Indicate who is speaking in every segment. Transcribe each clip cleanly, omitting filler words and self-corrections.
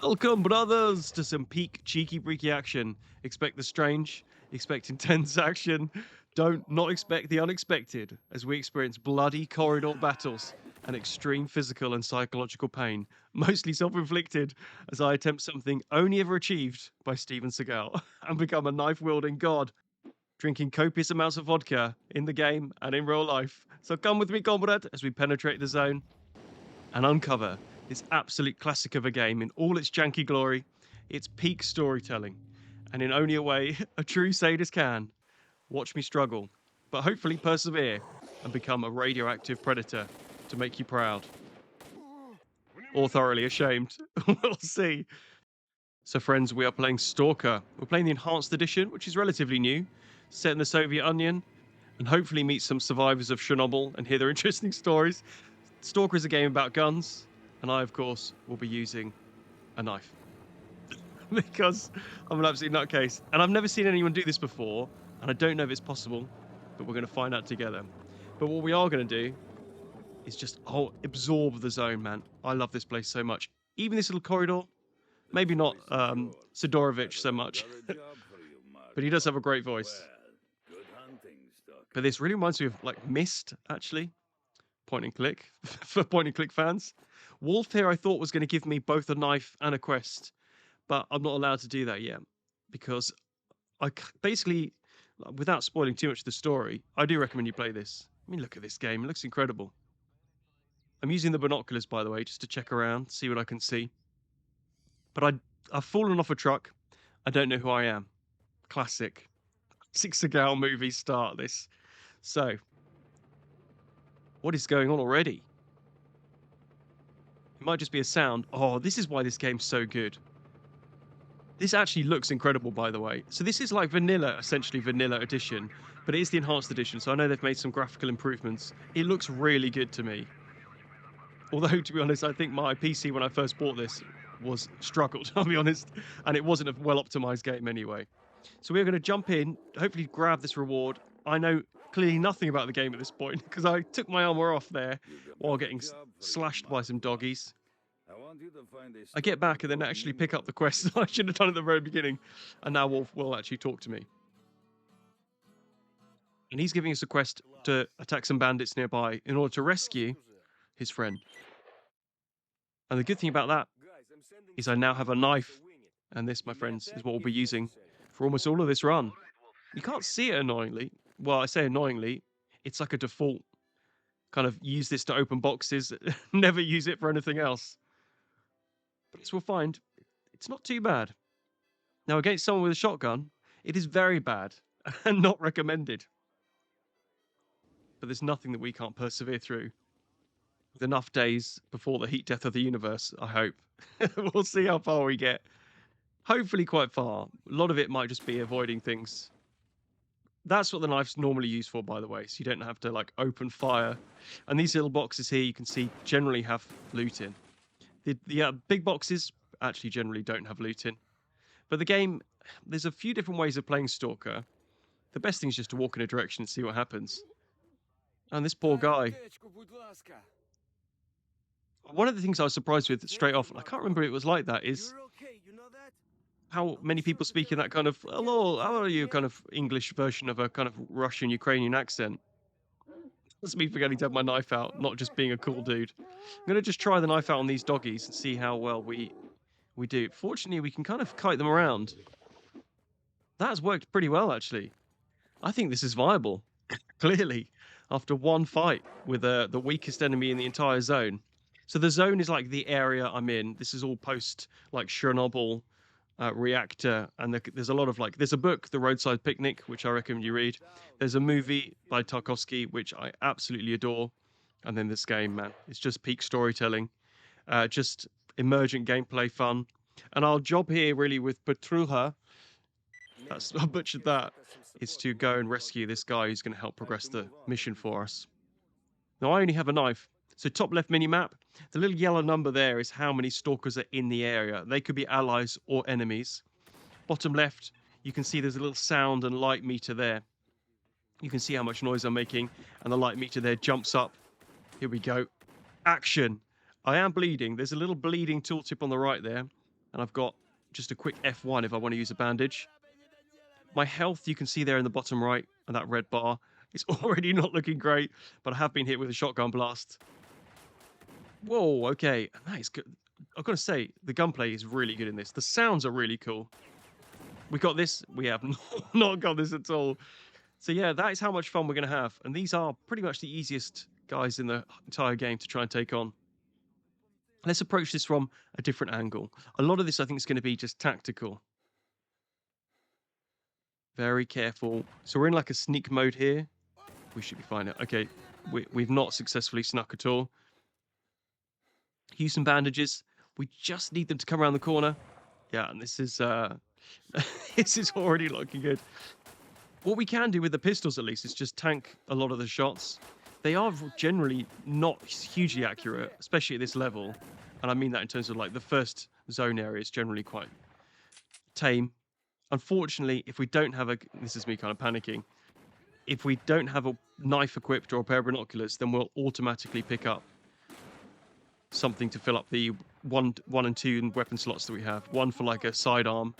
Speaker 1: Welcome, brothers, to some peak cheeky breaky action. Expect the strange, expect intense action. Don't not expect the unexpected as we experience bloody corridor battles and extreme physical and psychological pain, mostly self-inflicted, as I attempt something only ever achieved by Steven Seagal and become a knife-wielding god, drinking copious amounts of vodka in the game and in real life. So come with me, comrade, as we penetrate the zone and uncover this absolute classic of a game in all its janky glory, its peak storytelling, and in only a way a true sadist can. Watch me struggle, but hopefully persevere and become a radioactive predator to make you proud. Or thoroughly ashamed. We'll see. So friends, we are playing Stalker. We're playing the Enhanced Edition, which is relatively new, set in the Soviet Union, and hopefully meet some survivors of Chernobyl and hear their interesting stories. Stalker is a game about guns, and I, of course, will be using a knife. Because I'm an absolute nutcase. And I've never seen anyone do this before, and I don't know if it's possible, but we're going to find out together. But what we are going to do is just absorb the zone, man. I love this place so much. Even this little corridor, maybe not Sidorovich so much, but he does have a great voice. But this really reminds me of like Myst, actually. Point and click for point and click fans. Wolf here I thought was going to give me both a knife and a quest, but I'm not allowed to do that yet because basically, without spoiling too much of the story, I do recommend you play this. I mean, look at this game. It looks incredible. I'm using the binoculars, by the way, just to check around, see what I can see. But I've fallen off a truck. I don't know who I am. Classic. Seagal movie start this. So, what is going on already? It might just be a sound. Oh, this is why this game's so good. This actually looks incredible, by the way. So this is like vanilla, essentially vanilla edition, but it is the enhanced edition. So I know they've made some graphical improvements. It looks really good to me. Although, to be honest, I think my PC when I first bought this was struggled, I'll be honest. And it wasn't a well-optimized game anyway. So we're going to jump in, hopefully grab this reward. I know clearly nothing about the game at this point because I took my armor off there while getting slashed by some doggies. I get back and then actually pick up the quest I should have done at the very beginning. And now Wolf will actually talk to me. And he's giving us a quest to attack some bandits nearby in order to rescue his friend. And the good thing about that is I now have a knife. And this, my friends, is what we'll be using for almost all of this run. You can't see it annoyingly. Well, I say annoyingly, it's like a default kind of use this to open boxes, never use it for anything else. But as we'll find, it's not too bad. Now, against someone with a shotgun, it is very bad and not recommended. But there's nothing that we can't persevere through. With enough days before the heat death of the universe, I hope. We'll see how far we get. Hopefully quite far. A lot of it might just be avoiding things. That's what the knife's normally used for, by the way, so you don't have to like open fire. And these little boxes here, you can see, generally have loot in. The big boxes actually generally don't have loot in. But the game, there's a few different ways of playing Stalker. The best thing is just to walk in a direction and see what happens. And this poor guy. One of the things I was surprised with straight off, I can't remember it was like that, is how many people speak in that kind of, hello, how are you, kind of English version of a kind of Russian, Ukrainian accent. That's me forgetting to have my knife out, not just being a cool dude. I'm going to just try the knife out on these doggies and see how well we do. Fortunately, we can kind of kite them around. That has worked pretty well, actually. I think this is viable, clearly, after one fight with the weakest enemy in the entire zone. So the zone is like the area I'm in. This is all post, like, Chernobyl reactor, and there's a lot of like, there's a book, The Roadside Picnic, which I recommend you read. There's a movie by Tarkovsky, which I absolutely adore. And then this game, man, it's just peak storytelling, just emergent gameplay fun. And our job here really with Petruha, I butchered that, is to go and rescue this guy who's going to help progress the mission for us. Now, I only have a knife. So top left mini-map, the little yellow number there is how many stalkers are in the area. They could be allies or enemies. Bottom left, you can see there's a little sound and light meter there. You can see how much noise I'm making, and the light meter there jumps up. Here we go. Action. I am bleeding. There's a little bleeding tooltip on the right there, and I've got just a quick F1 if I want to use a bandage. My health, you can see there in the bottom right, and that red bar, it's already not looking great, but I have been hit with a shotgun blast. Whoa, okay, that is good. I've got to say, the gunplay is really good in this. The sounds are really cool. We got this. We have not got this at all. So yeah, that is how much fun we're going to have. And these are pretty much the easiest guys in the entire game to try and take on. Let's approach this from a different angle. A lot of this, I think, is going to be just tactical. Very careful. So we're in like a sneak mode here. We should be fine. Okay, we've not successfully snuck at all. Use some bandages. We just need them to come around the corner. Yeah, and this is this is already looking good. What we can do with the pistols, at least, is just tank a lot of the shots. They are generally not hugely accurate, especially at this level. And I mean that in terms of like the first zone area is generally quite tame. Unfortunately, if we don't have a... This is me kind of panicking. If we don't have a knife equipped or a pair of binoculars, then we'll automatically pick up something to fill up the one and two weapon slots that we have. One for like a sidearm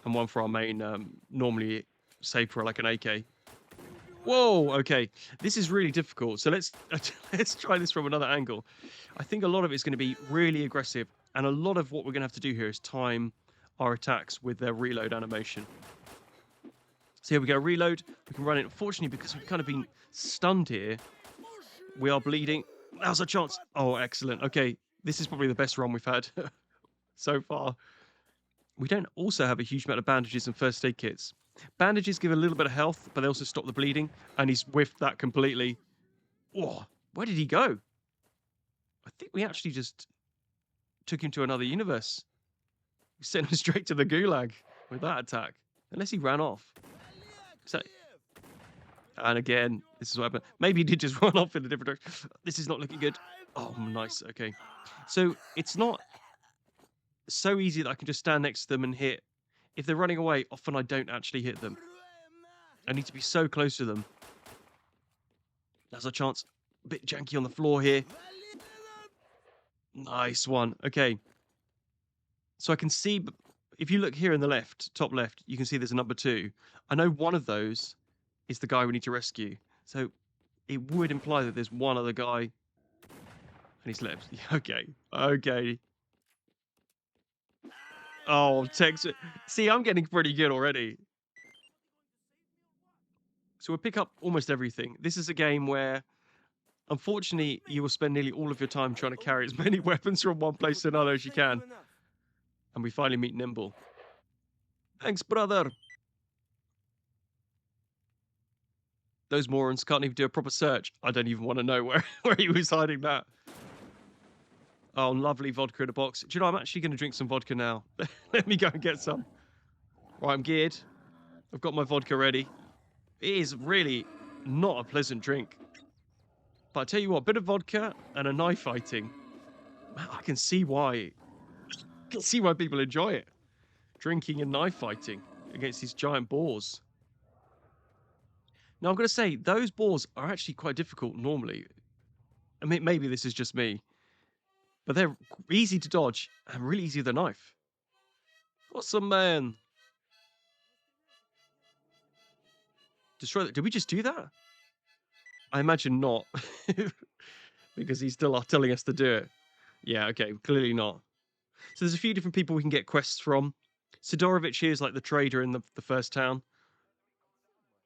Speaker 1: and one for our main, normally saved for like an AK. Whoa, okay. This is really difficult. So let's try this from another angle. I think a lot of it's going to be really aggressive, and a lot of what we're going to have to do here is time our attacks with their reload animation. So here we go, reload. We can run it. Unfortunately, because we've kind of been stunned here, we are bleeding. Now's our chance. Oh, excellent. Okay, this is probably the best run we've had so far. We don't also have a huge amount of bandages and first aid kits. Bandages give a little bit of health, but they also stop the bleeding, and he's whiffed that completely. Oh, where did he go? I think we actually just took him to another universe. We sent him straight to the gulag with that attack. Unless he ran off. So, and again, this is what happened. Maybe he did just run off in a different direction. This is not looking good. Oh, nice. Okay. So it's not so easy that I can just stand next to them and hit. If they're running away, often I don't actually hit them. I need to be so close to them. There's a chance. A bit janky on the floor here. Nice one. Okay. So I can see, if you look here in the left, top left, you can see there's a number 2. I know one of those is the guy we need to rescue. So it would imply that there's one other guy. And he's left. Okay. Okay. Oh, Texas. See, I'm getting pretty good already. So we'll pick up almost everything. This is a game where, unfortunately, you will spend nearly all of your time trying to carry as many weapons from one place to another as you can. And we finally meet Nimble. Thanks, brother. Those morons can't even do a proper search. I don't even want to know where he was hiding that. Oh, lovely vodka in a box. Do you know, I'm actually going to drink some vodka now. Let me go and get some. Right, I'm geared. I've got my vodka ready. It is really not a pleasant drink. But I tell you what, a bit of vodka and a knife fighting. Man, I can see why. I can see why people enjoy it. Drinking and knife fighting against these giant boars. Now, I'm going to say, those boars are actually quite difficult normally. I mean, maybe this is just me. But they're easy to dodge and really easy with a knife. Awesome, man. Destroy that. Did we just do that? I imagine not. Because he's still telling us to do it. Yeah, okay, clearly not. So there's a few different people we can get quests from. Sidorovich here is like the trader in the first town.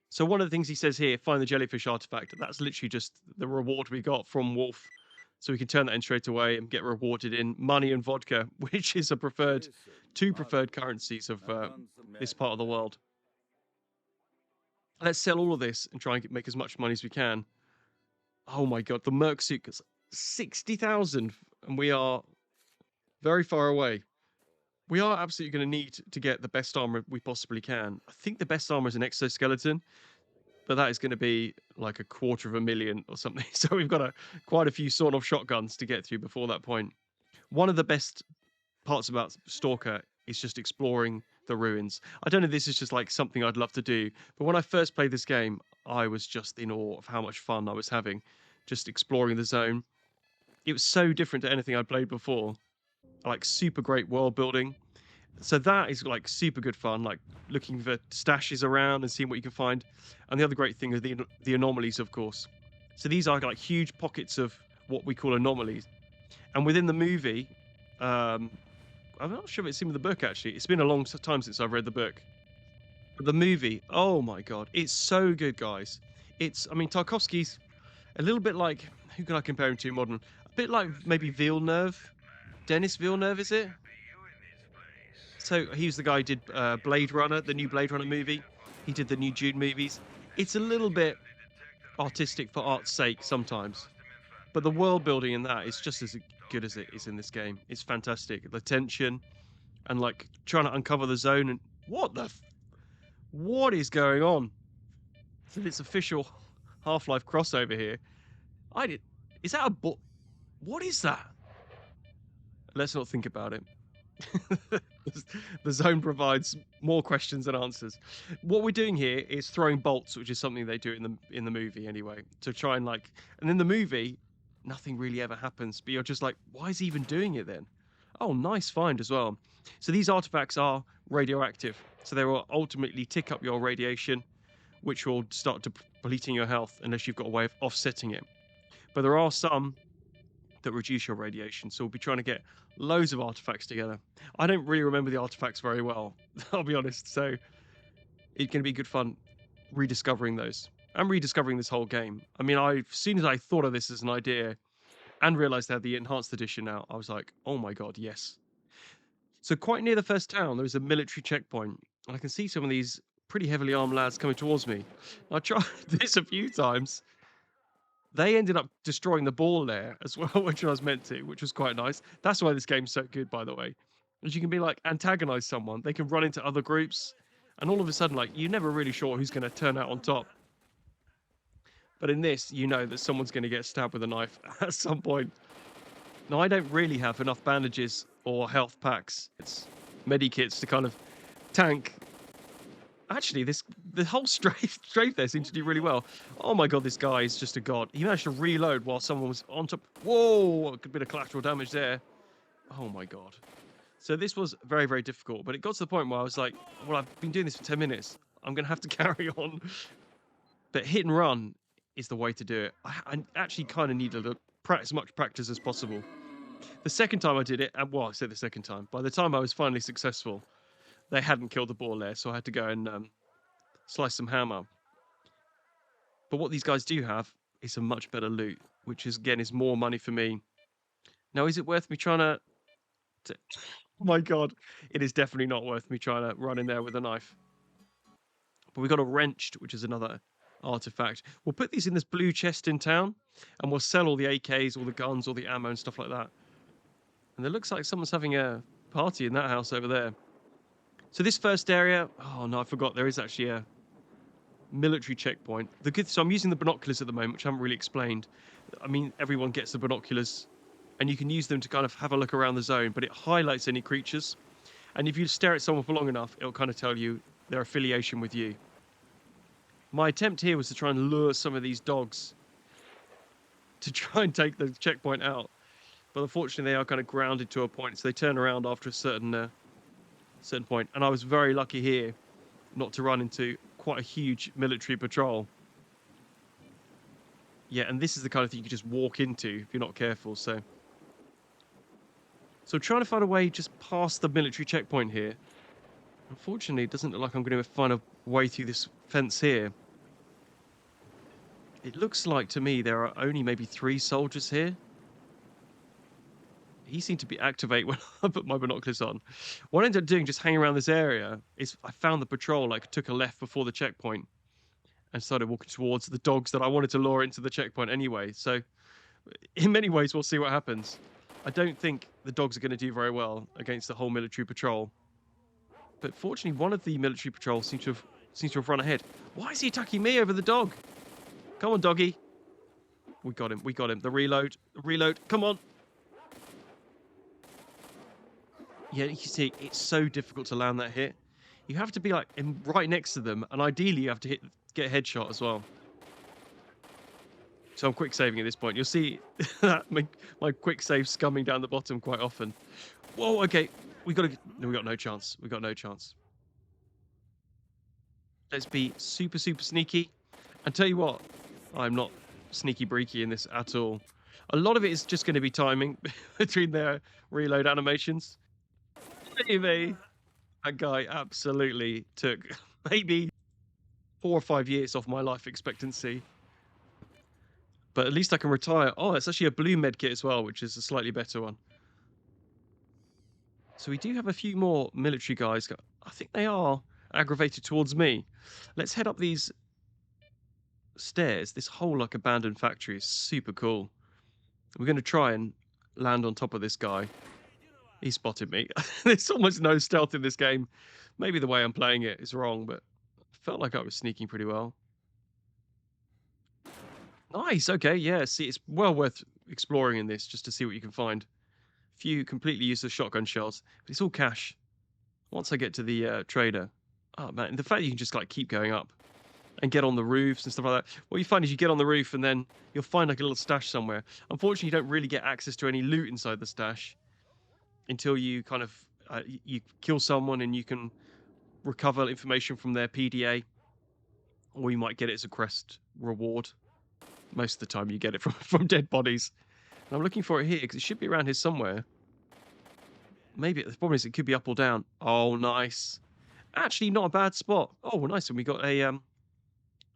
Speaker 1: So one of the things he says here, find the jellyfish artifact. That's literally just the reward we got from Wolf. So we can turn that in straight away and get rewarded in money and vodka, which is a two preferred currencies of this part of the world. Let's sell all of this and try and make as much money as we can. Oh my god, the Merc suit is 60,000, and we are very far away. We are absolutely going to need to get the best armor we possibly can. I think the best armor is an exoskeleton, but that is going to be like 250,000 or something. So we've got quite a few sawed-off shotguns to get through before that point. One of the best parts about Stalker is just exploring the ruins. I don't know if this is just like something I'd love to do, but when I first played this game, I was just in awe of how much fun I was having, just exploring the zone. It was so different to anything I'd played before. like super great world building. So that is like super good fun, like looking for stashes around and seeing what you can find. And the other great thing are the anomalies, of course. So these are like huge pockets of what we call anomalies. And within the movie, um, I'm not sure if it's in the book actually. It's been a long time since I've read the book. But the movie, oh my god, it's so good, guys. I mean, Tarkovsky's a little bit like, who can I compare him to modern? A bit like maybe Villeneuve. Denis Villeneuve, is it? So he was the guy who did Blade Runner, the new Blade Runner movie. He did the new Dune movies. It's a little bit artistic for art's sake sometimes, but the world building in that is just as good as it is in this game. It's fantastic. The tension and like trying to uncover the zone and what is going on? So it's official Half-Life crossover here. Is that what is that? Let's not think about it. The zone provides more questions than answers. What we're doing here is throwing bolts, which is something they do in the movie anyway, to try and like. And in the movie, nothing really ever happens. But you're just like, why is he even doing it then? Oh, nice find as well. So these artifacts are radioactive, so they will ultimately tick up your radiation, which will start depleting your health unless you've got a way of offsetting it. But there are some that reduce your radiation. So we'll be trying to get loads of artifacts together. I don't really remember the artifacts very well, I'll be honest. So it's going to be good fun rediscovering those and rediscovering this whole game. I mean, as soon as I thought of this as an idea and realized they had the enhanced edition now, I was like, oh my god, yes. So quite near the first town, there is a military checkpoint. And I can see some of these pretty heavily armed lads coming towards me. I tried this a few times. They ended up destroying the ball there as well, which I was meant to, which was quite nice. That's why this game's so good, by the way. As you can be like antagonize someone, they can run into other groups, and all of a sudden, like you're never really sure who's going to turn out on top. But in this, you know that someone's going to get stabbed with a knife at some point. Now, I don't really have enough bandages or health packs. It's medikits to kind of tank. Actually, the whole strafe there seems to do really well. Oh my god, this guy is just a god. He managed to reload while someone was on top. Whoa, a bit of collateral damage there. Oh my god. So this was very, very difficult, but it got to the point where I was like, well, I've been doing this for 10 minutes. I'm going to have to carry on. But hit and run is the way to do it. I actually kind of needed as much practice as possible. The second time I did it, and well, I said the second time, by the time I was finally successful, they hadn't killed the ball there, so I had to go and slice some ham up. But what these guys do have is some much better loot, which is again is more money for me. Now, is it worth me trying to... Oh my god, it is definitely not worth me trying to run in there with a knife. But we got a wrenched, which is another artifact. We'll put these in this blue chest in town, and we'll sell all the AKs, all the guns, all the ammo and stuff like that. And it looks like someone's having a party in that house over there. So this first area, oh no, I forgot, there is actually a military checkpoint. So I'm using the binoculars at the moment, which I haven't really explained. I mean, everyone gets the binoculars, and you can use them to kind of have a look around the zone, but it highlights any creatures. And if you stare at someone for long enough, it'll kind of tell you their affiliation with you. My attempt here was to try and lure some of these dogs to try and take the checkpoint out. But unfortunately, they are kind of grounded to a point, so they turn around after a certain point. And I was very lucky here not to run into quite a huge military patrol. Yeah, and this is the kind of thing you can just walk into if you're not careful. So trying to find a way just past the military checkpoint here. Unfortunately, it doesn't look like I'm going to find a way through this fence here. It looks like to me there are only maybe 3 soldiers here. He seemed to be activate when I put my binoculars on. What I ended up doing, just hanging around this area, is I found the patrol, like took a left before the checkpoint and started walking towards the dogs that I wanted to lure into the checkpoint anyway. So in many ways, we'll see what happens. I don't think the dogs are going to do very well against the whole military patrol. But fortunately, one of the military patrols seems to have run ahead. Why is he attacking me over the dog? Come on, doggy. We got him. We got him. The reload. Come on. Yeah, you see, it's so difficult to land that hit. You have to be like right next to them, and ideally you have to get a headshot as well. So I'm quick saving at this point. You'll see that my quick save scumming down the bottom quite often. Whoa, okay. We got no chance. We got no chance. Let's be super, super sneaky. And tell you what, I'm not sneaky breaky in this at all. A lot of it is just going to be timing between their reload animations. Maybe that guy absolutely took maybe 4 or 5 years off my life expectancy. But at least I can retire. Oh, it's actually a blue med kit as well, which is a slightly better one. So we do have a few more military guys. I think they are aggravated towards me. Let's head up these stairs. This whole like abandoned factory is super cool. We're going to try and land on top of this guy. He spotted me. There's almost no stealth in this game. Maybe the way I'm playing it is wrong, but I felt like I was sneaking pretty well. Nice. Okay. Yeah. See, it's well worth exploring in this just to see what you can find. Few completely useless shotgun shells, but it's all cash. Once I get to the trader, oh man, the fact you can just like keep going up and get on the roofs and stuff like that. What you find is you get on the roof and then you'll find like a little stash somewhere. Unfortunately, you don't really get access to any loot inside the stash until you kind of you kill someone and you can recover information from their PDA, or you might get it as a quest reward. Most of the time, you get it from dead bodies. And I'm looking for it here because it should be around here somewhere. Maybe the problem is it could be up or down. Oh, nice. Actually, not a bad spot. Oh, nice. And we got a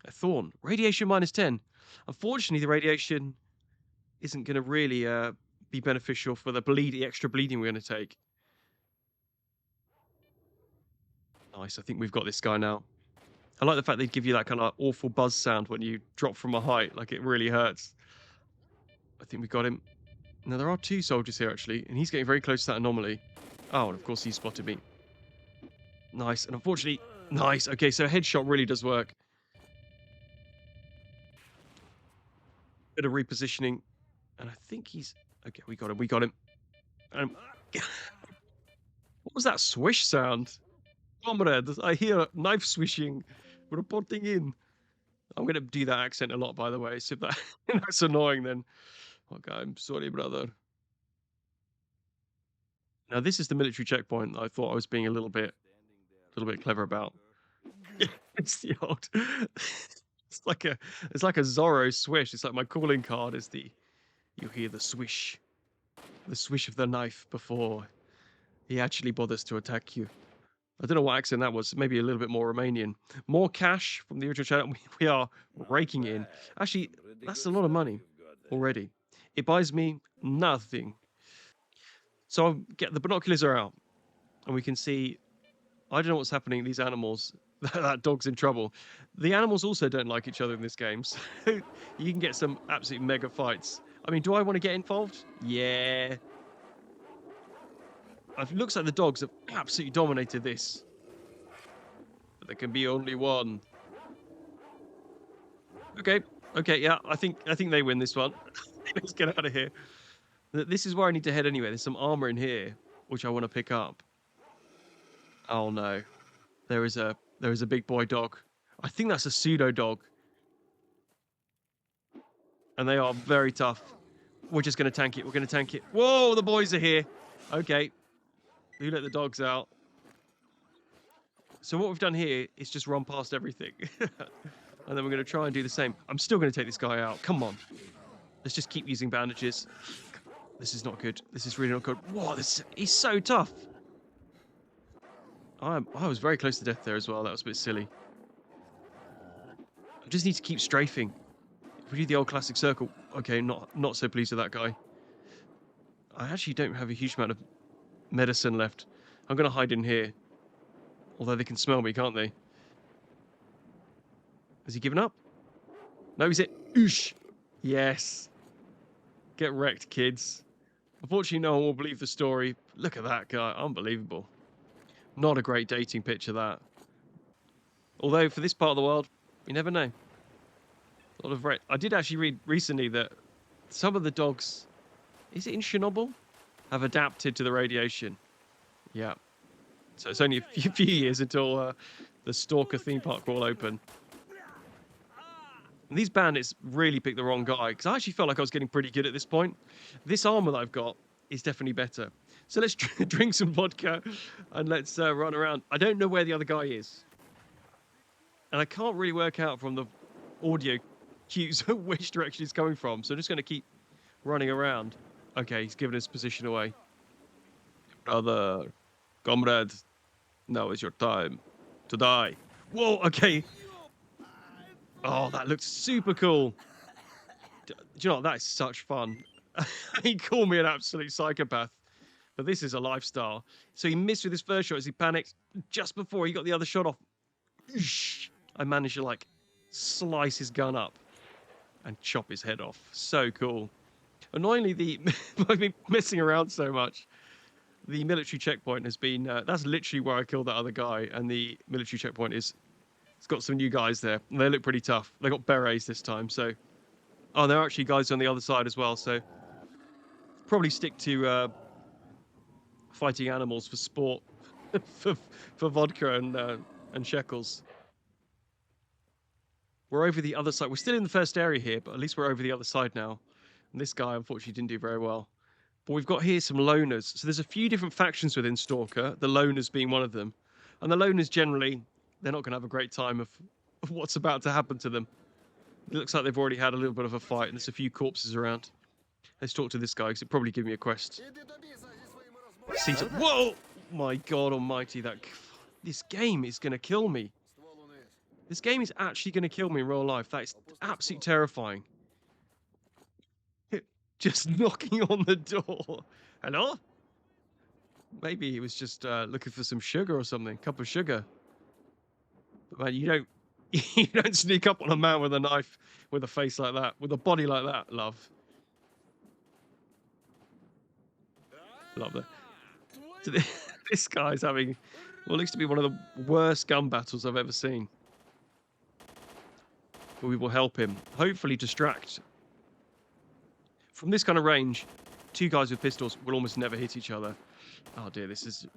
Speaker 1: thorn. Radiation -10. Unfortunately, the radiation isn't going to really be beneficial for the extra bleeding we're going to take. Nice. I think we've got this guy now. I like the fact they give you that kind of awful buzz sound when you drop from a height. Like, it really hurts. I think we got him. Now, there are 2 soldiers here, actually, and he's getting very close to that anomaly. Oh, and of course, he spotted me. Nice. And unfortunately, nice. Okay, so a headshot really does work. Bit of repositioning. And I think he's... Okay, we got him. We got him. What was that swish sound? Comrades, I hear knife swishing. Reporting in. I'm going to do that accent a lot, by the way. So if that's annoying, then... Okay, I'm sorry, brother. Now, this is the military checkpoint I thought I was being a little bit clever about. It's the old... it's like a Zorro swish. It's like my calling card is the... You hear the swish of the knife before he actually bothers to attack you. I don't know what accent that was. Maybe a little bit more Romanian. More cash from the original channel. We are raking in. Actually, that's a lot of money already. It buys me nothing. So the binoculars are out, and we can see. I don't know what's happening. These animals. That dog's in trouble. The animals also don't like each other in this game, so you can get some absolute mega fights. I mean, do I want to get involved? Yeah. It looks like the dogs have absolutely dominated this. But there can be only one. Okay. Okay, yeah, I think they win this one. Let's get out of here. This is where I need to head anyway. There's some armor in here, which I want to pick up. Oh no. There is a big boy dog. I think that's a pseudo dog. And they are very tough. We're just going to tank it. We're going to tank it. Whoa, the boys are here. Okay. You let the dogs out. So what we've done here is just run past everything. And then we're going to try and do the same. I'm still going to take this guy out. Come on. Let's just keep using bandages. This is not good. This is really not good. Whoa, he's so tough. I was very close to death there as well. That was a bit silly. I just need to keep strafing. If we do the old classic circle. Okay, not so pleased with that guy. I actually don't have a huge amount of medicine left. I'm going to hide in here. Although they can smell me, can't they? Has he given up? No, he's it. Oosh. Yes. Get wrecked, kids. Unfortunately, no one will believe the story. Look at that guy. Unbelievable. Not a great dating picture, that. Although, for this part of the world, you never know. A lot of I did actually read recently that some of the dogs... Is it in Chernobyl? Have adapted to the radiation. Yeah. So it's only a few years until the S.T.A.L.K.E.R theme park will open. And these bandits really picked the wrong guy, because I actually felt like I was getting pretty good at this point. This armor that I've got is definitely better. So let's drink some vodka and let's run around. I don't know where the other guy is. And I can't really work out from the audio cues which direction he's coming from. So I'm just going to keep running around. Okay, he's given his position away. Brother, comrade, now is your time to die. Whoa, okay. Oh, that looks super cool. Do you know what? That is such fun. He called me an absolute psychopath, but this is a lifestyle. So he missed with his first shot as he panicked just before he got the other shot off. I managed to like slice his gun up and chop his head off. So cool. Annoyingly, by me messing around so much, the military checkpoint has been that's literally where I killed that other guy, and the military checkpoint it's got some new guys there. They look pretty tough. They got berets this time, so there are actually guys on the other side as well, so probably stick to fighting animals for sport. for vodka and shekels. We're over the other side. We're still in the first area here, but at least we're over the other side now. And this guy, unfortunately, didn't do very well. But we've got here some loners. So there's a few different factions within Stalker, the loners being one of them. And the loners, generally, they're not going to have a great time of what's about to happen to them. It looks like they've already had a little bit of a fight, and there's a few corpses around. Let's talk to this guy, because it'll probably give me a quest. Whoa! My God almighty, this game is going to kill me. This game is actually going to kill me in real life. That is absolutely terrifying. Just knocking on the door. Hello? Maybe he was just looking for some sugar or something. Cup of sugar. But man, you don't sneak up on a man with a knife, with a face like that, with a body like that, love. Love that. So this guy's having what looks to be one of the worst gun battles I've ever seen. But we will help him. Hopefully distract. From this kind of range, two guys with pistols will almost never hit each other. Oh dear, this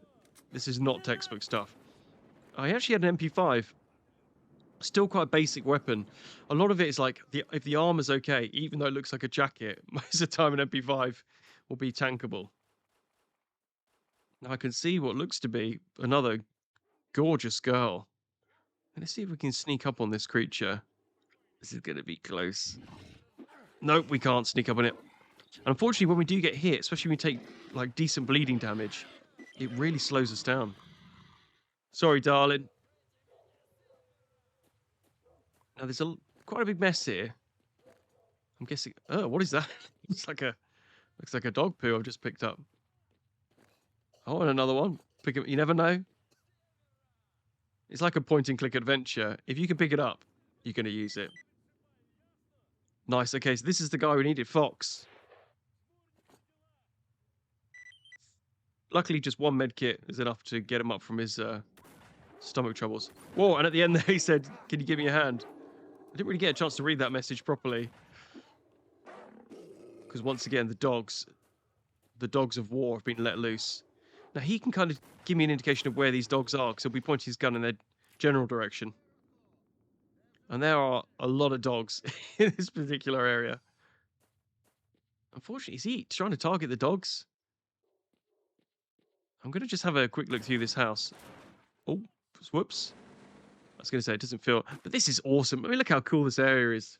Speaker 1: is not textbook stuff. I actually had an MP5. Still quite a basic weapon. A lot of it is like, if the armor's okay, even though it looks like a jacket, most of the time an MP5 will be tankable. Now I can see what looks to be another gorgeous girl. Let's see if we can sneak up on this creature. This is going to be close. Nope, we can't sneak up on it. And unfortunately, when we do get hit, especially when we take like decent bleeding damage, it really slows us down. Sorry, darling. Now there's quite a big mess here. I'm guessing. Oh, what is that? Looks like a dog poo I've just picked up. Oh, and another one. Pick it. You never know. It's like a point-and-click adventure. If you can pick it up, you're going to use it. Nice. Okay, so this is the guy we needed, Fox. Luckily, just one med kit is enough to get him up from his stomach troubles. Whoa, and at the end there he said, can you give me a hand? I didn't really get a chance to read that message properly. Because once again, the dogs of war have been let loose. Now he can kind of give me an indication of where these dogs are, because he'll be pointing his gun in their general direction. And there are a lot of dogs in this particular area. Unfortunately, is he trying to target the dogs? I'm going to just have a quick look through this house. Oh, whoops. I was going to say, it doesn't feel... But this is awesome. I mean, look how cool this area is.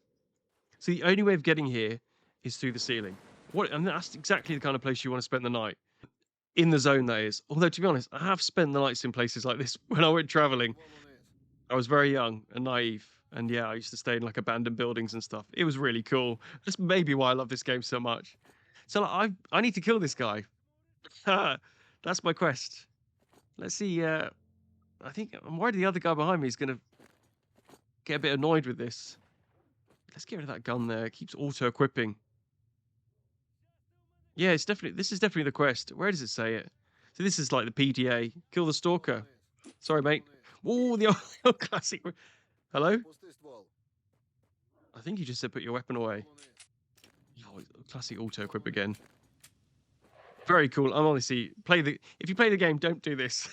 Speaker 1: So the only way of getting here is through the ceiling. And that's exactly the kind of place you want to spend the night. In the zone, that is. Although, to be honest, I have spent the nights in places like this when I went traveling. I was very young and naive. And yeah, I used to stay in like abandoned buildings and stuff. It was really cool. That's maybe why I love this game so much. So like, I need to kill this guy. That's my quest. Let's see. I think I'm worried the other guy behind me is going to get a bit annoyed with this. Let's get rid of that gun there. It keeps auto-equipping. Yeah, this is definitely the quest. Where does it say it? So this is like the PDA. Kill the stalker. Sorry, mate. Oh, the old classic. Hello? I think you just said put your weapon away. Oh, classic auto-equip again. Very cool. I'm honestly, if you play the game, don't do this.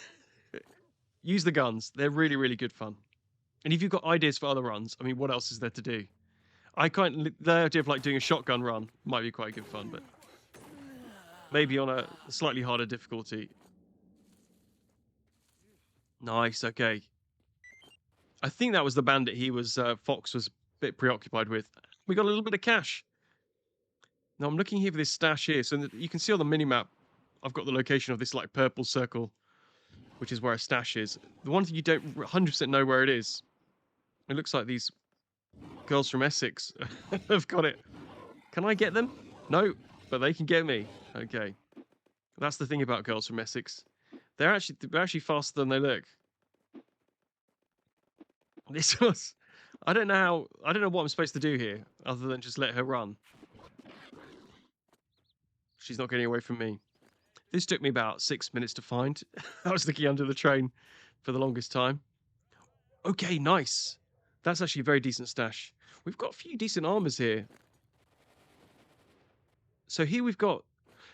Speaker 1: Use the guns. They're really, really good fun. And if you've got ideas for other runs, I mean, what else is there to do? The idea of like doing a shotgun run might be quite good fun, but maybe on a slightly harder difficulty. Nice, okay. I think that was the bandit Fox was a bit preoccupied with. We got a little bit of cash. Now I'm looking here for this stash here. So you can see on the minimap, I've got the location of this like purple circle, which is where a stash is. The one thing you don't 100% know where it is. It looks like these girls from Essex have got it. Can I get them? No, but they can get me. Okay. That's the thing about girls from Essex. They're actually faster than they look. This was... I don't know what I'm supposed to do here, other than just let her run. She's not getting away from me. This took me about 6 minutes to find. I was looking under the train for the longest time. Okay, nice. That's actually a very decent stash. We've got a few decent armors here. So here we've got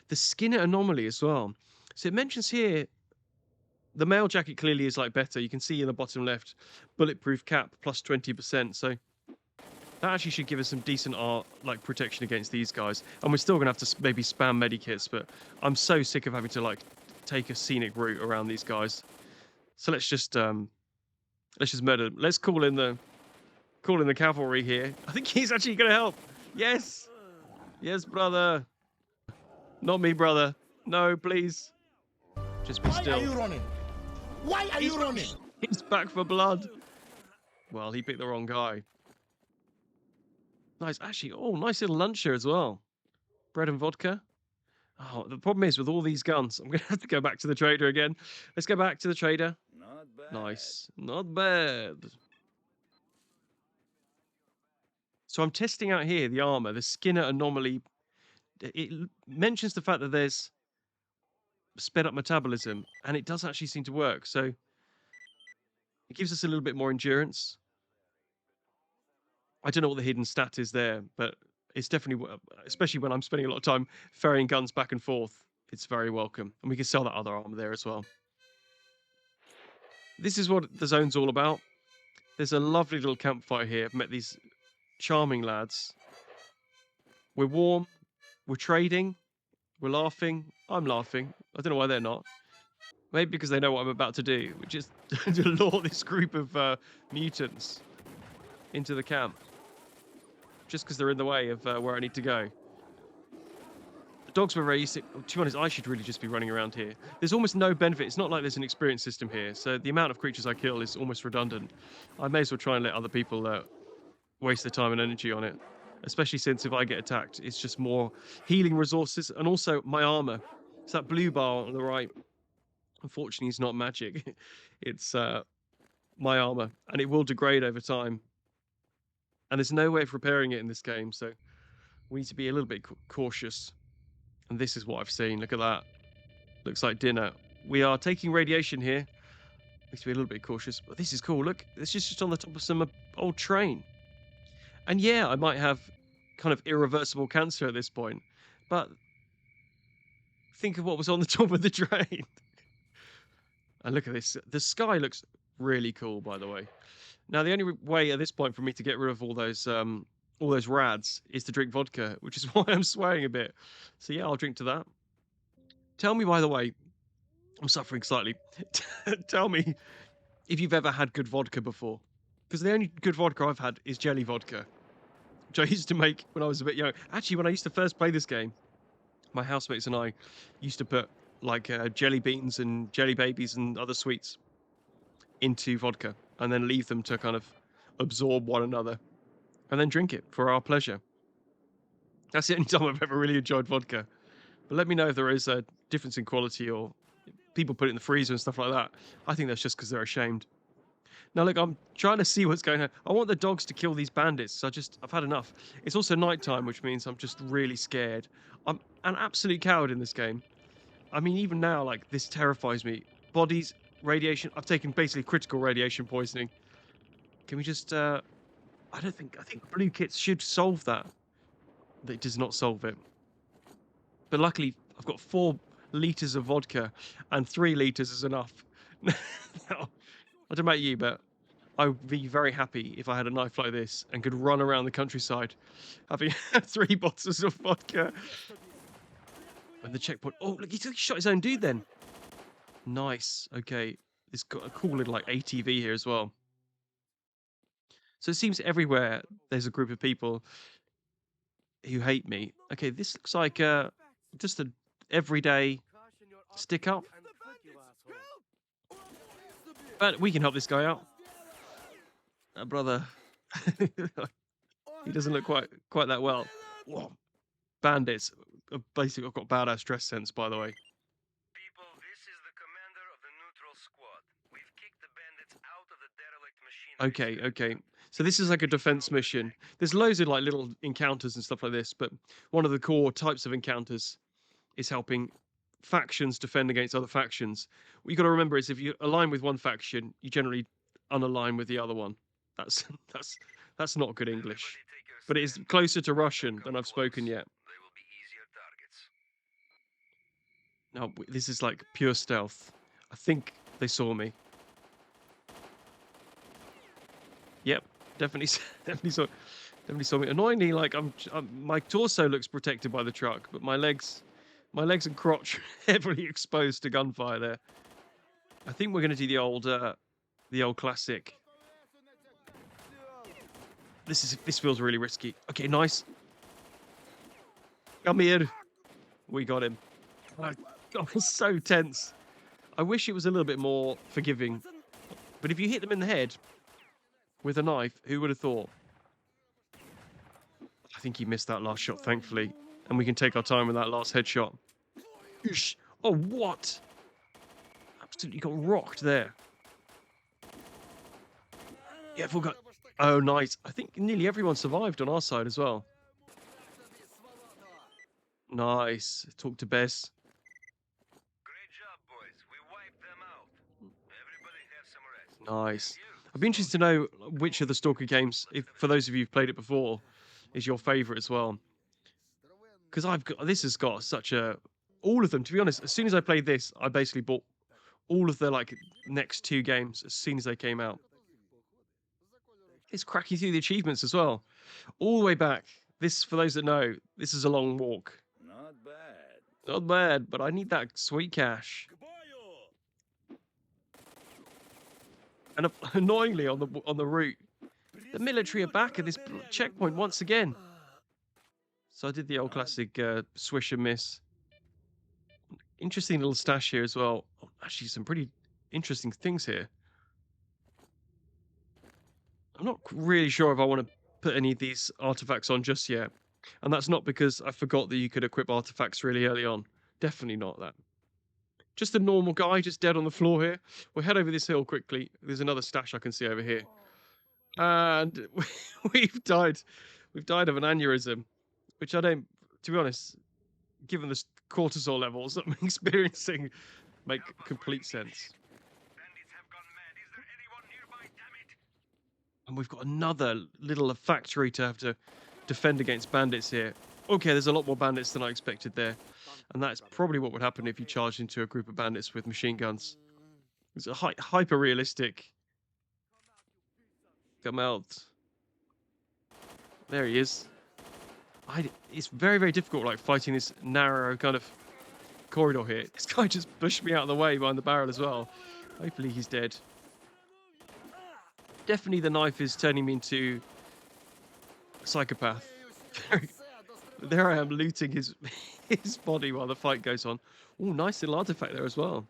Speaker 1: the Skinner anomaly as well. So it mentions here the mail jacket clearly is like better. You can see in the bottom left, bulletproof cap plus 20%. So that actually should give us some decent like protection against these guys. And we're still gonna have to maybe spam medikits, but I'm so sick of having to like take a scenic route around these guys. So let's just murder them. Let's call in the cavalry here. I think he's actually gonna help. Yes. Yes, brother. Not me, brother. No, please. Just be still.
Speaker 2: Why are you running? Why are you running?
Speaker 1: He's back for blood. Well, he picked the wrong guy. Nice. Actually, oh, nice little luncher as well. Bread and vodka. Oh, the problem is with all these guns, I'm going to have to go back to the trader again. Let's go back to the trader.
Speaker 2: Not bad.
Speaker 1: Nice. Not bad. So I'm testing out here the armor, the Skinner anomaly. It mentions the fact that there's sped up metabolism, and it does actually seem to work. So it gives us a little bit more endurance. I don't know what the hidden stat is there, but it's definitely, especially when I'm spending a lot of time ferrying guns back and forth, it's very welcome. And we can sell that other armor there as well. This is what the zone's all about. There's a lovely little campfire here. I've met these charming lads. We're warm. We're trading. We're laughing. I'm laughing. I don't know why they're not. Maybe because they know what I'm about to do, which is to lure this group of mutants into the camp. Just because they're in the way of where I need to go. The dogs were very sick. To be honest, I should really just be running around here. There's almost no benefit. It's not like there's an experience system here, so the amount of creatures I kill is almost redundant. I may as well try and let other people waste their time and energy on it. Especially since if I get attacked, it's just more healing resources and also my armor. It's that blue bar on the right. Unfortunately, it's not magic. It's my armor, and it will degrade over time. And there's no way of repairing it in this game, so we need to be a little bit cautious. And this is what I've seen. Look at that. Looks like dinner. We are taking radiation here. Needs to be a little bit cautious. But this is cool. Look, this is just on the top of some old train. And yeah, I might have kind of irreversible cancer at this point. But think of what was on the top of the train. And look at this. The sky looks really cool, by the way. Now, the only way at this point for me to get rid of all those rads is to drink vodka, which is why I'm swearing a bit. So yeah, I'll drink to that. Tell me, by the way, I'm suffering slightly. Tell me if you've ever had good vodka before. Because the only good vodka I've had is jelly vodka, which I used to make when I was a bit young. Actually, when I used to first play this game, my housemates and I used to put like jelly beans and jelly babies and other sweets into vodka and then leave them to kind of absorb one another and then drink it for our pleasure. That's the only time I've ever really enjoyed vodka. But let me know if there is a difference in quality or people put it in the freezer and stuff like that. I think that's just because they're ashamed. Now, look, I'm trying to see what's going on. I want the dogs to kill these bandits. So I've had enough. It's also nighttime, which means I'm just really scared. I'm an absolute coward in this game. I mean, even now, like, this terrifies me. Bodies, radiation. I've taken basically critical radiation poisoning. Can we just, I think blue kits should solve that. It does not solve it. But luckily, I've got 4 litres of vodka, and 3 litres is enough. Now, I don't know about you, but I would be very happy if I had a knife like this and could run around the countryside having 3 bottles of vodka. And the checkpoint. Oh, look, he shot his own dude then. Nice. Okay. It's got a cool little like ATV here as well. So it seems everywhere there's a group of people who hate me. Okay, this looks like just a everyday stick up. But we can help this guy out. Brother. He doesn't look quite that well. Whoa. Bandits. Basically, I've got badass dress sense, by the way.
Speaker 3: People, this is the commander of the neutral squad. We've kicked the bandits out of the derelict machine.
Speaker 1: Okay. So this is like a defense mission. There's loads of like little encounters and stuff like this, but one of the core types of encounters is helping factions defend against other factions. What you got to remember is if you align with one faction, you generally unalign with the other one. That's not good English, but it is closer to Russian than I've spoken yet.
Speaker 3: They will be easier targets.
Speaker 1: No, this is like pure stealth. I think they saw me. Yep, definitely saw me. Annoyingly, like my torso looks protected by the truck, but my legs and crotch heavily exposed to gunfire there. I think we're going to do the old classic. This feels really risky. Okay, nice. Come here. We got him. I was so tense. I wish it was a little bit more forgiving. But if you hit them in the head with a knife, who would have thought? I think he missed that last shot, thankfully. And we can take our time with that last headshot. Oosh. Oh, what? Absolutely got rocked there. Yeah, forgot. Oh, nice. I think nearly everyone survived on our side as well. Nice. Talk to Bess.
Speaker 3: Great job, boys. We wiped them out. Everybody have some rest.
Speaker 1: Nice. I'd be interested to know which of the Stalker games, if for those of you who've played it before, is your favorite as well. Because this has got such a all of them. To be honest, as soon as I played this, I basically bought all of the like next 2 games as soon as they came out. It's cracking through the achievements as well, all the way back. This, for those that know, this is a long walk.
Speaker 2: Not bad.
Speaker 1: Not bad, but I need that sweet cash. And annoyingly, on the route, the military are back at this checkpoint once again. So I did the old classic swish and miss. Interesting little stash here as well. Oh, actually, some pretty interesting things here. I'm not really sure if I want to put any of these artifacts on just yet. And that's not because I forgot that you could equip artifacts really early on. Definitely not that. Just a normal guy, just dead on the floor here. We'll head over this hill quickly. There's another stash I can see over here. And we've died. We've died of an aneurysm, which I don't, to be honest, given the cortisol levels that I'm experiencing, make complete sense.
Speaker 3: Bandits have gone mad. Is there anyone nearby, damn it?
Speaker 1: And we've got another little factory to have to defend against bandits here. Okay, there's a lot more bandits than I expected there. And that's probably what would happen if you charged into a group of bandits with machine guns. It's a hyper-realistic. Come out. There he is. It's very, very difficult, like, fighting this narrow kind of corridor here. This guy just pushed me out of the way behind the barrel as well. Hopefully he's dead. Definitely the knife is turning me into a psychopath. There I am looting his body while the fight goes on. Oh, nice little artifact there as well.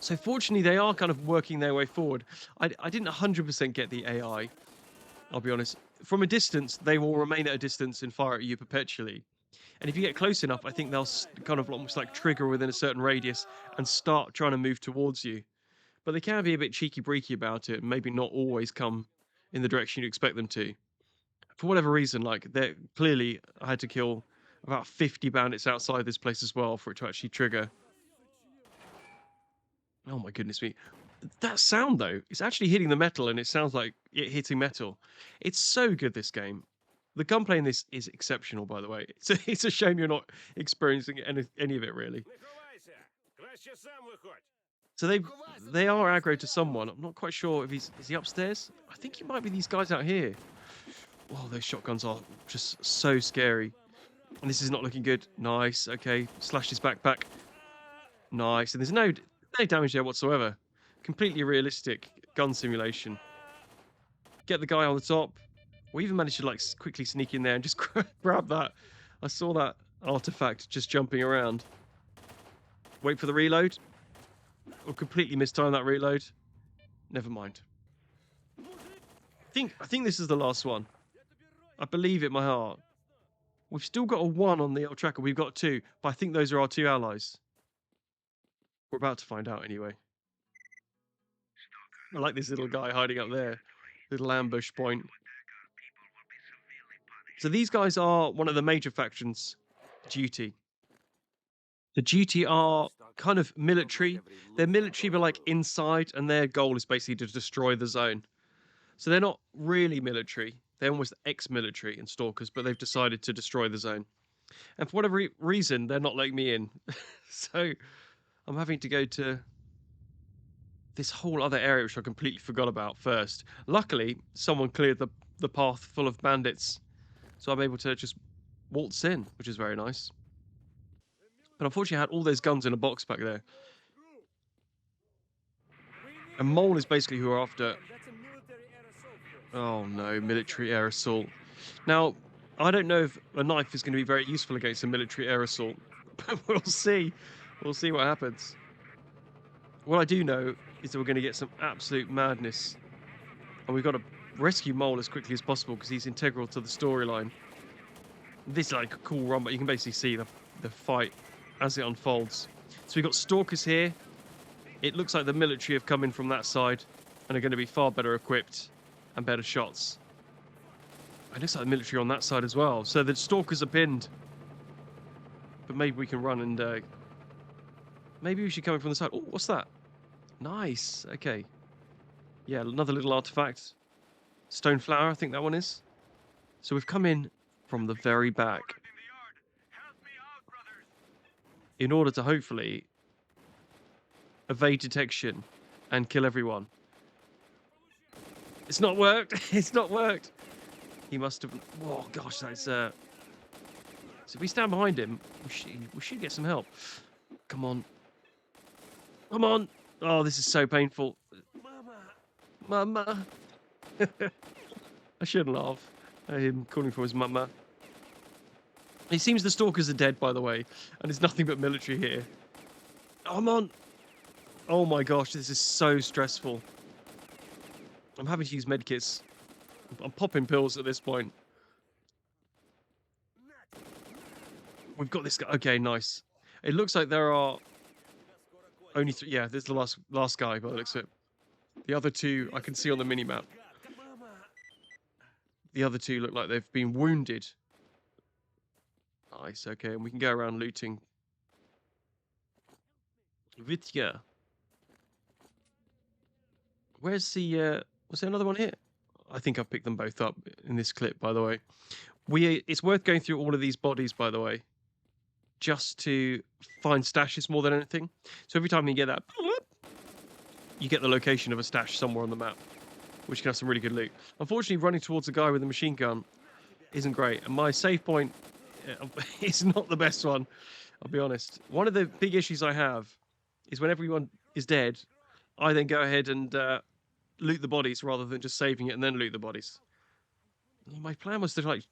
Speaker 1: So fortunately, they are kind of working their way forward. I didn't 100% get the AI, I'll be honest. From a distance, they will remain at a distance and fire at you perpetually. And if you get close enough, I think they'll kind of almost like trigger within a certain radius and start trying to move towards you. But they can be a bit cheeky-breeky about it and maybe not always come in the direction you expect them to. For whatever reason, like, clearly I had to kill about 50 bandits outside this place as well for it to actually trigger. Oh my goodness me. That sound, though, it's actually hitting the metal and it sounds like it hitting metal. It's so good, this game. The gunplay in this is exceptional, by the way. It's a shame you're not experiencing any of it, really. So they are aggro to someone. I'm not quite sure if is he upstairs? I think he might be these guys out here. Oh, those shotguns are just so scary. And this is not looking good. Nice. Okay. Slash his backpack. Nice. And there's no damage there whatsoever. Completely realistic gun simulation. Get the guy on the top. We even managed to like quickly sneak in there and just grab that. I saw that artifact just jumping around. Wait for the reload. Or completely mistime that reload. Never mind. I think this is the last one. I believe it in my heart. We've still got a 1 on the old tracker. We've got 2, but I think those are our 2 allies. We're about to find out anyway. I like this little guy hiding up there. Little ambush point. So these guys are one of the major factions, Duty. The Duty are kind of military. They're military, but like inside, and their goal is basically to destroy the zone. So they're not really military. They're almost ex-military in Stalkers, but they've decided to destroy the zone. And for whatever reason, they're not letting me in. So I'm having to go to this whole other area, which I completely forgot about first. Luckily, someone cleared the path full of bandits. So I'm able to just waltz in, which is very nice. But unfortunately, I had all those guns in a box back there. And Mole is basically who we're after. Oh no, military air assault. Now, I don't know if a knife is going to be very useful against a military air assault. But we'll see. We'll see what happens. What I do know is that we're going to get some absolute madness. And we've got to rescue Mole as quickly as possible because he's integral to the storyline. This is like a cool run, but you can basically see the fight as it unfolds. So we've got Stalkers here. It looks like the military have come in from that side and are going to be far better equipped and better shots. It looks like the military on that side as well. So the Stalkers are pinned. But maybe we can run and... maybe we should come in from the side. Oh, what's that? Nice. Okay. Yeah, another little artifact. Stone flower, I think that one is. So we've come in from the very back. In order to hopefully evade detection and kill everyone. It's not worked. It's not worked. He must have... Oh, gosh, that's... So if we stand behind him, we should get some help. Come on. Come on. Oh, this is so painful. Mama. I shouldn't laugh at him calling for his mama. It seems the Stalkers are dead, by the way, and there's nothing but military here. Come on. Oh my gosh, this is so stressful. I'm having to use medkits. I'm popping pills at this point. We've got this guy. Okay, nice. It looks like there are only 3. Yeah, this is the last guy by the looks of it. The other 2 I can see on the minimap. The other 2 look like they've been wounded. Nice, okay, and we can go around looting. Vitya. Where's the... was there another one here? I think I've picked them both up in this clip, by the way. It's worth going through all of these bodies, by the way, just to find stashes more than anything. So every time you get that, you get the location of a stash somewhere on the map, which can have some really good loot. Unfortunately, running towards a guy with a machine gun isn't great, and my save point is not the best one, I'll be honest. One of the big issues I have is when everyone is dead, I then go ahead and loot the bodies rather than just saving it and then loot the bodies. My plan was to like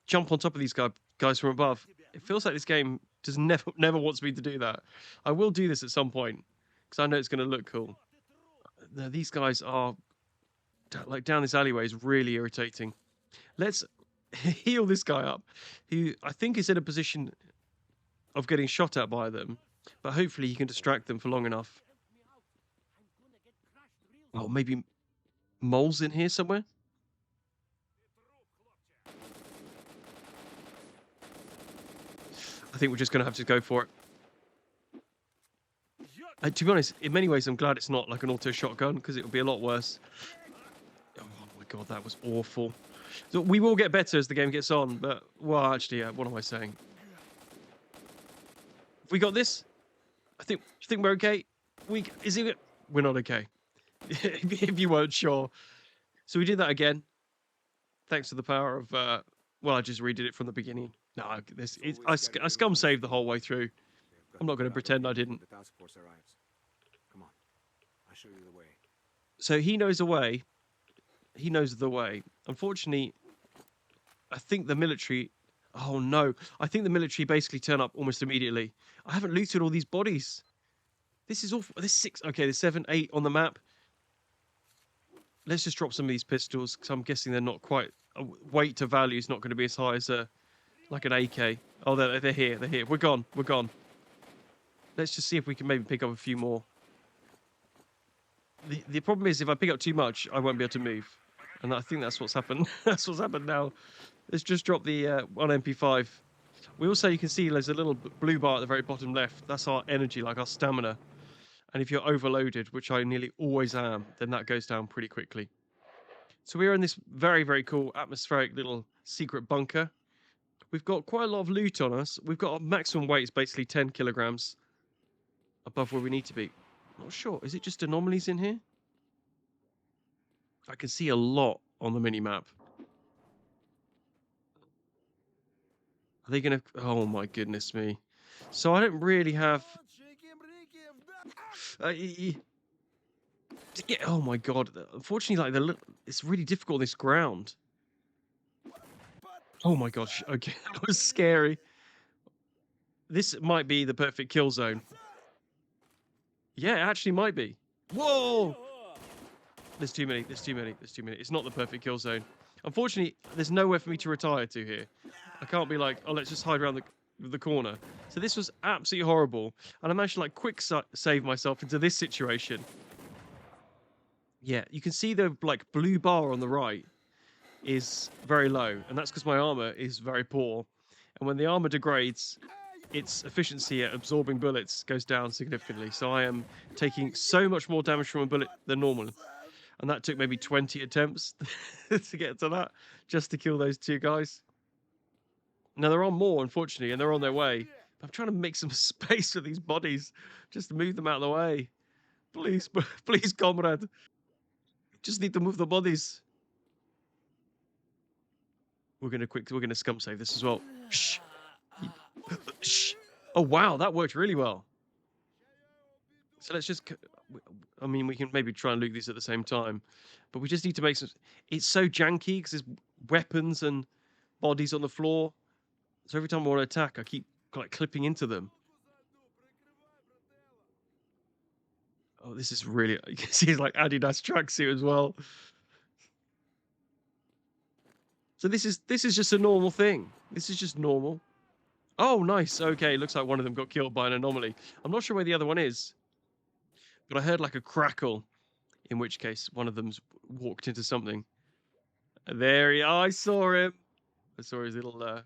Speaker 1: jump on top of these guys from above. It feels like this game just never wants me to do that. I will do this at some point because I know it's going to look cool. Now, these guys are like down this alleyway is really irritating. Let's heal this guy up, who I think is in a position of getting shot at by them, but hopefully he can distract them for long enough. Oh, maybe Mole's in here somewhere? I think we're just going to have to go for it. To be honest, in many ways, I'm glad it's not like an auto shotgun because it would be a lot worse. Oh my god, that was awful. So we will get better as the game gets on, but, well, actually, what am I saying? Have we got this? I think we're okay. We're not okay. If you weren't sure. So we did that again. Thanks to the power of, well, I just redid it from the beginning. No, I scum saved the whole way through. I'm not going to pretend I didn't.
Speaker 4: The task force arrives. Come on, I'll show you the way.
Speaker 1: So he knows the way. He knows the way. Unfortunately, I think the military... Oh, no. I think the military basically turn up almost immediately. I haven't looted all these bodies. This is awful. There's 6... Okay, there's 7, 8 on the map. Let's just drop some of these pistols, because I'm guessing they're not quite... weight to value is not going to be as high as like an AK. Oh, they're here. They're here. We're gone. We're gone. Let's just see if we can maybe pick up a few more. The problem is, if I pick up too much, I won't be able to move. And I think that's what's happened. That's what's happened now. Let's just drop the one MP5. We also, you can see there's a little blue bar at the very bottom left. That's our energy, like our stamina. And if you're overloaded, which I nearly always am, then that goes down pretty quickly. So we're in this very, very cool atmospheric little secret bunker. We've got quite a lot of loot on us. We've got our maximum weight is basically 10 kilograms above where we need to be. Not sure. Is it just anomalies in here? I can see a lot on the mini-map. Are they going to... Oh, my goodness me. So I don't really have... Yeah, oh, my God. Unfortunately, like it's really difficult on this ground. Oh, my gosh. Okay, that was scary. This might be the perfect kill zone. Yeah, it actually might be. Whoa! There's too many. There's too many. There's too many. It's not the perfect kill zone. Unfortunately, there's nowhere for me to retire to here. I can't be like, oh, let's just hide around the corner. So this was absolutely horrible. And I managed to like quick save myself into this situation. Yeah, you can see the like blue bar on the right is very low. And that's because my armor is very poor. And when the armor degrades, its efficiency at absorbing bullets goes down significantly. So I am taking so much more damage from a bullet than normal. And that took maybe 20 attempts to get to that, just to kill those 2 guys. Now, there are more, unfortunately, and they're on their way. I'm trying to make some space for these bodies, just to move them out of the way. Please, please, comrade. Just need to move the bodies. We're gonna scum save this as well. Shh. Shh. Oh, wow, that worked really well. So let's just... I mean, we can maybe try and loot these at the same time. But we just need to make some... It's so janky because there's weapons and bodies on the floor. So every time I want to attack, I keep like clipping into them. Oh, this is really... You can see it's like Adidas tracksuit as well. So this is just a normal thing. This is just normal. Oh, nice. Okay, looks like one of them got killed by an anomaly. I'm not sure where the other one is. But I heard like a crackle, in which case one of them's walked into something. And there he... Oh, I saw him. I saw his little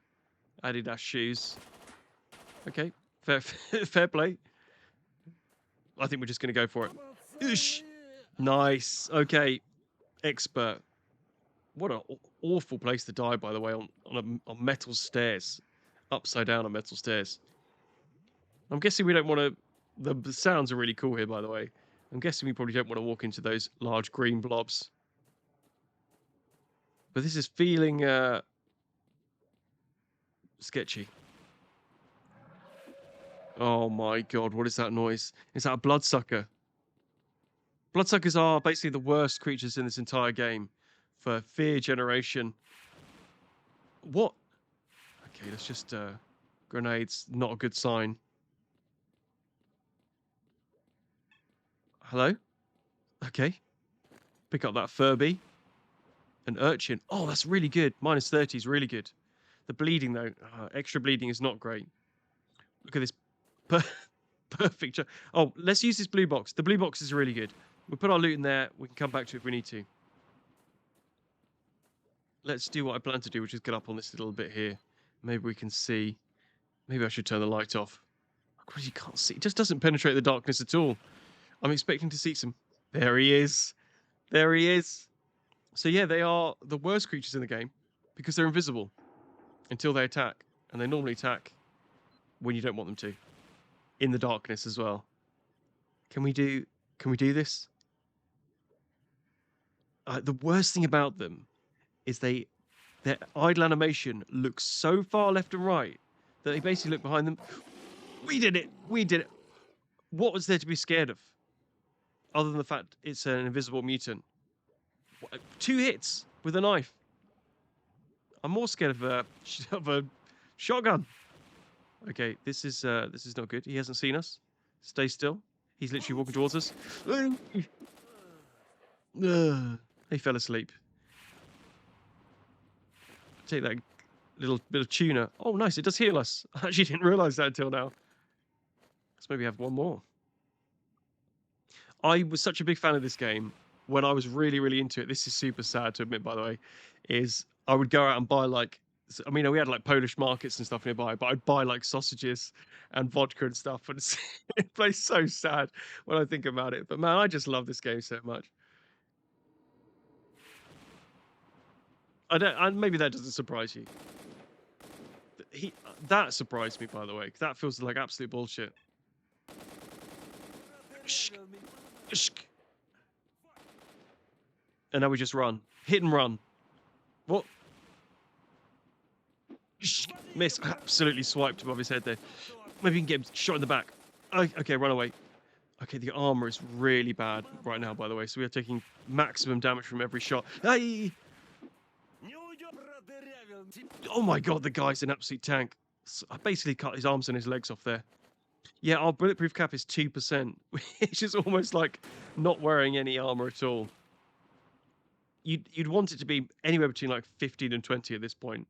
Speaker 1: Adidas shoes. Okay, fair play. I think we're just going to go for it. Oosh. Nice. Okay, expert. What an awful place to die, by the way, on metal stairs. Upside down on metal stairs. I'm guessing we don't want to... The sounds are really cool here, by the way. I'm guessing we probably don't want to walk into those large green blobs. But this is feeling sketchy. Oh my God, what is that noise? Is that a bloodsucker? Bloodsuckers are basically the worst creatures in this entire game for fear generation. What? Okay, let's just... Grenades, not a good sign. Hello? Okay. Pick up that Furby. An urchin. Oh, that's really good. -30 is really good. The bleeding, though. Extra bleeding is not great. Look at this. Perfect. Oh, let's use this blue box. The blue box is really good. We'll put our loot in there. We can come back to it if we need to. Let's do what I plan to do, which is get up on this little bit here. Maybe we can see. Maybe I should turn the light off. Because you can't see. It just doesn't penetrate the darkness at all. I'm expecting to see some... There he is. There he is. So yeah, they are the worst creatures in the game because they're invisible until they attack. And they normally attack when you don't want them to. In the darkness as well. Can we do this? The worst thing about them is they Their idle animation looks so far left and right that they basically look behind them. We did it! We did it! What was there to be scared of? Other than the fact it's an invisible mutant. 2 hits with a knife. I'm more scared of of a shotgun. Okay, this is not good. He hasn't seen us. Stay still. He's literally walking towards us. He fell asleep. Take that little bit of tuna. Oh, nice. It does heal us. I actually didn't realize that until now. Let's maybe have one more. I was such a big fan of this game when I was really, really into it. This is super sad to admit, by the way, is I would go out and buy like, I mean, we had like Polish markets and stuff nearby, but I'd buy like sausages and vodka and stuff. And it plays so sad when I think about it. But man, I just love this game so much. Maybe that doesn't surprise you. That surprised me, by the way. That feels like absolute bullshit. And now we just run. Hit and run. What? Miss. Absolutely swiped above his head there. Maybe we can get him shot in the back. Okay, run away. Okay, the armor is really bad right now, by the way. So we are taking maximum damage from every shot. Hey! Oh my god, the guy's an absolute tank. So I basically cut his arms and his legs off there. Yeah, our bulletproof cap is 2%, which is almost like not wearing any armor at all. You'd want it to be anywhere between like 15 and 20 at this point.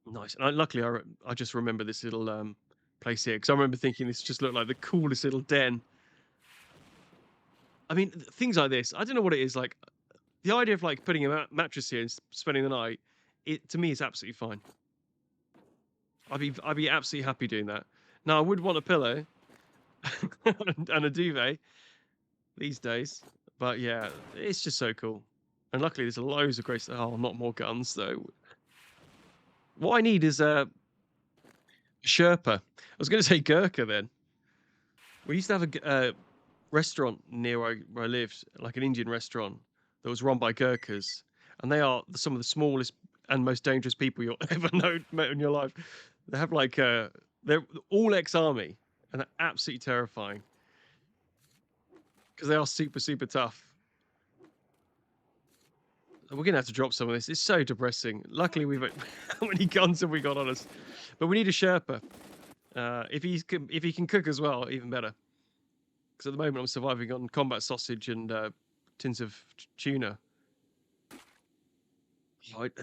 Speaker 1: Nice. And luckily, I just remember this little place here because I remember thinking this just looked like the coolest little den. I mean, things like this. I don't know what it is like. The idea of like putting a mattress here and spending the night, to me is absolutely fine. I'd be absolutely happy doing that. Now I would want a pillow and a duvet these days, but yeah, it's just so cool. And luckily there's loads of great. Oh, not more guns though. What I need is a Sherpa. I was going to say Gurkha then. We used to have a restaurant near where I lived, like an Indian restaurant that was run by Gurkhas, and they are some of the smallest and most dangerous people you'll ever met in your life. They have like they're all ex-army, and they're absolutely terrifying because they are super, super tough. We're gonna have to drop some of this. It's so depressing. Luckily, how many guns have we got on us? But we need a Sherpa. If he can cook as well, even better. Because at the moment I'm surviving on combat sausage and tins of tuna.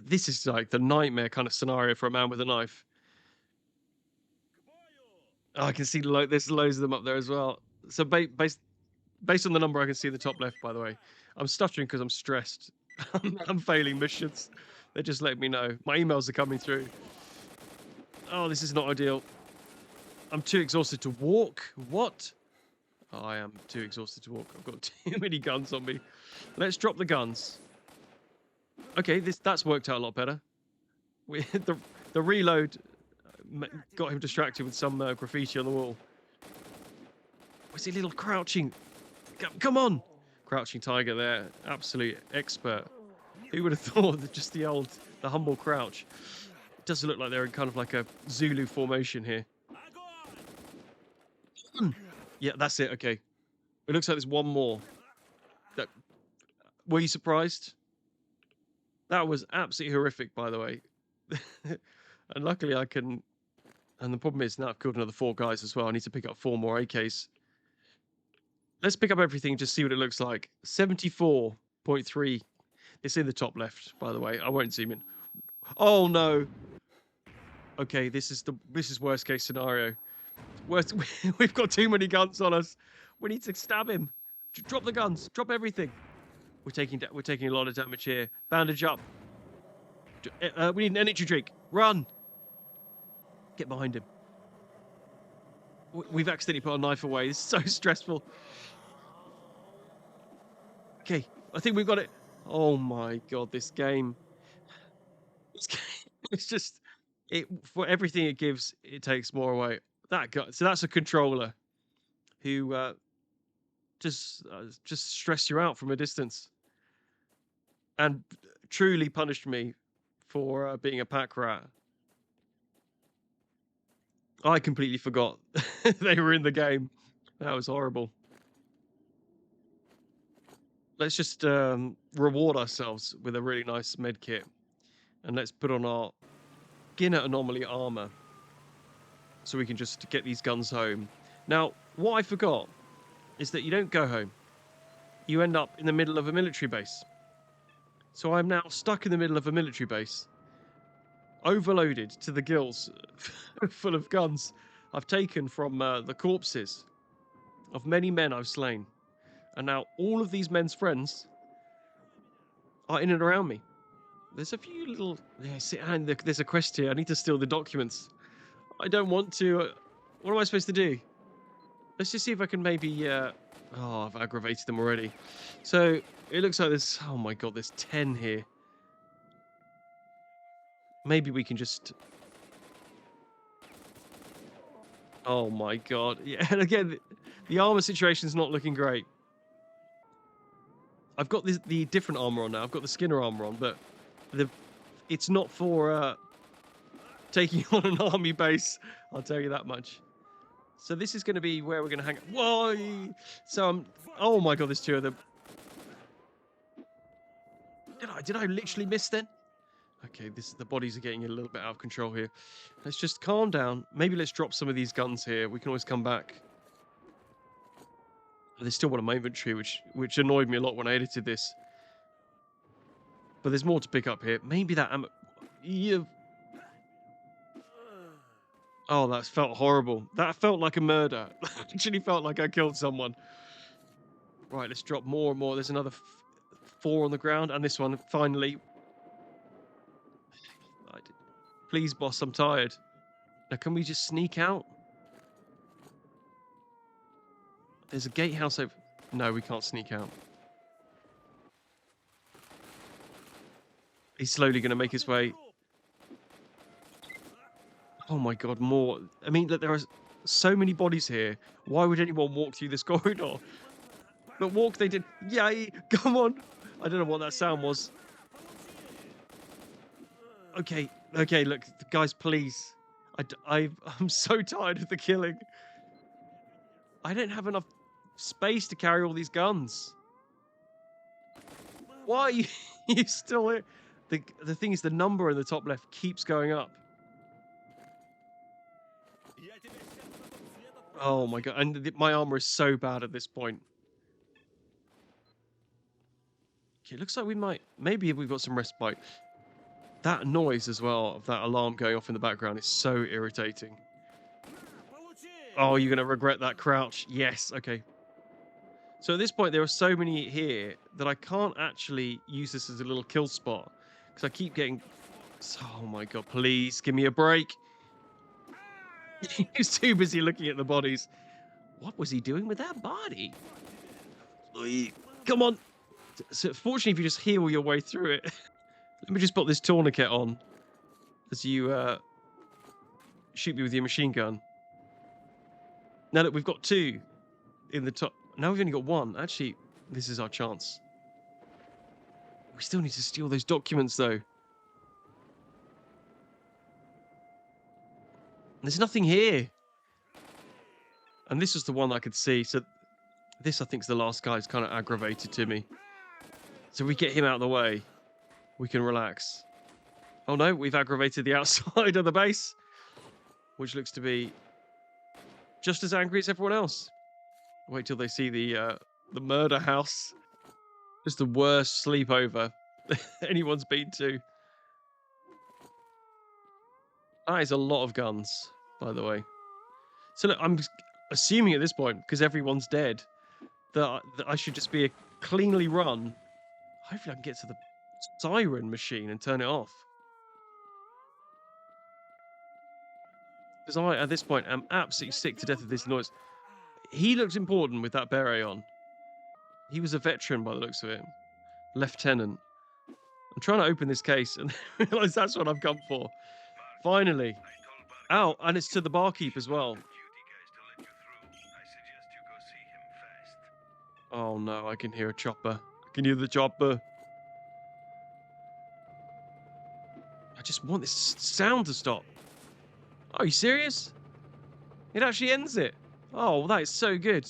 Speaker 1: This is like the nightmare kind of scenario for a man with a knife. Oh, I can see there's loads of them up there as well. So based on the number I can see in the top left, by the way, I'm stuttering because I'm stressed. I'm failing missions. They're just letting me know. My emails are coming through. Oh, this is not ideal. I'm too exhausted to walk. What? Oh, I am too exhausted to walk. I've got too many guns on me. Let's drop the guns. Okay, that's worked out a lot better. The reload got him distracted with some graffiti on the wall. Where's he little crouching? Come on! Crouching tiger there. Absolute expert. Who would have thought that just the humble crouch? It does look like they're in kind of like a Zulu formation here. Yeah, that's it. Okay. It looks like there's one more. Were you surprised? That was absolutely horrific, by the way. And luckily I can... And the problem is now I've killed another 4 guys as well. I need to pick up 4 more AKs. Let's pick up everything, just see what it looks like. 74.3. It's in the top left, by the way. I won't zoom in. Oh no. Okay, this is worst case scenario. We've got too many guns on us. We need to stab him. Drop the guns. Drop everything. We're taking a lot of damage here. Bandage up. We need an energy drink. Run. Get behind him. We've accidentally put our knife away. This is so stressful. Okay, I think we've got it. Oh my god, this game. It's just for everything it gives, it takes more away. That guy. So that's a controller who just stress you out from a distance. And truly punished me for being a pack rat. I completely forgot they were in the game. That was horrible. Let's just reward ourselves with a really nice med kit. And let's put on our Skinner anomaly armor. So we can just get these guns home. Now, what I forgot is that you don't go home. You end up in the middle of a military base. So I'm now stuck in the middle of a military base. Overloaded to the gills. Full of guns I've taken from the corpses of many men I've slain. And now all of these men's friends are in and around me. There's a few little... Yeah, see, and there's a quest here. I need to steal the documents. I don't want to. What am I supposed to do? Let's just see if I can maybe... oh, I've aggravated them already. So, it looks like there's... Oh my god, there's 10 here. Maybe we can just... Oh my god. Yeah, and again, the armor situation's not looking great. I've got the different armor on now. I've got the Skinner armor on, but it's not for taking on an army base. I'll tell you that much. So this is going to be where we're going to hang. Whoa! So oh my god, there's 2 of them. Did I literally miss then? Okay, the bodies are getting a little bit out of control here. Let's just calm down. Maybe let's drop some of these guns here. We can always come back. There's still one in my inventory, which annoyed me a lot when I edited this. But there's more to pick up here. Maybe that ammo... Yeah. Oh, that felt horrible. That felt like a murder. Actually felt like I killed someone. Right, let's drop more and more. There's another 4 on the ground. And this one, finally. Please, boss, I'm tired. Now, can we just sneak out? There's a gatehouse over... No, we can't sneak out. He's slowly going to make his way. Oh my god, more. I mean, there are so many bodies here. Why would anyone walk through this corridor? But walk they did. Yay! Come on! I don't know what that sound was. Okay, look, guys, please. I'm so tired of the killing. I don't have enough space to carry all these guns. Why are you still here? The thing is, the number in the top left keeps going up. Oh my god, and my armor is so bad at this point. Okay, looks like we might... Maybe we've got some respite. That noise as well, of that alarm going off in the background, is so irritating. Oh, you're going to regret that crouch. Yes, okay. So at this point, there are so many here that I can't actually use this as a little kill spot. Because I keep getting... Oh my god, please, give me a break. He's too busy looking at the bodies. What was he doing with that body? Come on. So fortunately, if you just heal your way through it. Let me just put this tourniquet on as you shoot me with your machine gun. Now look, we've got 2 in the top. Now we've only got 1. Actually, this is our chance. We still need to steal those documents, though. There's nothing here. And this was the one I could see. So this, I think, is the last guy who's kind of aggravated to me. So we get him out of the way. We can relax. Oh no, we've aggravated the outside of the base, which looks to be just as angry as everyone else. Wait till they see the murder house. Just the worst sleepover anyone's been to. That is a lot of guns, by the way. So look, I'm assuming at this point, because everyone's dead, that I should just be a cleanly run. Hopefully I can get to the siren machine and turn it off. Because I, at this point, am absolutely sick to death of this noise. He looks important with that beret on. He was a veteran by the looks of it. Lieutenant. I'm trying to open this case and realise that's what I've come for. Finally. Ow, and it's to the barkeep as well. Oh no, I can hear a chopper. I can hear the chopper. just want this sound to stop. Are you serious? It actually ends it. Oh, well, that is so good.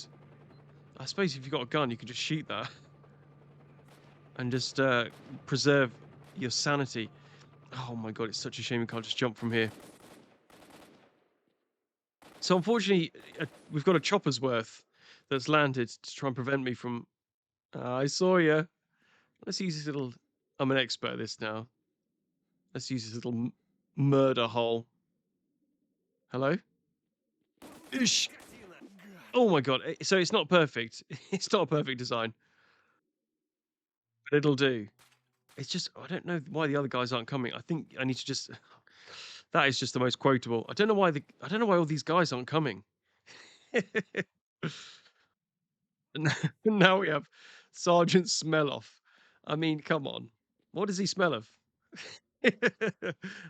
Speaker 1: I suppose if you've got a gun, you could just shoot that and just preserve your sanity. Oh my god, it's such a shame we can't just jump from here. So unfortunately, we've got a chopper's worth that's landed to try and prevent me from... I saw you. Let's use this little... I'm an expert at this now. Let's use this little murder hole. Hello? Ish. Oh my god. So it's not perfect. It's not a perfect design. But it'll do. It's just... I don't know why the other guys aren't coming. I think I need to just... That is just the most quotable. I don't know why all these guys aren't coming. Now we have Sergeant Smelloff. I mean, come on. What does he smell of?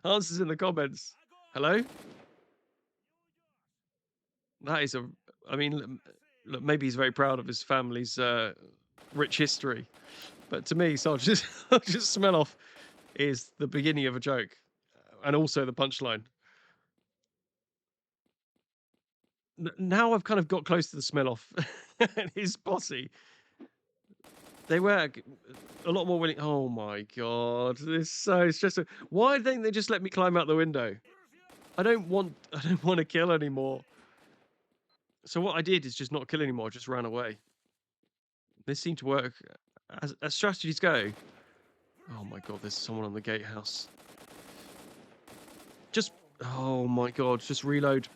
Speaker 1: Answers in the comments. Hello? That is a... I mean, look, maybe he's very proud of his family's rich history. But to me, Sergeant Smelloff is the beginning of a joke. And also the punchline. Now I've kind of got close to the Smelloff and his posse. They were a lot more willing. Oh my god, this so stressful. Why didn't they just let me climb out the window? I don't want to kill anymore. So what I did is just not kill anymore. I just ran away. This seemed to work as strategies go. Oh my god, there's someone on the gatehouse. Just... Oh my god, just reload.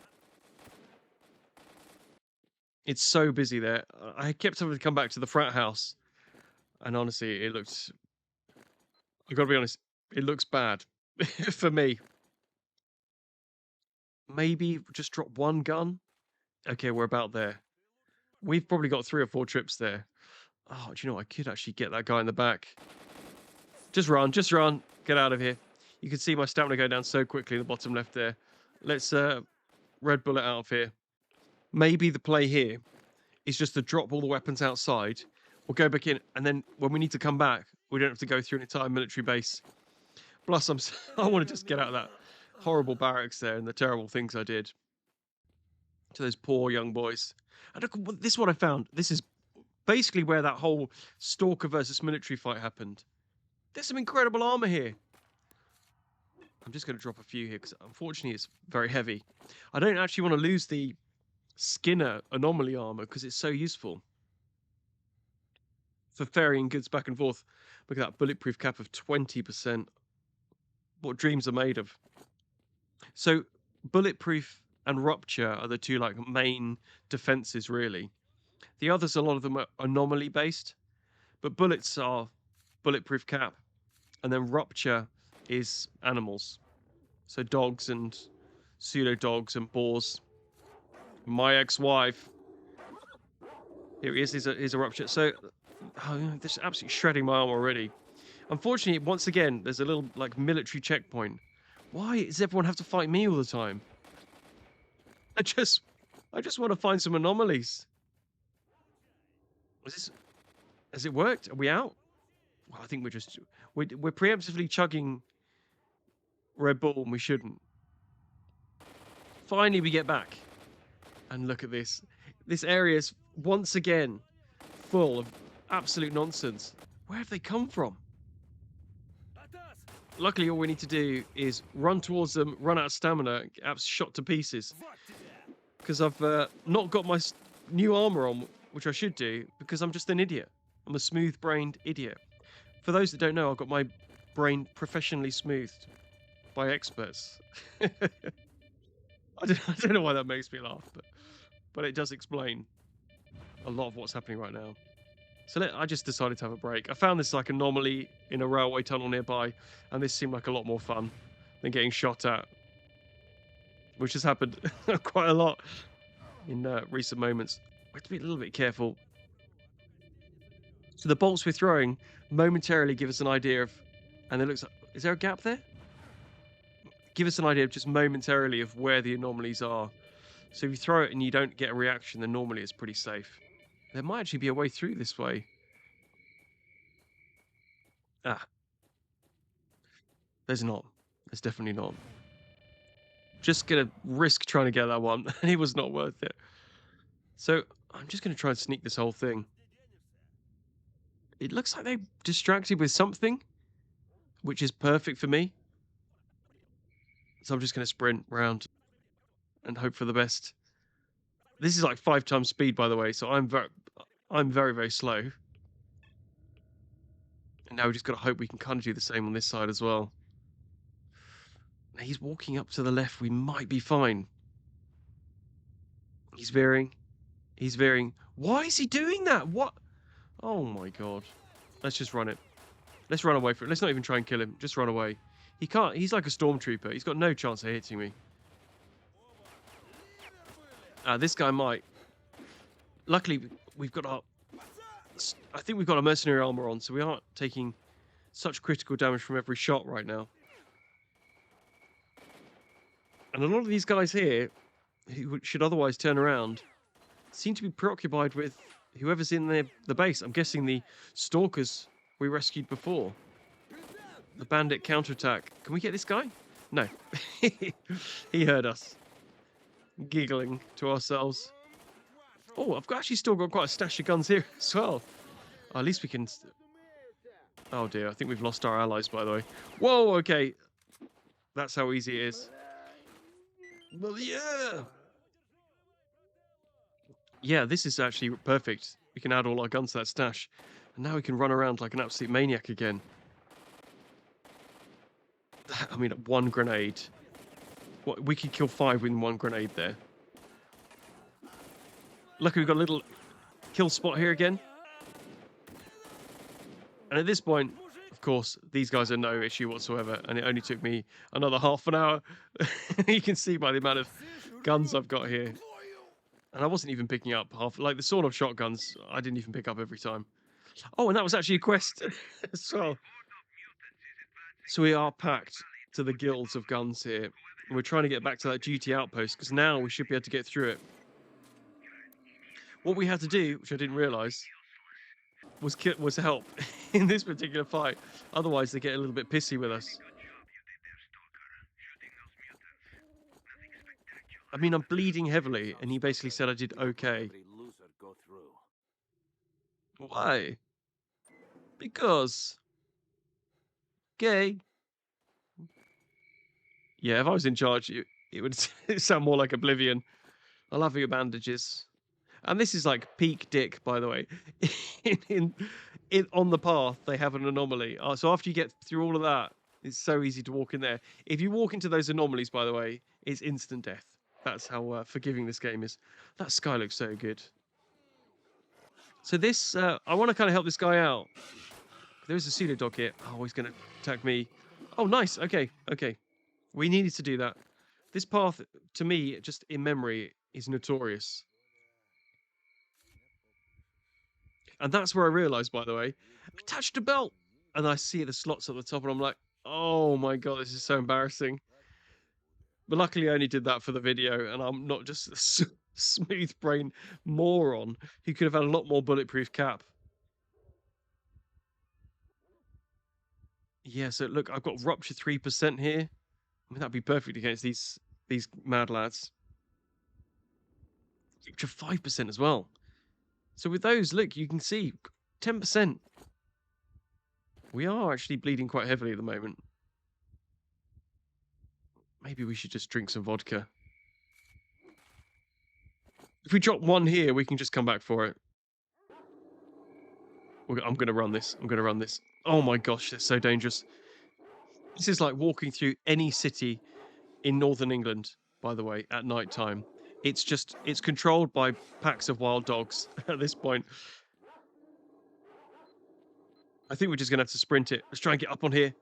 Speaker 1: It's so busy there. I kept having to come back to the frat house. And honestly, it looks... I've got to be honest, it looks bad for me. Maybe just drop one gun? Okay, we're about there. We've probably got 3 or 4 trips there. Oh, do you know what? I could actually get that guy in the back. Just run, just run. Get out of here. You can see my stamina go down so quickly in the bottom left there. Let's red bullet out of here. Maybe the play here is just to drop all the weapons outside. We'll go back in, and then when we need to come back, we don't have to go through an entire military base. Plus, I want to just get out of that horrible barracks there and the terrible things I did to those poor young boys. And look, this is what I found. This is basically where that whole stalker versus military fight happened. There's some incredible armor here. I'm just going to drop a few here because unfortunately it's very heavy. I don't actually want to lose the Skinner anomaly armor because it's so useful for ferrying goods back and forth. Look at that bulletproof cap of 20%. What dreams are made of. So bulletproof and rupture are the two like main defenses really. The others, a lot of them are anomaly based, but bullets are bulletproof cap, and then rupture is animals. So dogs and pseudo dogs and boars. My ex-wife. Here he is. Here's a rupture. So this is absolutely shredding my arm already. Unfortunately, once again, there's a little like military checkpoint. Why does everyone have to fight me all the time? I just want to find some anomalies. Has it worked? Are we out? Well, I think we're preemptively chugging Red Bull and we shouldn't. Finally, we get back. And look at this. This area is once again full of absolute nonsense. Where have they come from? Luckily, all we need to do is run towards them, run out of stamina, get shot to pieces. Because I've not got my new armor on, which I should do, because I'm just an idiot. I'm a smooth-brained idiot. For those that don't know, I've got my brain professionally smoothed by experts. I don't know why that makes me laugh, but it does explain a lot of what's happening right now. So I just decided to have a break. I found this like anomaly in a railway tunnel nearby, and this seemed like a lot more fun than getting shot at, which has happened quite a lot in recent moments. We have to be a little bit careful. So the bolts we're throwing momentarily give us an idea of, and it looks like, is there a gap there? Give us an idea of just momentarily of where the anomalies are. So if you throw it and you don't get a reaction, then normally it's pretty safe. There might actually be a way through this way. Ah. There's not. It's definitely not. Just gonna risk trying to get that one. It was not worth it. So I'm just gonna try and sneak this whole thing. It looks like they distracted with something, which is perfect for me. So I'm just gonna sprint round and hope for the best. This is like 5 times speed, by the way, so I'm very, very slow. And now we just gotta hope we can kind of do the same on this side as well. He's walking up to the left. We might be fine. He's veering. He's veering. Why is he doing that? What? Oh my god. Let's just run it. Let's run away from it. Let's not even try and kill him. Just run away. He can't. He's like a stormtrooper. He's got no chance of hitting me. This guy might. Luckily, we've got our... I think we've got a mercenary armor on, so we aren't taking such critical damage from every shot right now. And a lot of these guys here, who should otherwise turn around, seem to be preoccupied with whoever's in the base. I'm guessing the stalkers we rescued before. The bandit counterattack. Can we get this guy? No. He heard us. Giggling to ourselves. Oh, I've actually still got quite a stash of guns here as well. Oh, at least we can... Oh dear, I think we've lost our allies, by the way. Whoa, okay. That's how easy it is. Well, yeah. Yeah, this is actually perfect. We can add all our guns to that stash. And now we can run around like an absolute maniac again. I mean, 1 grenade. What, we could kill 5 with 1 grenade there. Luckily, we've got a little kill spot here again. And at this point, of course, these guys are no issue whatsoever. And it only took me another half an hour. You can see by the amount of guns I've got here. And I wasn't even picking up half... Like, the sawed-off shotguns, I didn't even pick up every time. Oh, and that was actually a quest as well. So we are packed to the gills of guns here. And we're trying to get back to that duty outpost, because now we should be able to get through it. What we had to do, which I didn't realise, was help in this particular fight. Otherwise, they get a little bit pissy with us. I mean, I'm bleeding heavily, and he basically said I did okay. Why? Because... gay. Yeah, if I was in charge, it would sound more like Oblivion. I'll have your bandages. And this is like peak dick, by the way. On the path, they have an anomaly. So after you get through all of that, it's so easy to walk in there. If you walk into those anomalies, by the way, it's instant death. That's how forgiving this game is. That sky looks so good. So this, I want to kind of help this guy out. There's a pseudo dog here. Oh, he's going to attack me. Oh, nice. Okay, okay. We needed to do that. This path, to me, just in memory, is notorious. And that's where I realised, by the way, attached a belt. And I see the slots at the top, and I'm like, oh my god, this is so embarrassing. But luckily, I only did that for the video, and I'm not just a smooth brain moron who could have had a lot more bulletproof cap. Yeah, so look, I've got rupture 3% here. I mean, that'd be perfect against these mad lads. Rupture 5% as well. So with those, look, you can see 10%. We are actually bleeding quite heavily at the moment. Maybe we should just drink some vodka. If we drop 1 here, we can just come back for it. I'm going to run this. I'm going to run this. Oh my gosh, it's so dangerous. This is like walking through any city in northern England, by the way, at night time. It's controlled by packs of wild dogs at this point. I think we're just going to have to sprint it. Let's try and get up on here.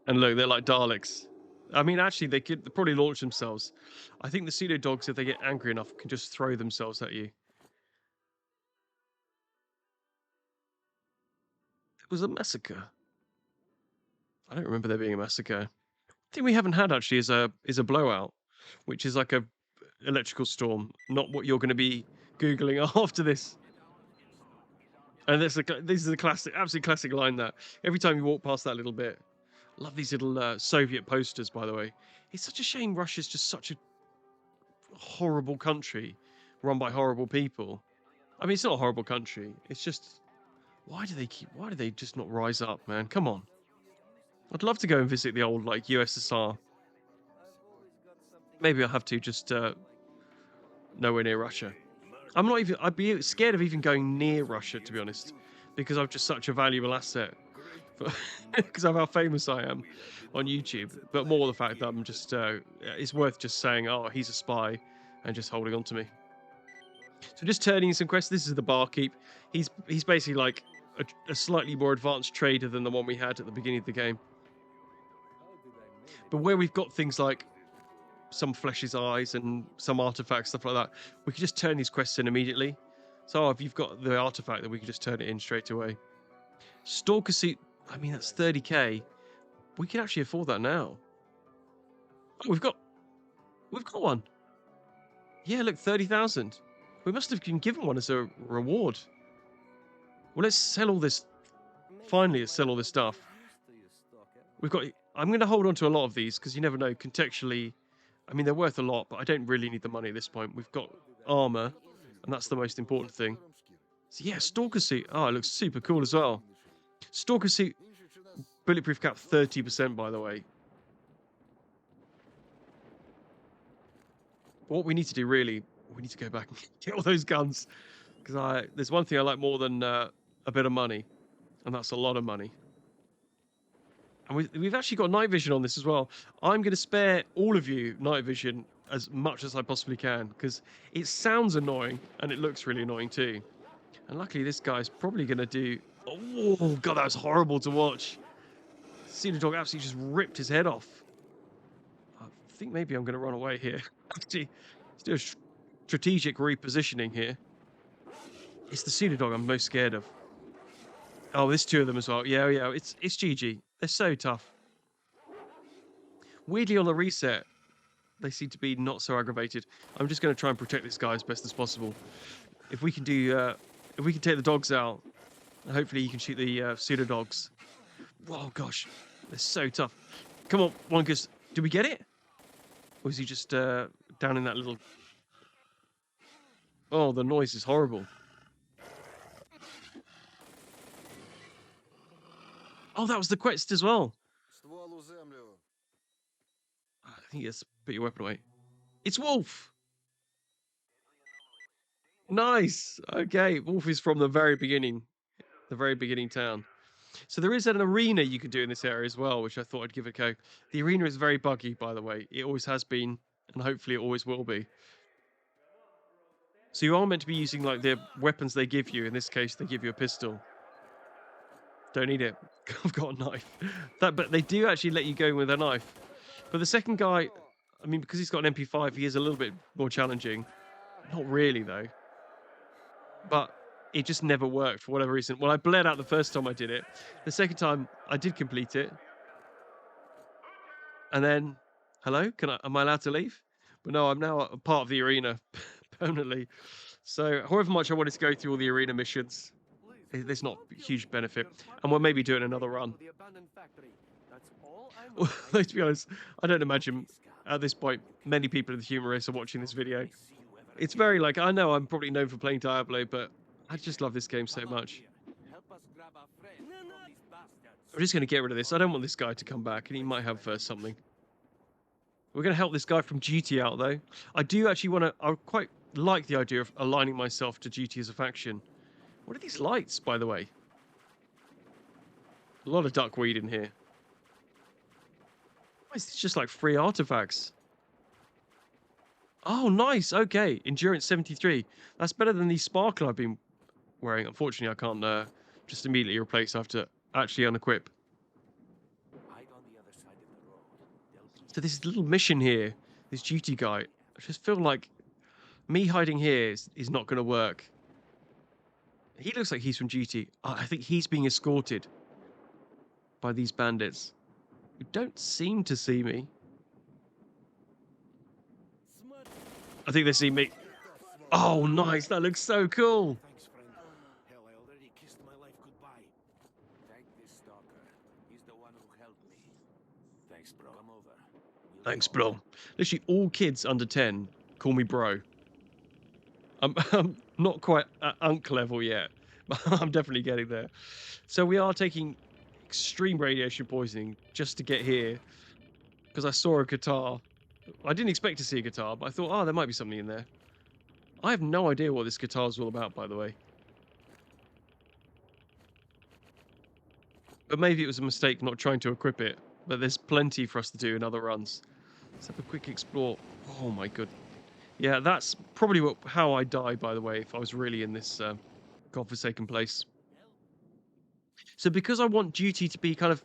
Speaker 1: And look, they're like Daleks. I mean, actually, they could probably launch themselves. I think the pseudo dogs, if they get angry enough, can just throw themselves at you. It was a massacre. I don't remember there being a massacre. The thing we haven't had actually is a blowout, which is like a electrical storm, not what you're going to be googling after this. And this is a classic, absolute classic line. That every time you walk past that little bit, Love these little Soviet posters, by the way. It's such a shame Russia's just such a horrible country run by horrible people. I mean, it's not a horrible country. It's just, why do they just not rise up, man? Come on. I'd love to go and visit the old, like, USSR. Maybe I'll have to, just nowhere near Russia. I'd be scared of even going near Russia, to be honest, because I'm just such a valuable asset. Because of how famous I am on YouTube, but more the fact that I'm just, it's worth just saying, oh, he's a spy, and just holding on to me. So just turning in some quests. This is the barkeep. He's basically like a slightly more advanced trader than the one we had at the beginning of the game. But where we've got things like some flesh's eyes and some artifacts, stuff like that, we can just turn these quests in immediately. So if you've got the artifact, then we can just turn it in straight away. Stalker suit, I mean, that's 30k. We can actually afford that now. Oh, we've got one. Yeah, look, 30,000. We must have been given one as a reward. Well, let's sell all this. Finally, let's sell all this stuff. I'm going to hold on to a lot of these because you never know. Contextually, I mean, they're worth a lot, but I don't really need the money at this point. We've got armor, and that's the most important thing. So yeah, Stalker suit. Oh, it looks super cool as well. Stalker suit, bulletproof cap 30%, by the way. What we need to do, really, we need to go back and get all those guns. Because there's one thing I like more than a bit of money, and that's a lot of money. And we've actually got night vision on this as well. I'm going to spare all of you night vision as much as I possibly can, because it sounds annoying, and it looks really annoying too. And luckily, this guy's probably going to do... Oh, God, that was horrible to watch. Cedar Dog absolutely just ripped his head off. I think maybe I'm going to run away here. Actually, let's do a strategic repositioning here. It's the Cedar Dog I'm most scared of. Oh, there's two of them as well. Yeah, yeah, it's GG. They're so tough. Weirdly, on the reset, they seem to be not so aggravated. I'm just going to try and protect this guy as best as possible. If we can do, if we can take the dogs out, hopefully you can shoot the pseudo dogs. Whoa, gosh, they're so tough. Come on, Wonkus. Did we get it? Or is he just down in that little... Oh, the noise is horrible. Oh, that was the quest as well. I think it's put your weapon away. It's Wolf. Nice. Okay, Wolf is from the very beginning town. So there is an arena you can do in this area as well, which I thought I'd give it a go. The arena is very buggy, by the way. It always has been, and hopefully it always will be. So you are meant to be using like the weapons they give you. In this case, they give you a pistol. Don't need it. I've got a knife. But they do actually let you go with a knife. But the second guy, I mean, because he's got an MP5, he is a little bit more challenging. Not really, though. But it just never worked for whatever reason. Well, I bled out the first time I did it. The second time, I did complete it. And then, hello? Am I allowed to leave? But no, I'm now a part of the arena permanently. So however much I wanted to go through all the arena missions, there's not huge benefit. And we'll maybe do it another run. Well, let's be honest, I don't imagine at this point many people in the human race are watching this video. It's very like, I know I'm probably known for playing Diablo, but I just love this game so much. I'm just going to get rid of this. I don't want this guy to come back, and he might have something. We're going to help this guy from duty out, though. I do actually want to... I quite like the idea of aligning myself to duty as a faction. What are these lights, by the way? A lot of duckweed in here. Why is this just like free artifacts? Oh, nice. Okay. Endurance 73. That's better than the sparkle I've been wearing. Unfortunately, I can't just immediately replace. I have to actually unequip. So this little mission here, this duty guy, I just feel like me hiding here is not going to work. He looks like he's from duty. I think he's being escorted by these bandits who don't seem to see me. I think they see me. Oh, nice. That looks so cool.
Speaker 4: Thanks, friend. Hell, I already kissed my life goodbye. Thank this stalker. He's the one who helped me.
Speaker 1: Thanks, bro. Literally, all kids under 10 call me bro. I'm not quite at unk level yet, but I'm definitely getting there. So we are taking extreme radiation poisoning just to get here because I saw a guitar. I didn't expect to see a guitar, but I thought, oh, there might be something in there. I have no idea what this guitar is all about, by the way. But maybe it was a mistake not trying to equip it. But there's plenty for us to do in other runs. Let's have a quick explore. Oh my god. Yeah, that's probably how I die, by the way, if I was really in this godforsaken place. So because I want Duty to be kind of,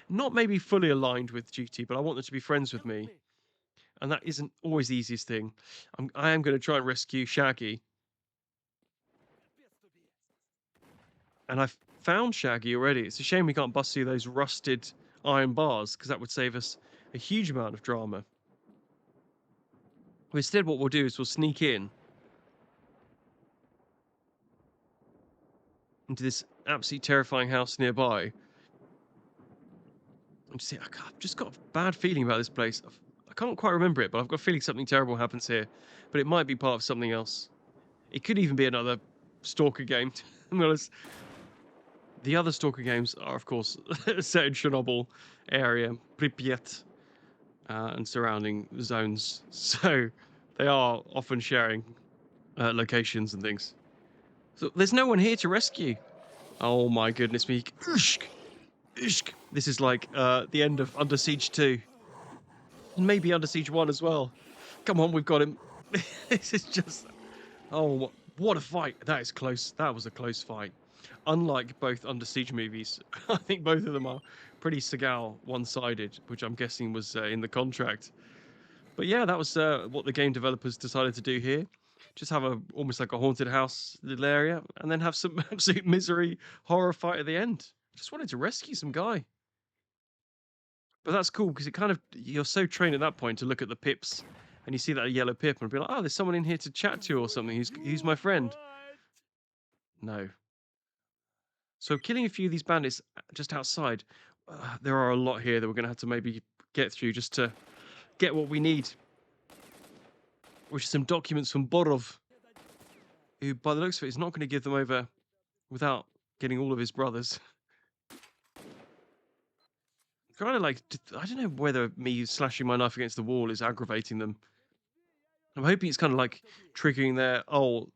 Speaker 1: not maybe fully aligned with Duty, but I want them to be friends with me. And that isn't always the easiest thing. I am going to try and rescue Shaggy. And I've found Shaggy already. It's a shame we can't bust through those rusted iron bars, because that would save us a huge amount of drama. Instead, what we'll do is we'll sneak in into this absolutely terrifying house nearby. And just see, I've just got a bad feeling about this place. I can't quite remember it, but I've got a feeling something terrible happens here. But it might be part of something else. It could even be another Stalker game. To be honest. The other Stalker games are, of course, set in Chernobyl area, Pripyat, and surrounding zones. So they are often sharing locations and things. So there's no one here to rescue. Oh my goodness me. Ushk! Ushk! This is like the end of Under Siege 2. And maybe Under Siege 1 as well. Come on, we've got him. This is just... Oh, what a fight. That is close. That was a close fight. Unlike both Under Siege movies, I think both of them are pretty S.T.A.L.K.E.R one-sided, which I'm guessing was in the contract. But yeah, that was what the game developers decided to do here. Just have almost like a haunted house little area, and then have some absolute misery horror fight at the end. Just wanted to rescue some guy. But that's cool because it kind of, you're so trained at that point to look at the pips, and you see that yellow pip and be like, oh, there's someone in here to chat to or something. Who's my friend? No. So killing a few of these bandits just outside, there are a lot here that we're going to have to maybe get through just to get what we need. Which is some documents from Borov, who, by the looks of it, is not going to give them over without getting all of his brothers. Kind of like, I don't know whether me slashing my knife against the wall is aggravating them. I'm hoping it's kind of like triggering their, oh,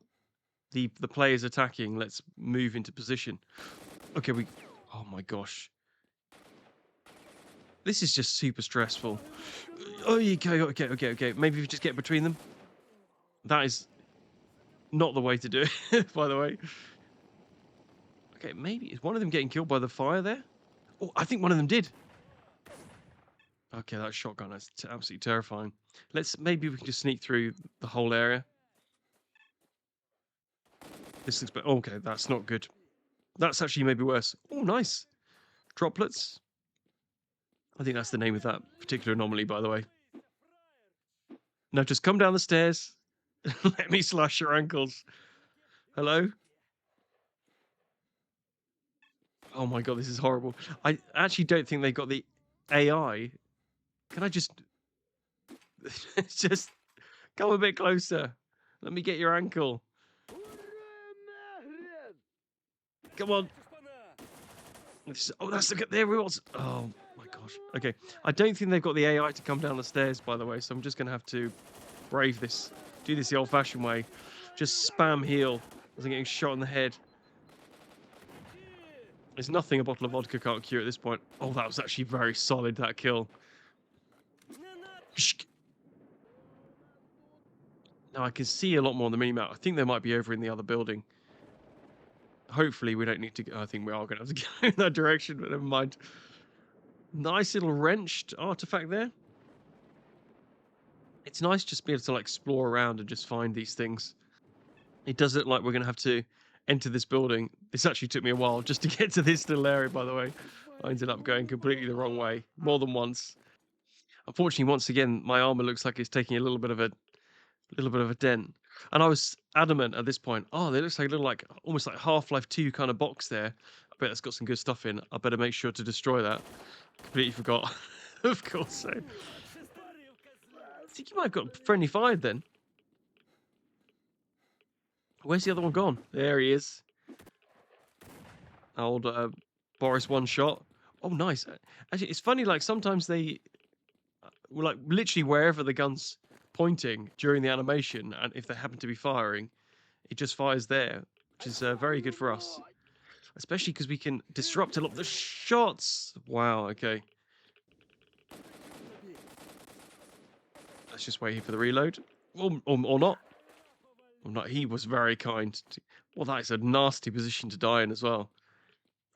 Speaker 1: the player's attacking, let's move into position. Okay, oh my gosh. This is just super stressful. Oh, okay. Maybe if you just get between them. That is not the way to do it, by the way. Okay, maybe is one of them getting killed by the fire there? Oh, I think one of them did. Okay, that shotgun is absolutely terrifying. Maybe we can just sneak through the whole area. This looks better. Okay, that's not good. That's actually maybe worse. Oh, nice. Droplets. I think that's the name of that particular anomaly, by the way. Now just come down the stairs. Let me slash your ankles. Hello? Oh my god, this is horrible. I actually don't think they got the AI. Can I just... just come a bit closer. Let me get your ankle. Come on. Oh, that's the... There we was. Oh my gosh. Okay. I don't think they've got the AI to come down the stairs, by the way, so I'm just going to have to brave this. Do this the old-fashioned way. Just spam heal as I'm getting shot in the head. There's nothing a bottle of vodka can't cure at this point. Oh, that was actually very solid, that kill. Now I can see a lot more on the minimap. I think they might be over in the other building. Hopefully we don't need to go. I think we are going to have to go in that direction, but never mind. Nice little wrenched artifact there. It's nice just to be able to like explore around and just find these things. It does look like we're going to have to enter this building. This actually took me a while just to get to this little area, by the way. I ended up going completely the wrong way more than once. Unfortunately, once again, my armor looks like it's taking a little bit of a dent. And I was adamant at this point, oh, there looks like a little, like, almost like Half-Life 2 kind of box there. I bet it's got some good stuff in. I better make sure to destroy that. Completely forgot. Of course so. think you might have got friendly fired then. Where's the other one gone? There he is. Old Boris one shot. Oh, nice. Actually, it's funny. Like sometimes they, like literally wherever the gun's pointing during the animation, and if they happen to be firing, it just fires there, which is very good for us. Especially because we can disrupt a lot of the shots. Wow. Okay. Let's just wait here for the reload. Or not. Or not. He was very kind. Well, that is a nasty position to die in as well.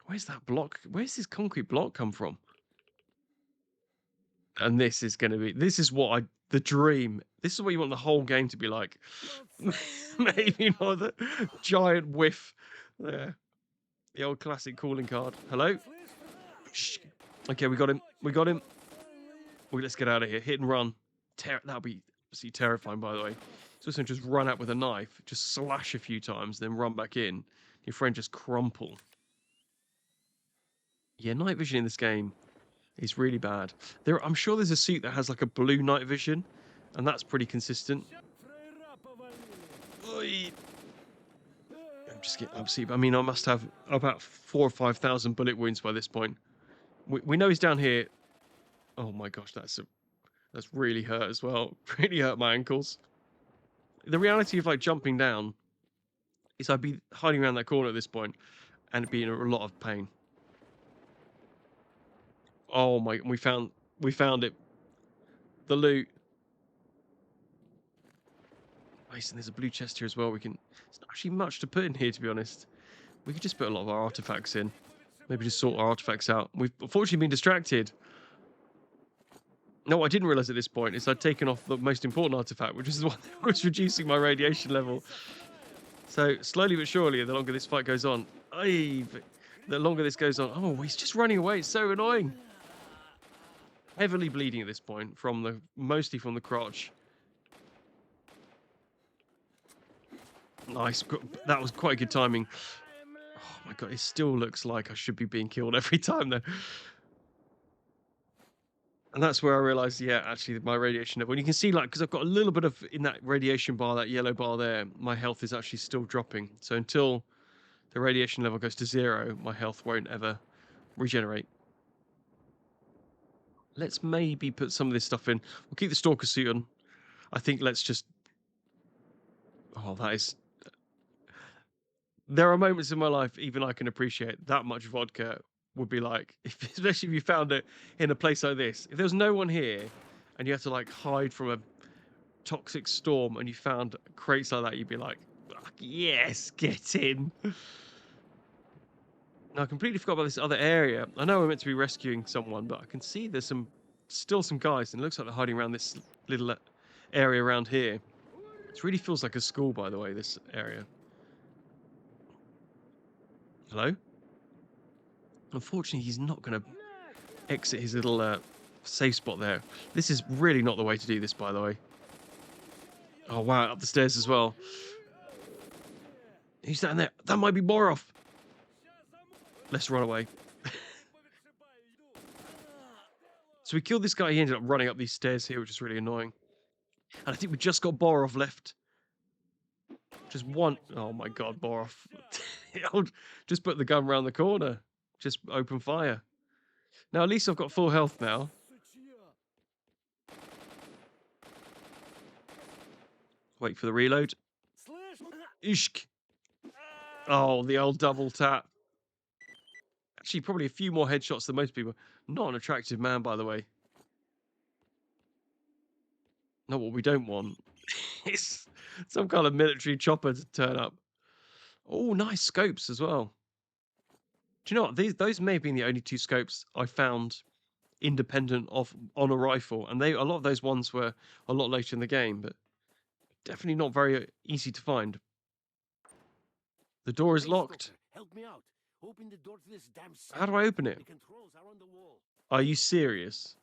Speaker 1: Where's that block? Where's this concrete block come from? And this is going to be... This is what the dream. This is what you want the whole game to be like. Maybe not the giant whiff there. The old classic calling card. Hello? Shh. Okay, we got him. We got him. Well, let's get out of here. Hit and run. That'll be absolutely terrifying, by the way. So also just run out with a knife, just slash a few times, then run back in. Your friend just crumple. Yeah, night vision in this game is really bad. I'm sure there's a suit that has like a blue night vision, and that's pretty consistent. Oy. I'm just getting absolutely... I mean, I must have about 4,000 or 5,000 bullet wounds by this point. We know he's down here. Oh my gosh, that's really hurt as well. Really hurt my ankles. The reality of like jumping down is I'd be hiding around that corner at this point and be in a lot of pain. Oh my! We found it. The loot. Nice, and there's a blue chest here as well. It's not actually much to put in here, to be honest. We could just put a lot of our artifacts in. Maybe just sort our artifacts out. We've unfortunately been distracted. No, what I didn't realize at this point is I'd taken off the most important artifact, which is the one that was reducing my radiation level. So slowly but surely, the longer this fight goes on, the longer this goes on. Oh, he's just running away. It's so annoying. Heavily bleeding at this point mostly from the crotch. Nice. That was quite good timing. Oh my god, it still looks like I should be being killed every time though. And that's where I realized, yeah, actually my radiation level. And you can see, like, because I've got a little bit of in that radiation bar, that yellow bar there, my health is actually still dropping. So until the radiation level goes to 0, my health won't ever regenerate. Let's maybe put some of this stuff in. We'll keep the stalker suit on. I think let's just... Oh, that is... There are moments in my life even I can appreciate that much vodka would be like, especially if you found it in a place like this. If there's no one here and you have to like hide from a toxic storm and you found crates like that, you'd be like, yes, get in. Now, I completely forgot about this other area. I know we're meant to be rescuing someone, but I can see there's still some guys, and it looks like they're hiding around this little area around here. It really feels like a school, by the way, this area. Hello? Unfortunately, he's not going to exit his little safe spot there. This is really not the way to do this, by the way. Oh, wow, up the stairs as well. Who's down there? That might be Borov. Let's run away. So we killed this guy. He ended up running up these stairs here, which is really annoying. And I think we just got Borov left. Just one. Oh my god, Borov. Just put the gun around the corner. Just open fire. Now, at least I've got full health now. Wait for the reload. Ishk. Oh, the old double tap. Actually, probably a few more headshots than most people. Not an attractive man, by the way. Not what we don't want. It's some kind of military chopper to turn up. Oh, nice scopes as well. Do you know what? Those may have been the only 2 scopes I found independent on a rifle, and a lot of those ones were a lot later in the game, but definitely not very easy to find. The door is locked.
Speaker 2: Help me out. Open the door to this damn cell.
Speaker 1: How do I open it?
Speaker 2: The controls are on the wall.
Speaker 1: Are you serious?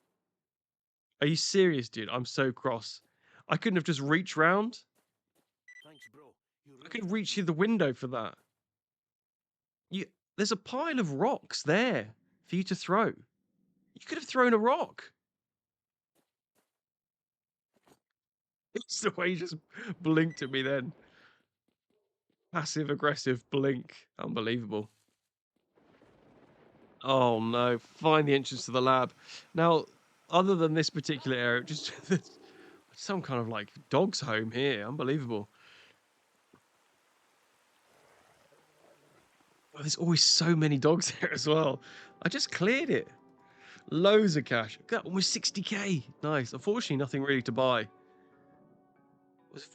Speaker 1: Are you serious, dude? I'm so cross. I couldn't have just reached round.
Speaker 2: Thanks, bro.
Speaker 1: I could reach through the window for that. There's a pile of rocks there for you to throw. You could have thrown a rock. It's the way he just blinked at me then. Passive aggressive blink. Unbelievable. Oh no, find the entrance to the lab. Now, other than this particular area, just some kind of like dog's home here. Unbelievable. Oh, there's always so many dogs here as well. I just cleared it. Loads of cash. Got almost 60k. Nice. Unfortunately, nothing really to buy.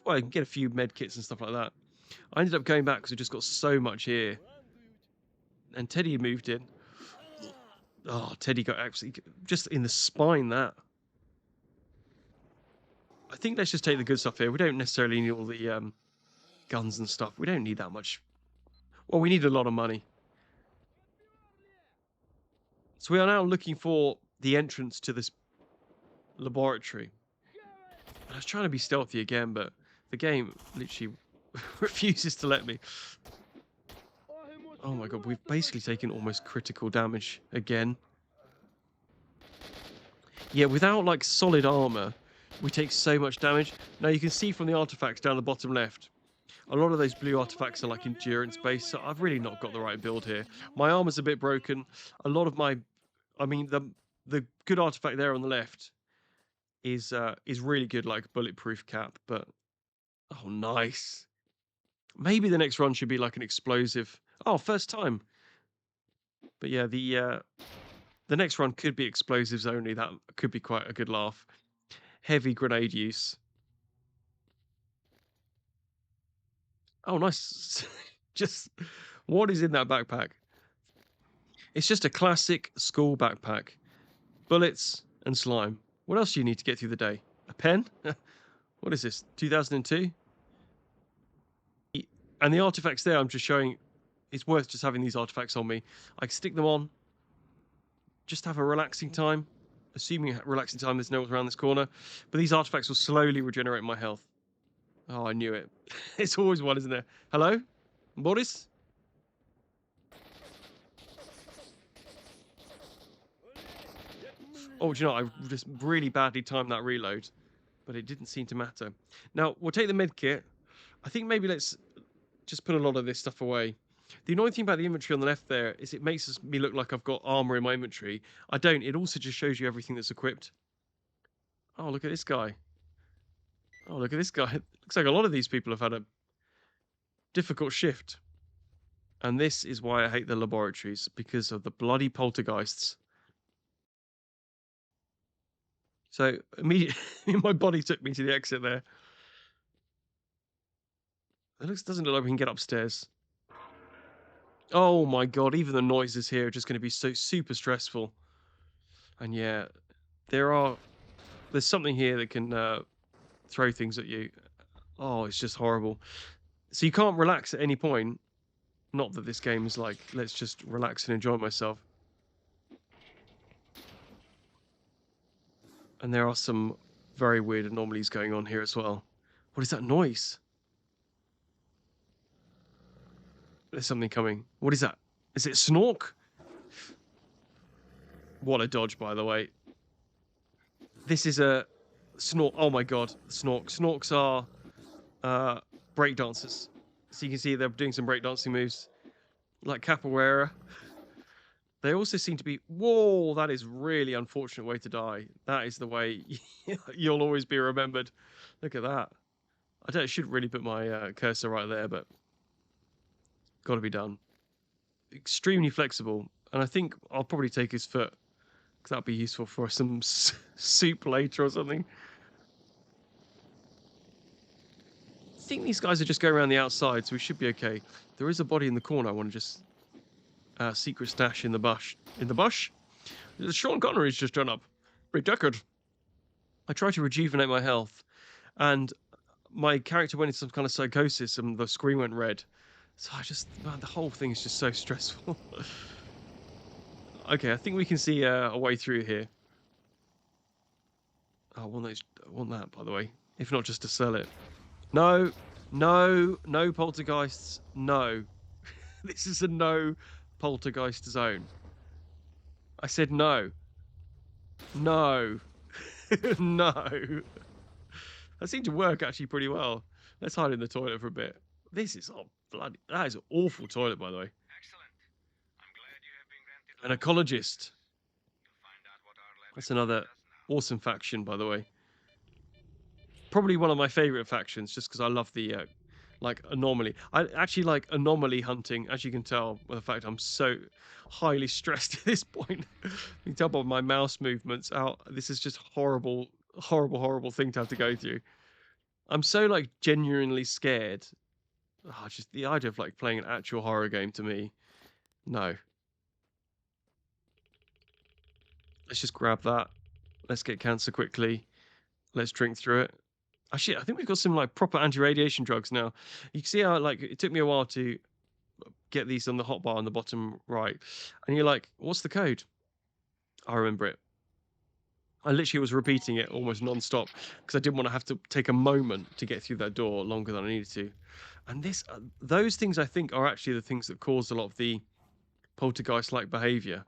Speaker 1: Well, I can get a few med kits and stuff like that. I ended up going back because we just got so much here. And Teddy moved in. Oh, Teddy got absolutely just in the spine, that. I think let's just take the good stuff here. We don't necessarily need all the guns and stuff. We don't need that much. Well, we need a lot of money. So we are now looking for the entrance to this laboratory. I was trying to be stealthy again, but the game literally refuses to let me. Oh my god, we've basically taken almost critical damage again. Yeah, without like solid armor, we take so much damage. Now you can see from the artifacts down the bottom left, a lot of those blue artifacts are like endurance based, so I've really not got the right build here. My armor's a bit broken. A lot of my, I mean, the good artifact there on the left is really good, like bulletproof cap, but oh nice. Maybe the next run should be like an explosive. Oh, first time. But yeah, the next run could be explosives only. That could be quite a good laugh. Heavy grenade use. Oh, nice. Just what is in that backpack? It's just a classic school backpack. Bullets and slime. What else do you need to get through the day? A pen? What is this? 2002? And the artifacts there, I'm just showing, it's worth just having these artifacts on me. I can stick them on, just have a relaxing time. Assuming relaxing time, there's no one around this corner. But these artifacts will slowly regenerate my health. Oh, I knew it. It's always one, isn't there? Hello? Boris? Oh, do you know, I just really badly timed that reload. But it didn't seem to matter. Now, we'll take the med kit. I think maybe let's just put a lot of this stuff away. The annoying thing about the inventory on the left there is it makes me look like I've got armor in my inventory. I don't. It also just shows you everything that's equipped. Oh, look at this guy. Oh, look at this guy. Looks like a lot of these people have had a difficult shift. And this is why I hate the laboratories, because of the bloody poltergeists. So immediately, my body took me to the exit there. It doesn't look like we can get upstairs. Oh my god, even the noises here are just going to be so super stressful. And yeah, there's something here that can throw things at you. Oh, it's just horrible. So you can't relax at any point. Not that this game is like, let's just relax and enjoy myself. And there are some very weird anomalies going on here as well. What is that noise? There's something coming. What is that? Is it a snork? What a dodge, by the way. This is a snork. Oh my god, snork. Snorks are break dancers. So you can see they're doing some breakdancing moves, like capoeira. They also seem to be. Whoa, that is really unfortunate way to die. That is the way you'll always be remembered. Look at that. I should really put my cursor right there, but got to be done. Extremely flexible, and I think I'll probably take his foot because that'd be useful for some soup later or something. I think these guys are just going around the outside, so we should be okay. There is a body in the corner. I want to just secret stash in the bush. In the bush? Sean Connery's just done up. Rejected. I tried to rejuvenate my health, and my character went into some kind of psychosis, and the screen went red. So man, the whole thing is just so stressful. Okay, I think we can see a way through here. Oh, I want that, by the way. If not, just to sell it. No, no, no poltergeists. No. This is a no poltergeist zone. I said no. No. No. That seemed to work actually pretty well. Let's hide in the toilet for a bit. This is bloody. That is an awful toilet, by the way. An ecologist. That's another awesome faction, by the way. Probably one of my favorite factions, just because I love the like anomaly. I actually like anomaly hunting, as you can tell by the fact I'm so highly stressed at this point. You can tell by my mouse movements out. This is just horrible, horrible, horrible thing to have to go through. I'm so like genuinely scared. Oh, just the idea of like playing an actual horror game to me. No. Let's just grab that. Let's get cancer quickly. Let's drink through it. Actually, I think we've got some like proper anti-radiation drugs now. You can see how like it took me a while to get these on the hotbar on the bottom right. And you're like, what's the code? I remember it. I literally was repeating it almost non-stop because I didn't want to have to take a moment to get through that door longer than I needed to. And this, those things I think are actually the things that cause a lot of the poltergeist-like behavior.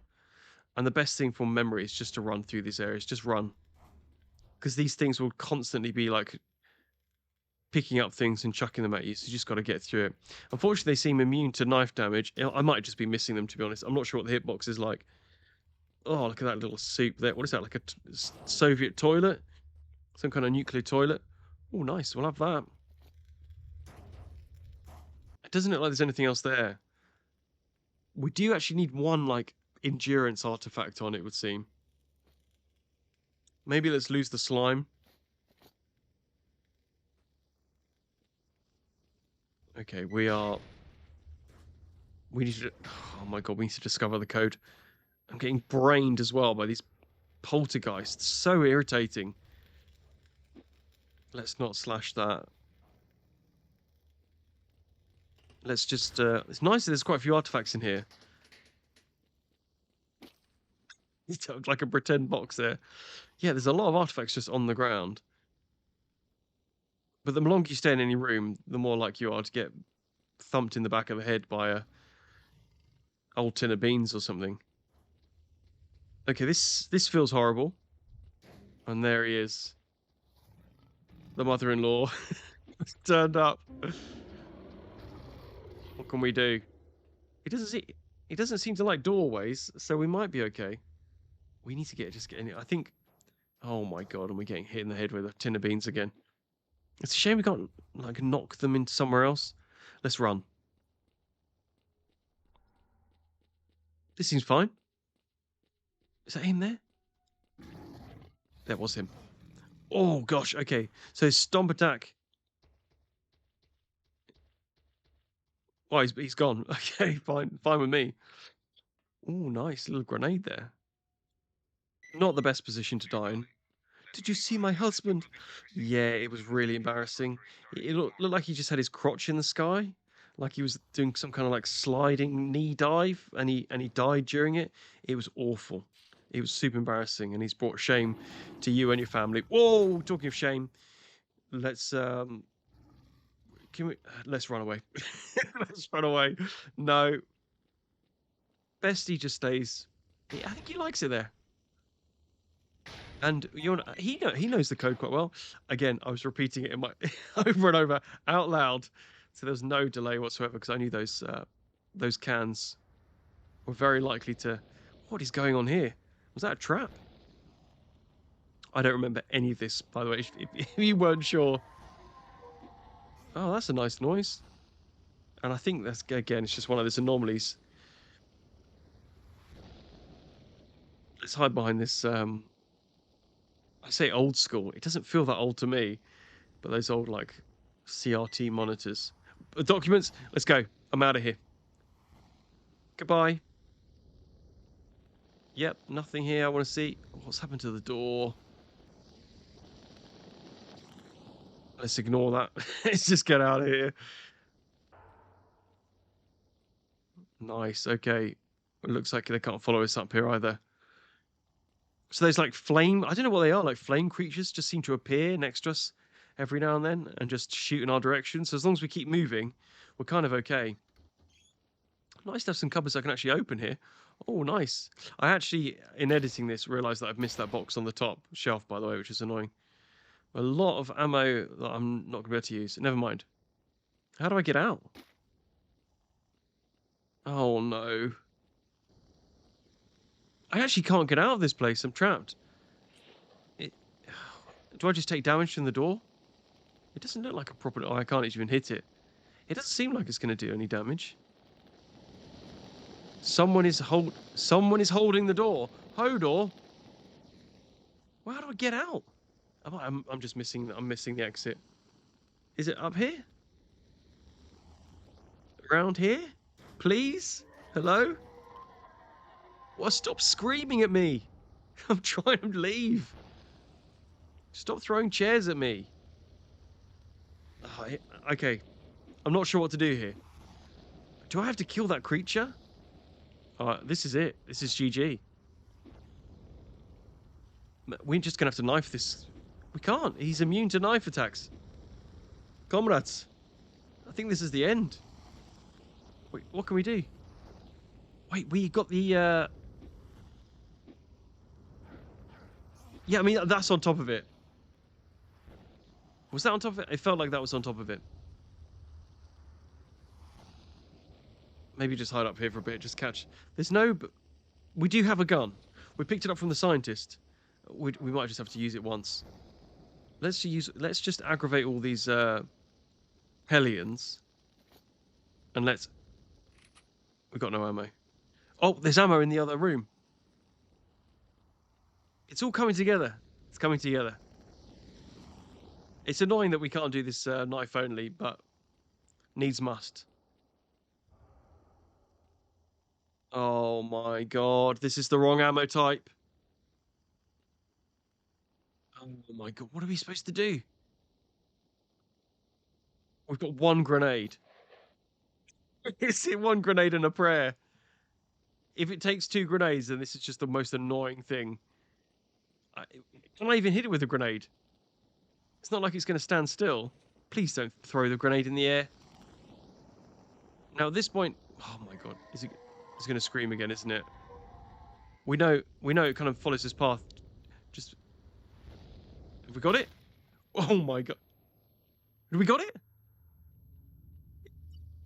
Speaker 1: And the best thing from memory is just to run through these areas. Just run. Because these things will constantly be like picking up things and chucking them at you. So you just got to get through it. Unfortunately, they seem immune to knife damage. I might just be missing them, to be honest. I'm not sure what the hitbox is like. Oh, look at that little soup there. What is that, like a Soviet toilet? Some kind of nuclear toilet? Oh, nice. We'll have that. It doesn't look like there's anything else there. We do actually need one, like, endurance artifact on it, would seem. Maybe let's lose the slime. Okay, we need to... Oh my god, we need to discover the code. I'm getting brained as well by these poltergeists. So irritating. Let's not slash that. Let's just... it's nice that there's quite a few artifacts in here. It's like a pretend box there. Yeah, there's a lot of artifacts just on the ground. But the longer you stay in any room, the more likely you are to get thumped in the back of the head by a old tin of beans or something. Okay, this feels horrible. And there he is. The mother-in-law turned up. What can we do? He doesn't seem to like doorways, so we might be okay. We need to just get in. I think. Oh my god, and we're getting hit in the head with a tin of beans again. It's a shame we can't like knock them into somewhere else. Let's run. This seems fine. Is that him there? That was him. Oh gosh, okay. So stomp attack. Oh, he's gone. Okay, fine with me. Oh, nice little grenade there. Not the best position to die in. Did you see my husband? Yeah, it was really embarrassing. It looked like he just had his crotch in the sky, like he was doing some kind of like sliding knee dive, and he died during it. It was awful. It was super embarrassing, and he's brought shame to you and your family. Whoa! Talking of shame, let's let's run away. Let's run away. No, Bestie just stays. I think he likes it there. And he knows the code quite well. Again, I was repeating it in my over and over out loud, so there was no delay whatsoever because I knew those cans were very likely to. What is going on here? Was that a trap? I don't remember any of this, by the way. If you weren't sure. Oh, that's a nice noise. And I think that's again, it's just one of those anomalies. Let's hide behind this. I say old school. It doesn't feel that old to me, but those old like CRT monitors. Documents. Let's go. I'm out of here. Goodbye. Yep, nothing here. I want to see what's happened to the door. Let's ignore that. Let's just get out of here. Nice. Okay. It looks like they can't follow us up here either. So there's like flame. I don't know what they are. Like flame creatures just seem to appear next to us every now and then and just shoot in our direction. So as long as we keep moving, we're kind of okay. Nice to have some cupboards I can actually open here. Oh, nice. I actually, in editing this, realised that I've missed that box on the top shelf, by the way, which is annoying. A lot of ammo that I'm not going to be able to use. Never mind. How do I get out? Oh, no. I actually can't get out of this place. I'm trapped. Do I just take damage from the door? It doesn't look like a proper... Oh, I can't even hit it. It doesn't seem like it's going to do any damage. Someone is holding the door. Hodor. Well, how do I get out? I'm just missing... I'm missing the exit. Is it up here? Around here? Please? Hello? What? Stop screaming at me. I'm trying to leave. Stop throwing chairs at me. Oh, okay. I'm not sure what to do here. Do I have to kill that creature? This is it. This is GG. We're just going to have to knife this. We can't. He's immune to knife attacks. Comrades, I think this is the end. Wait, what can we do? Wait, we got the... Yeah, I mean, that's on top of it. Was that on top of it? It felt like that was on top of it. Maybe just hide up here for a bit, just catch. There's no... We do have a gun. We picked it up from the scientist. We might just have to use it once. Let's just aggravate all these Hellions. And let's... We've got no ammo. Oh, there's ammo in the other room. It's all coming together. It's coming together. It's annoying that we can't do this knife only, but needs must. Oh my god, this is the wrong ammo type. Oh my god, what are we supposed to do? We've got one grenade. Is it one grenade and a prayer? If it takes 2 grenades, then this is just the most annoying thing. Can I even hit it with a grenade? It's not like it's going to stand still. Please don't throw the grenade in the air. Now at this point... Oh my god, it's going to scream again, isn't it? We know it kind of follows this path. Just... Have we got it? Oh my god. Have we got it?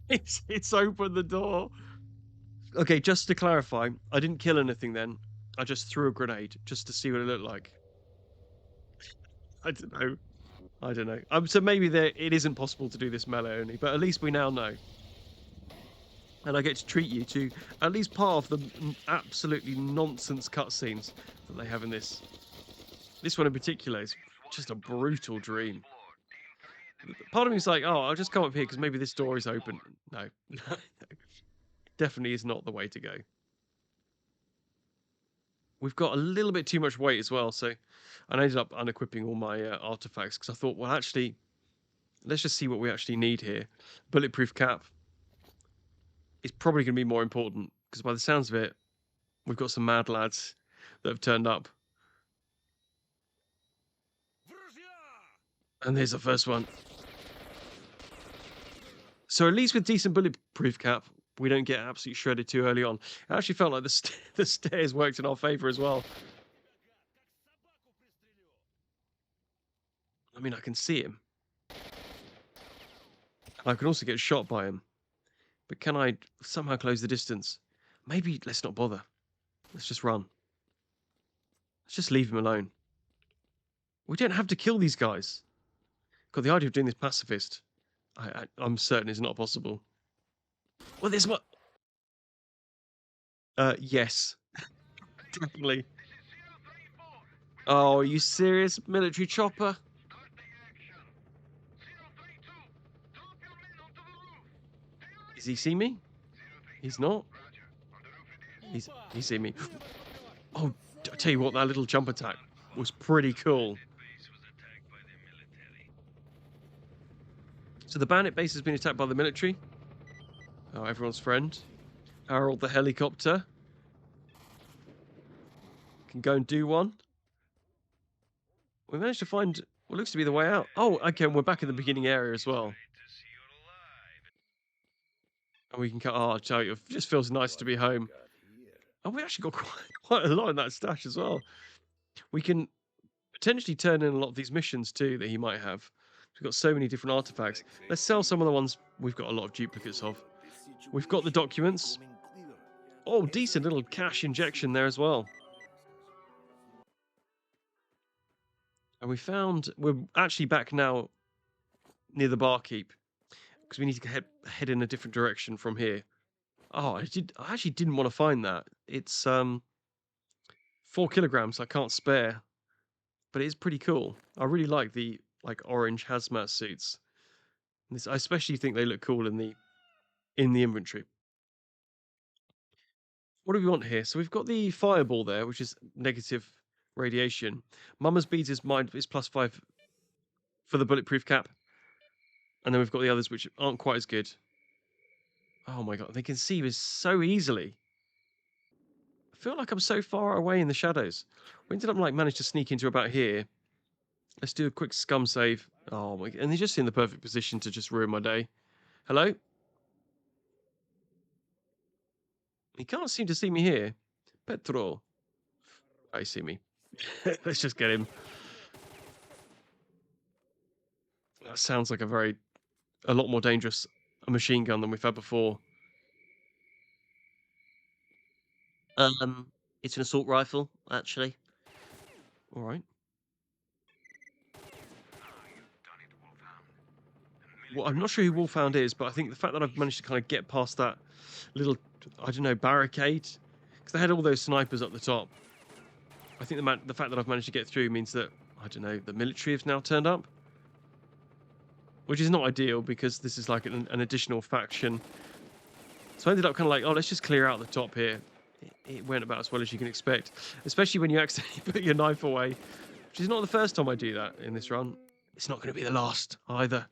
Speaker 1: It's opened the door. Okay, just to clarify, I didn't kill anything then. I just threw a grenade just to see what it looked like. I don't know. So maybe it isn't possible to do this melee only, but at least we now know. And I get to treat you to at least part of the absolutely nonsense cutscenes that they have in this. This one in particular is just a brutal dream. Part of me is like, oh, I'll just come up here because maybe this door is open. No. Definitely is not the way to go. We've got a little bit too much weight as well, so I ended up unequipping all my artifacts because I thought, well, actually, let's just see what we actually need here. Bulletproof cap is probably going to be more important because by the sounds of it, we've got some mad lads that have turned up. And there's the first one. So at least with decent bulletproof cap, we don't get absolutely shredded too early on. I actually felt like the stairs worked in our favor as well. I mean, I can see him. I can also get shot by him. But can I somehow close the distance? Maybe let's not bother. Let's just run. Let's just leave him alone. We don't have to kill these guys. God, the idea of doing this pacifist, I'm certain is not possible. Well, there's what? Yes. Definitely. Oh, are you serious? Military chopper? Does he see me? He's not. He's seen me. Oh, I tell you what, that little jump attack was pretty cool. So the bandit base has been attacked by the military. Oh, everyone's friend. Harold the helicopter. Can go and do one. We managed to find what looks to be the way out. Oh, okay, we're back in the beginning area as well. And we can cut. Oh, I tell you, it just feels nice to be home. Oh, we actually got quite a lot in that stash as well. We can potentially turn in a lot of these missions too that he might have. We've got so many different artifacts. Let's sell some of the ones we've got a lot of duplicates of. We've got the documents. Oh, decent little cash injection there as well. And we're actually back now near the barkeep because we need to head in a different direction from here. Oh, I actually didn't want to find that. It's 4 kilograms I can't spare, but it is pretty cool. I really like the orange hazmat suits. I especially think they look cool in the inventory. What do we want here? So we've got the fireball there, which is negative radiation. Mama's beads is +5 for the bulletproof cap. And then we've got the others which aren't quite as good. Oh my god, they can see us so easily. I feel like I'm so far away in the shadows. We ended up managed to sneak into about here. Let's do a quick scum save. Oh my, and they're just in the perfect position to just ruin my day. Hello? He can't seem to see me here. Petro. I see me. Let's just get him. That sounds like a lot more dangerous a machine gun than we've had before.
Speaker 5: It's an assault rifle, actually.
Speaker 1: All right. Well, I'm not sure who Wolfhound is, but I think the fact that I've managed to kind of get past that little, I don't know, barricade, because they had all those snipers up the top. I think the fact that I've managed to get through means that, I don't know, the military have now turned up. Which is not ideal, because this is like an additional faction. So I ended up kind of like, oh, let's just clear out the top here. It went about as well as you can expect. Especially when you accidentally put your knife away. Which is not the first time I do that in this run. It's not going to be the last, either.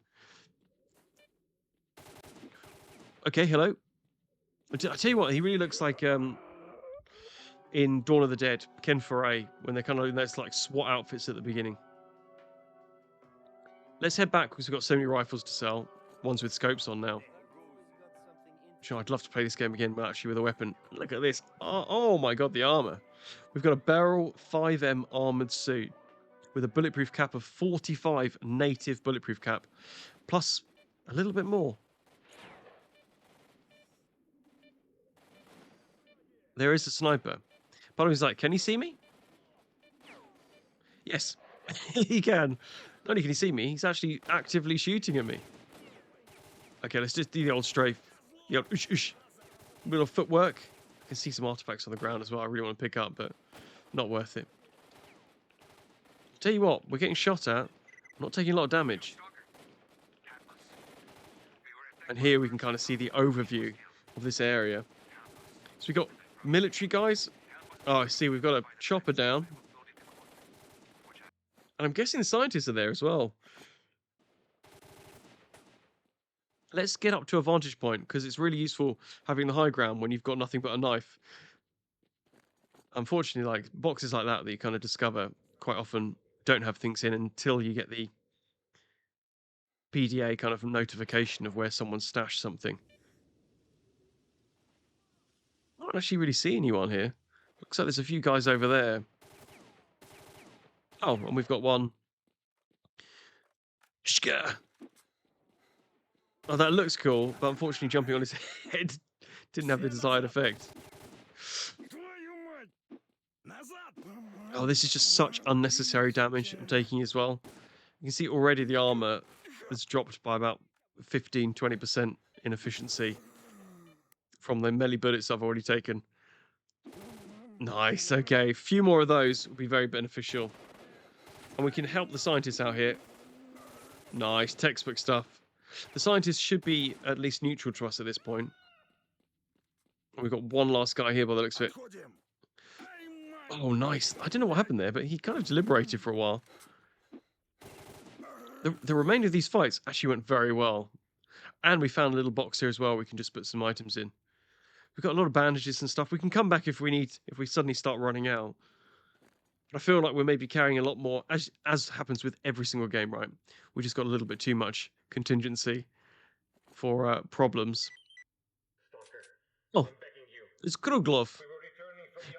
Speaker 1: Okay, hello. I tell you what, he really looks like in Dawn of the Dead, Ken Foray, when they're kind of in those like SWAT outfits at the beginning. Let's head back because we've got so many rifles to sell. Ones with scopes on now. Sure, I'd love to play this game again, but actually with a weapon. Look at this. Oh my god, the armor. We've got a barrel 5M armored suit with a bulletproof cap of 45 native bulletproof cap, plus a little bit more. There is a sniper. Part of me's like, can he see me? Yes, he can. Not only can he see me, he's actually actively shooting at me. Okay, let's just do the old strafe. The old oosh. A bit of footwork. I can see some artifacts on the ground as well I really want to pick up, but not worth it. Tell you what, we're getting shot at. I'm not taking a lot of damage. And here we can kind of see the overview of this area. So we got military guys. Oh, I see, we've got a chopper down. And I'm guessing the scientists are there as well. Let's get up to a vantage point, because it's really useful having the high ground when you've got nothing but a knife. Unfortunately, like boxes like that you kind of discover quite often don't have things in until you get the PDA kind of notification of where someone stashed something. I don't actually really see anyone here. Looks like there's a few guys over there. Oh, and we've got one. Shka. Oh, that looks cool, but unfortunately jumping on his head didn't have the desired effect. Oh, this is just such unnecessary damage I'm taking as well. You can see already the armor has dropped by about 15-20% in efficiency from the melee bullets I've already taken. Nice, okay. A few more of those would be very beneficial. And we can help the scientists out here. Nice, textbook stuff. The scientists should be at least neutral to us at this point. We've got one last guy here by the looks of it. Oh, nice. I don't know what happened there, but he kind of deliberated for a while. The remainder of these fights actually went very well. And we found a little box here as well we can just put some items in. We've got a lot of bandages and stuff. We can come back if we suddenly start running out. I feel like we're maybe carrying a lot more, as happens with every single game, right? We just got a little bit too much contingency for problems. Oh, it's Kruglov.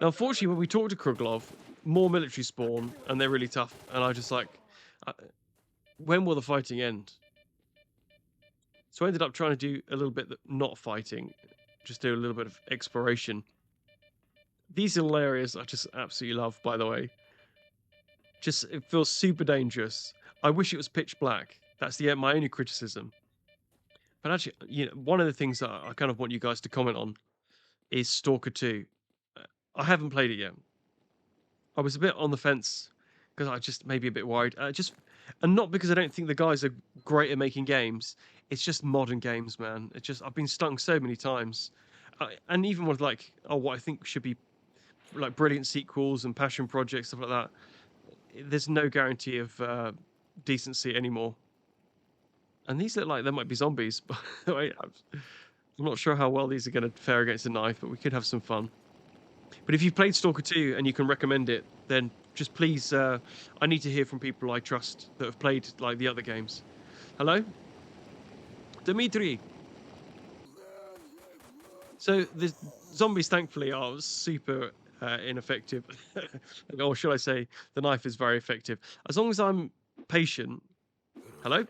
Speaker 1: Now, unfortunately, when we talked to Kruglov, more military spawn, and they're really tough. And I just like, when will the fighting end? So I ended up trying to do a little bit not fighting, just do a little bit of exploration. These little areas I just absolutely love, by the way. Just, it feels super dangerous. I wish it was pitch black. That's my only criticism. But actually, you know, one of the things that I kind of want you guys to comment on is Stalker 2. I haven't played it yet. I was a bit on the fence because I just maybe a bit worried. And not because I don't think the guys are great at making games. It's just modern games, man. It's just I've been stung so many times, and even with like what I think should be like brilliant sequels and passion projects, stuff like that. There's no guarantee of decency anymore. And these look like they might be zombies, by the way. I'm not sure how well these are going to fare against a knife, but we could have some fun. But if you've played Stalker 2 and you can recommend it, then just please, I need to hear from people I trust that have played like the other games. Hello? Dimitri. So the zombies, thankfully, are super ineffective. Or should I say, the knife is very effective. As long as I'm patient. Hello?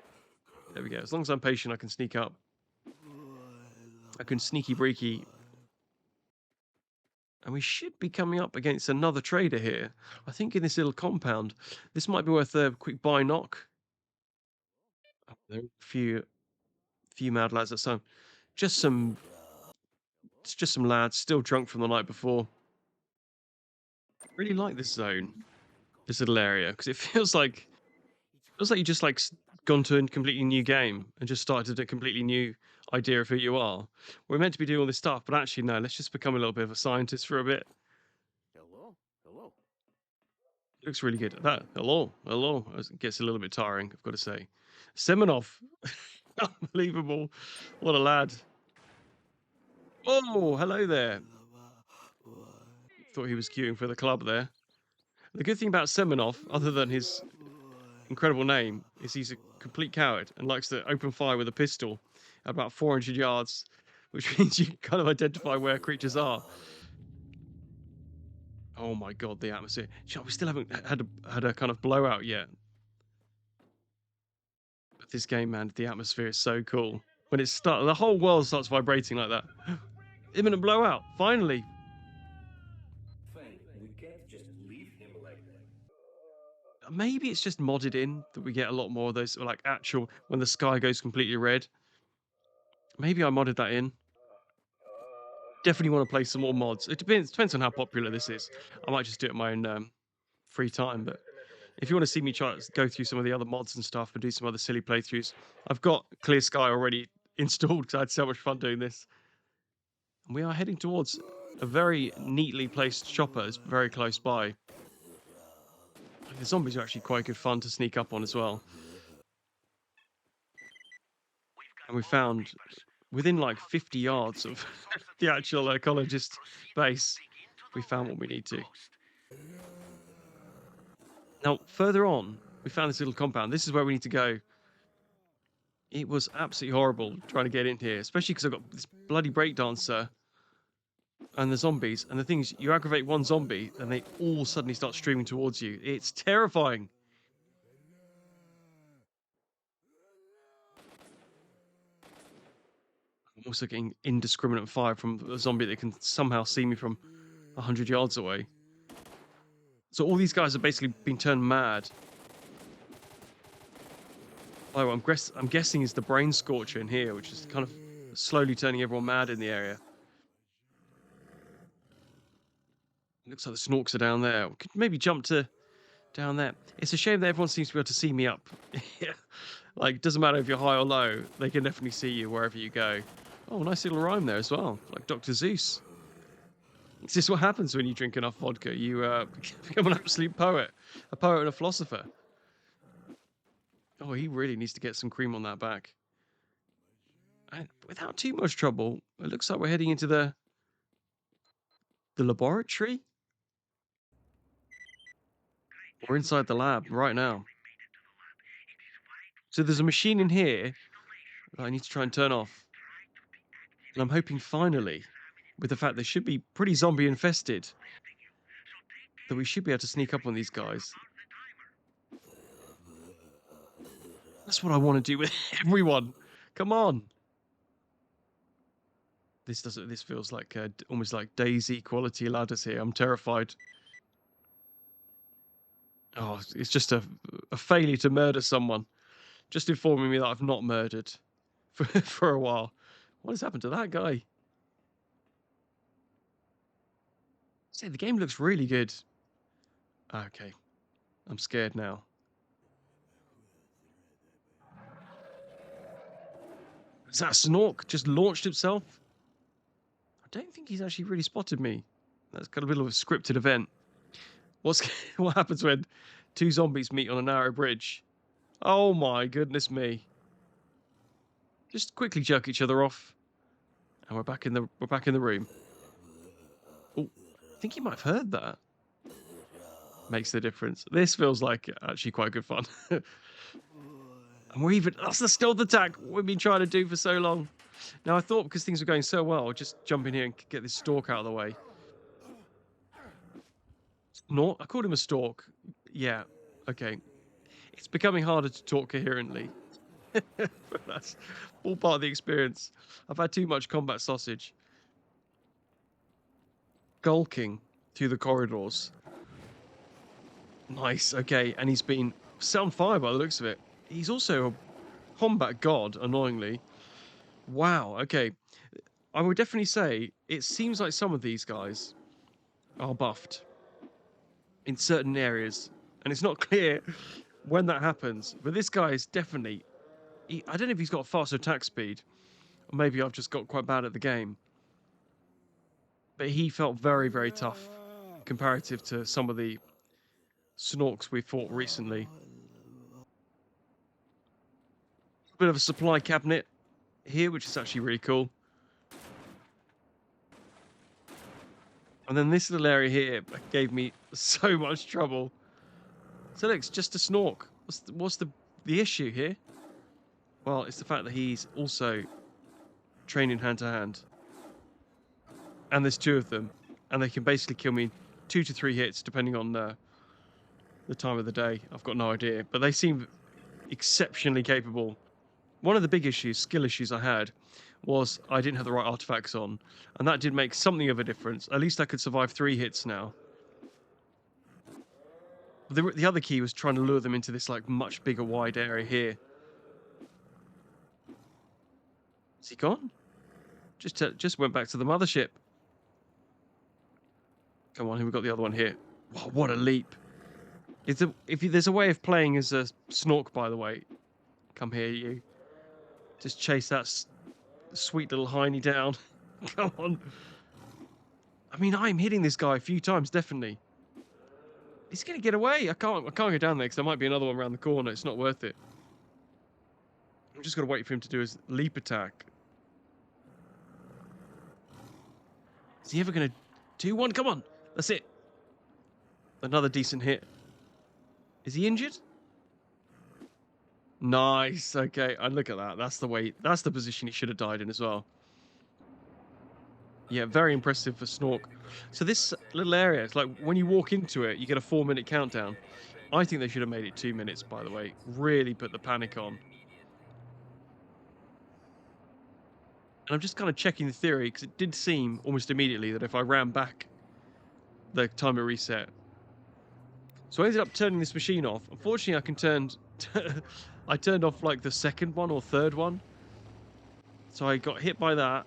Speaker 1: There we go. As long as I'm patient, I can sneak up. I can sneaky breaky. And we should be coming up against another trader here. I think in this little compound. This might be worth a quick buy knock. Oh, there are a few mad lads at some. Just some lads still drunk from the night before. Really like this zone, this little area, because it feels like you just like gone to a completely new game and just started a completely new idea of who you are. We're meant to be doing all this stuff, but actually no. Let's just become a little bit of a scientist for a bit.
Speaker 4: Hello? Hello?
Speaker 1: Looks really good. Hello. It gets a little bit tiring, I've got to say. Semenov. Unbelievable. What a lad. Oh, hello there. Thought he was queuing for the club there. The good thing about Semenov, other than his incredible name, is he's a complete coward and likes to open fire with a pistol at about 400 yards, which means you can kind of identify where creatures are. Oh my god, the atmosphere. We still haven't had a kind of blowout yet. But this game, man, the atmosphere is so cool. When it starts, the whole world starts vibrating like that. Imminent blowout, finally.
Speaker 2: We can't just leave him like that.
Speaker 1: Maybe it's just modded in that we get a lot more of those, like actual, when the sky goes completely red. Maybe I modded that in. Definitely want to play some more mods. It depends on how popular this is. I might just do it in my own free time. But if you want to see me try to go through some of the other mods and stuff and do some other silly playthroughs, I've got Clear Sky already installed because I had so much fun doing this. And we are heading towards a very neatly placed chopper. It's very close by. The zombies are actually quite good fun to sneak up on as well. And we found within like 50 yards of the actual ecologist base, we found what we need to. Now, further on, we found this little compound. This is where we need to go. It was absolutely horrible trying to get in here, especially because I've got this bloody breakdancer and the zombies. And the thing is, you aggravate one zombie, and they all suddenly start streaming towards you. It's terrifying. I'm also getting indiscriminate fire from a zombie that can somehow see me from 100 yards away. So all these guys have basically been turned mad. Oh, I'm guessing it's the brain scorcher in here, which is kind of slowly turning everyone mad in the area. Looks like the snorks are down there. We could maybe jump to down there. It's a shame that everyone seems to be able to see me up. Like, it doesn't matter if you're high or low. They can definitely see you wherever you go. Oh, nice little rhyme there as well. Like Dr. Zeus. It's just what happens when you drink enough vodka. You become an absolute poet. A poet and a philosopher. Oh, he really needs to get some cream on that back. And without too much trouble, it looks like we're heading into the laboratory. We're inside the lab right now. So there's a machine in here that I need to try and turn off. And I'm hoping finally, with the fact they should be pretty zombie infested, that we should be able to sneak up on these guys. That's what I want to do with everyone. Come on. This doesn't. This feels like almost like Daisy quality ladders here. I'm terrified. Oh, it's just a failure to murder someone. Just informing me that I've not murdered for a while. What has happened to that guy? See, the game looks really good. Okay, I'm scared now. Is that a Snork just launched himself? I don't think he's actually really spotted me. That's got a bit of a scripted event. What happens when two zombies meet on a narrow bridge? Oh my goodness me! Just quickly jerk each other off, and we're back in the room. Oh, I think you might have heard that. Makes the difference. This feels like actually quite good fun. And we're even. That's the stealth attack we've been trying to do for so long. Now I thought because things were going so well, I'll just jump in here and get this stalk out of the way. No, I called him a stalk. Yeah, okay. It's becoming harder to talk coherently. But that's all part of the experience. I've had too much combat sausage. Skulking through the corridors. Nice, okay. And he's been set on fire by the looks of it. He's also a combat god, annoyingly. Wow, okay. I would definitely say it seems like some of these guys are buffed in certain areas. And it's not clear when that happens. But this guy is definitely... I don't know if he's got faster attack speed. Or maybe I've just got quite bad at the game. But he felt very, very tough comparative to some of the Snorks we fought recently. A bit of a supply cabinet here, which is actually really cool. And then this little area here gave me so much trouble. So look, it's just a Snork. What's the issue here? Well, it's the fact that he's also training hand to hand. And there's two of them. And they can basically kill me 2 to 3 hits, depending on the time of the day. I've got no idea. But they seem exceptionally capable. One of the big issues, skill issues I had, was I didn't have the right artifacts on. And that did make something of a difference. At least I could survive 3 hits now. The other key was trying to lure them into this like much bigger wide area here. Is he gone? Just went back to the mothership. Come on, we've got the other one here. Wow, what a leap. There's a way of playing as a Snork, by the way. Come here, you. Just chase that sweet little hiney down. Come on. I mean, I'm hitting this guy a few times, definitely. He's going to get away. I can't go down there because there might be another one around the corner. It's not worth it. I'm just going to wait for him to do his leap attack. Is he ever going to do one? Come on. That's it. Another decent hit. Is he injured? Nice. Okay. And look at that. That's the position he should have died in as well. Yeah, very impressive for Snork. So this little area, it's like when you walk into it, you get a 4-minute countdown. I think they should have made it 2 minutes, by the way. Really put the panic on. And I'm just kind of checking the theory, because it did seem almost immediately that if I ran back, the timer reset. So I ended up turning this machine off. Unfortunately, I turned off like the second one or third one. So I got hit by that.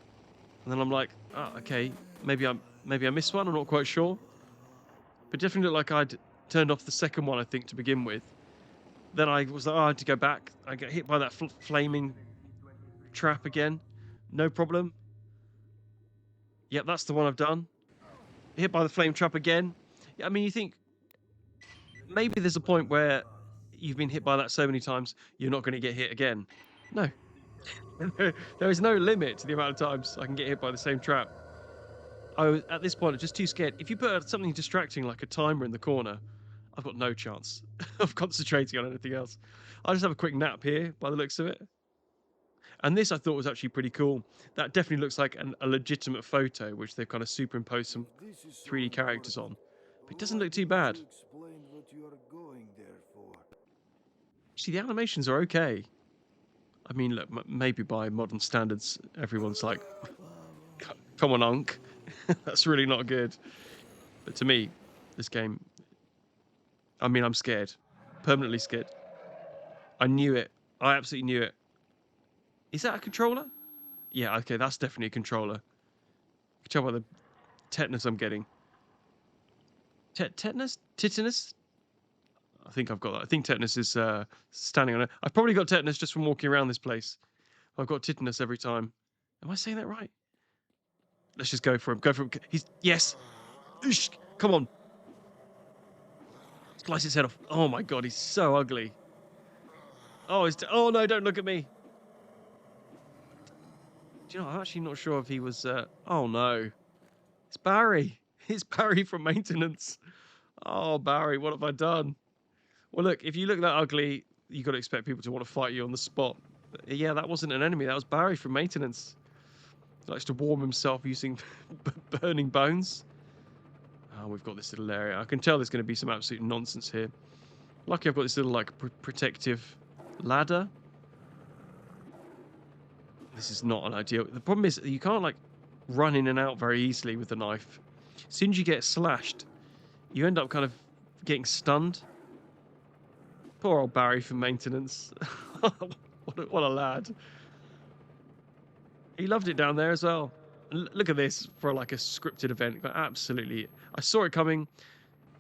Speaker 1: And then I'm like, oh, okay, maybe I missed one. I'm not quite sure. But definitely looked like I'd turned off the second one, I think, to begin with. Then I was like, oh, I had to go back. I got hit by that flaming trap again. No problem. Yep, that's the one I've done. Hit by the flame trap again. I mean, you think maybe there's a point where you've been hit by that so many times, you're not going to get hit again. No. There is no limit to the amount of times I can get hit by the same trap. I was, at this point, just too scared. If you put something distracting like a timer in the corner, I've got no chance of concentrating on anything else. I'll just have a quick nap here by the looks of it. And this I thought was actually pretty cool. That definitely looks like a legitimate photo, which they've kind of superimposed some 3D characters on. It doesn't look too bad.
Speaker 6: Explain what you are going there for.
Speaker 1: See, the animations are okay. I mean, look, maybe by modern standards, everyone's like, come on, Unk. That's really not good. But to me, this game, I mean, I'm scared. Permanently scared. I knew it. I absolutely knew it. Is that a controller? Yeah, okay, that's definitely a controller. You can tell by the tetanus I'm getting. Tetanus? Titanus? I think I've got that. I think tetanus is standing on it. I've probably got tetanus just from walking around this place. I've got tetanus every time. Am I saying that right? Let's just go for him. Go for him. He's... Yes! Oosh, come on. Slice his head off. Oh my god, he's so ugly. Oh, oh no, don't look at me. Do you know, I'm actually not sure if he was... Oh no. It's Barry. It's Barry from maintenance. Oh, Barry, what have I done? Well, look, if you look that ugly, you got to expect people to want to fight you on the spot. But yeah, that wasn't an enemy. That was Barry from maintenance. He likes to warm himself using burning bones. Oh, we've got this little area. I can tell there's going to be some absolute nonsense here. Lucky I've got this little, like, protective ladder. This is not an ideal. The problem is you can't, like, run in and out very easily with the knife. As soon as you get slashed, you end up kind of getting stunned. Poor old Barry from maintenance. what a lad. He loved it down there as well. Look at this for like a scripted event. But absolutely. I saw it coming.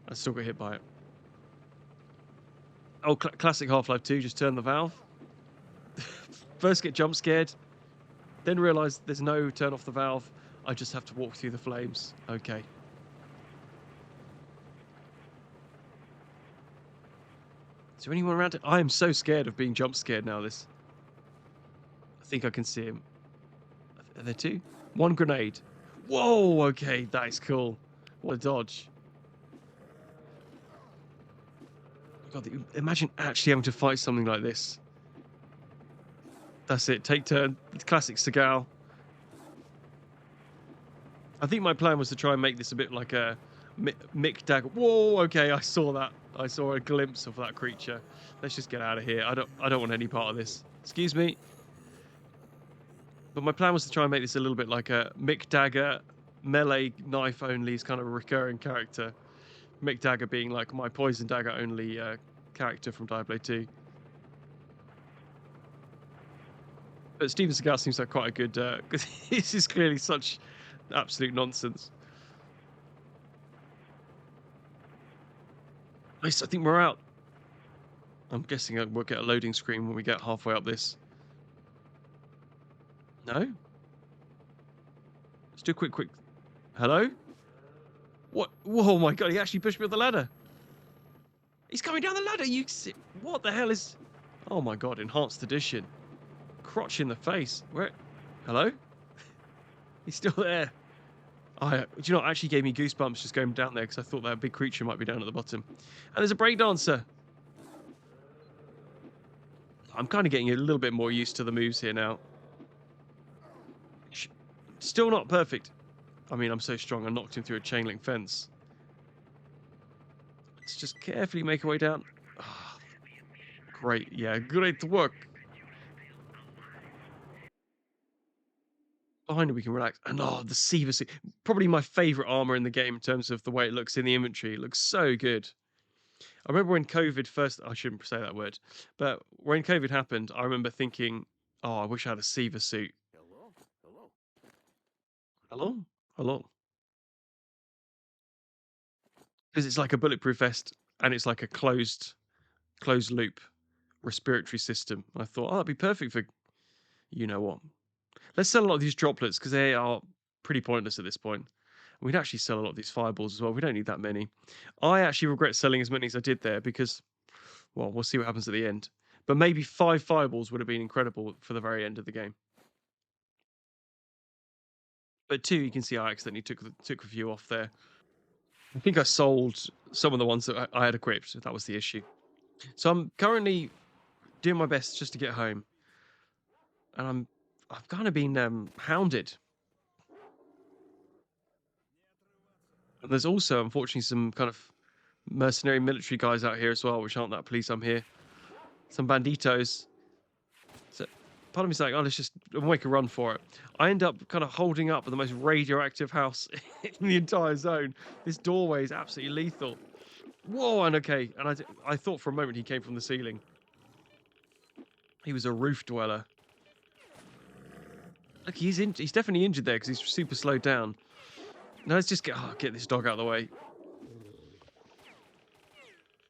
Speaker 1: I still got hit by it. Oh, classic Half-Life 2. Just turn the valve. First get jump scared. Then realise there's no turn off the valve. I just have to walk through the flames. Okay. Is there anyone around it? I am so scared of being jump scared now. I think I can see him. Are there two? One grenade. Whoa, okay, that is cool. What a dodge. God, imagine actually having to fight something like this. That's it, take turn. It's classic S.T.A.L.K.E.R. I think my plan was to try and make this a bit like a Mick Dagger. Whoa, okay, I saw that. I saw a glimpse of that creature. Let's just get out of here. I don't want any part of this. Excuse me. But my plan was to try and make this a little bit like a Mick Dagger melee knife only is kind of a recurring character. Mick Dagger being like my poison dagger only character from Diablo 2. But Steven Seagal seems like quite a good... because this is clearly such absolute nonsense. Nice, I think we're out. I'm guessing we'll get a loading screen when we get halfway up this. No? Let's do a quick... Hello? What? Whoa, my god, he actually pushed me up the ladder. He's coming down the ladder, you... What the hell is... Oh my god, enhanced edition. Crotch in the face. Where? Hello? He's still there. Do you know what? Actually gave me goosebumps just going down there because I thought that big creature might be down at the bottom. And there's a breakdancer. I'm kind of getting a little bit more used to the moves here now. Still not perfect. I mean, I'm so strong I knocked him through a chain link fence. Let's just carefully make our way down. Oh, great. Yeah, great work. Behind it we can relax. And oh, the Seaver suit. Probably my favourite armour in the game in terms of the way it looks in the inventory. It looks so good. I remember when COVID first... I shouldn't say that word. But when COVID happened, I remember thinking, oh, I wish I had a Seaver suit.
Speaker 4: Hello? Hello?
Speaker 1: Hello? Hello? Because it's like a bulletproof vest and it's like a closed loop respiratory system. I thought, oh, that'd be perfect for you know what. Let's sell a lot of these droplets because they are pretty pointless at this point. We'd actually sell a lot of these fireballs as well. We don't need that many. I actually regret selling as many as I did there because, well, we'll see what happens at the end. But maybe 5 fireballs would have been incredible for the very end of the game. But 2, you can see I accidentally took a few off there. I think I sold some of the ones that I had equipped. That was the issue. So I'm currently doing my best just to get home. And I've kind of been hounded. And there's also, unfortunately, some kind of mercenary military guys out here as well, which aren't that police. I'm here. Some banditos. So part of me's like, oh, let's just make a run for it. I end up kind of holding up the most radioactive house in the entire zone. This doorway is absolutely lethal. Whoa, and okay. And I thought for a moment he came from the ceiling. He was a roof dweller. Look, he's definitely injured there because he's super slowed down. Now let's just get this dog out of the way.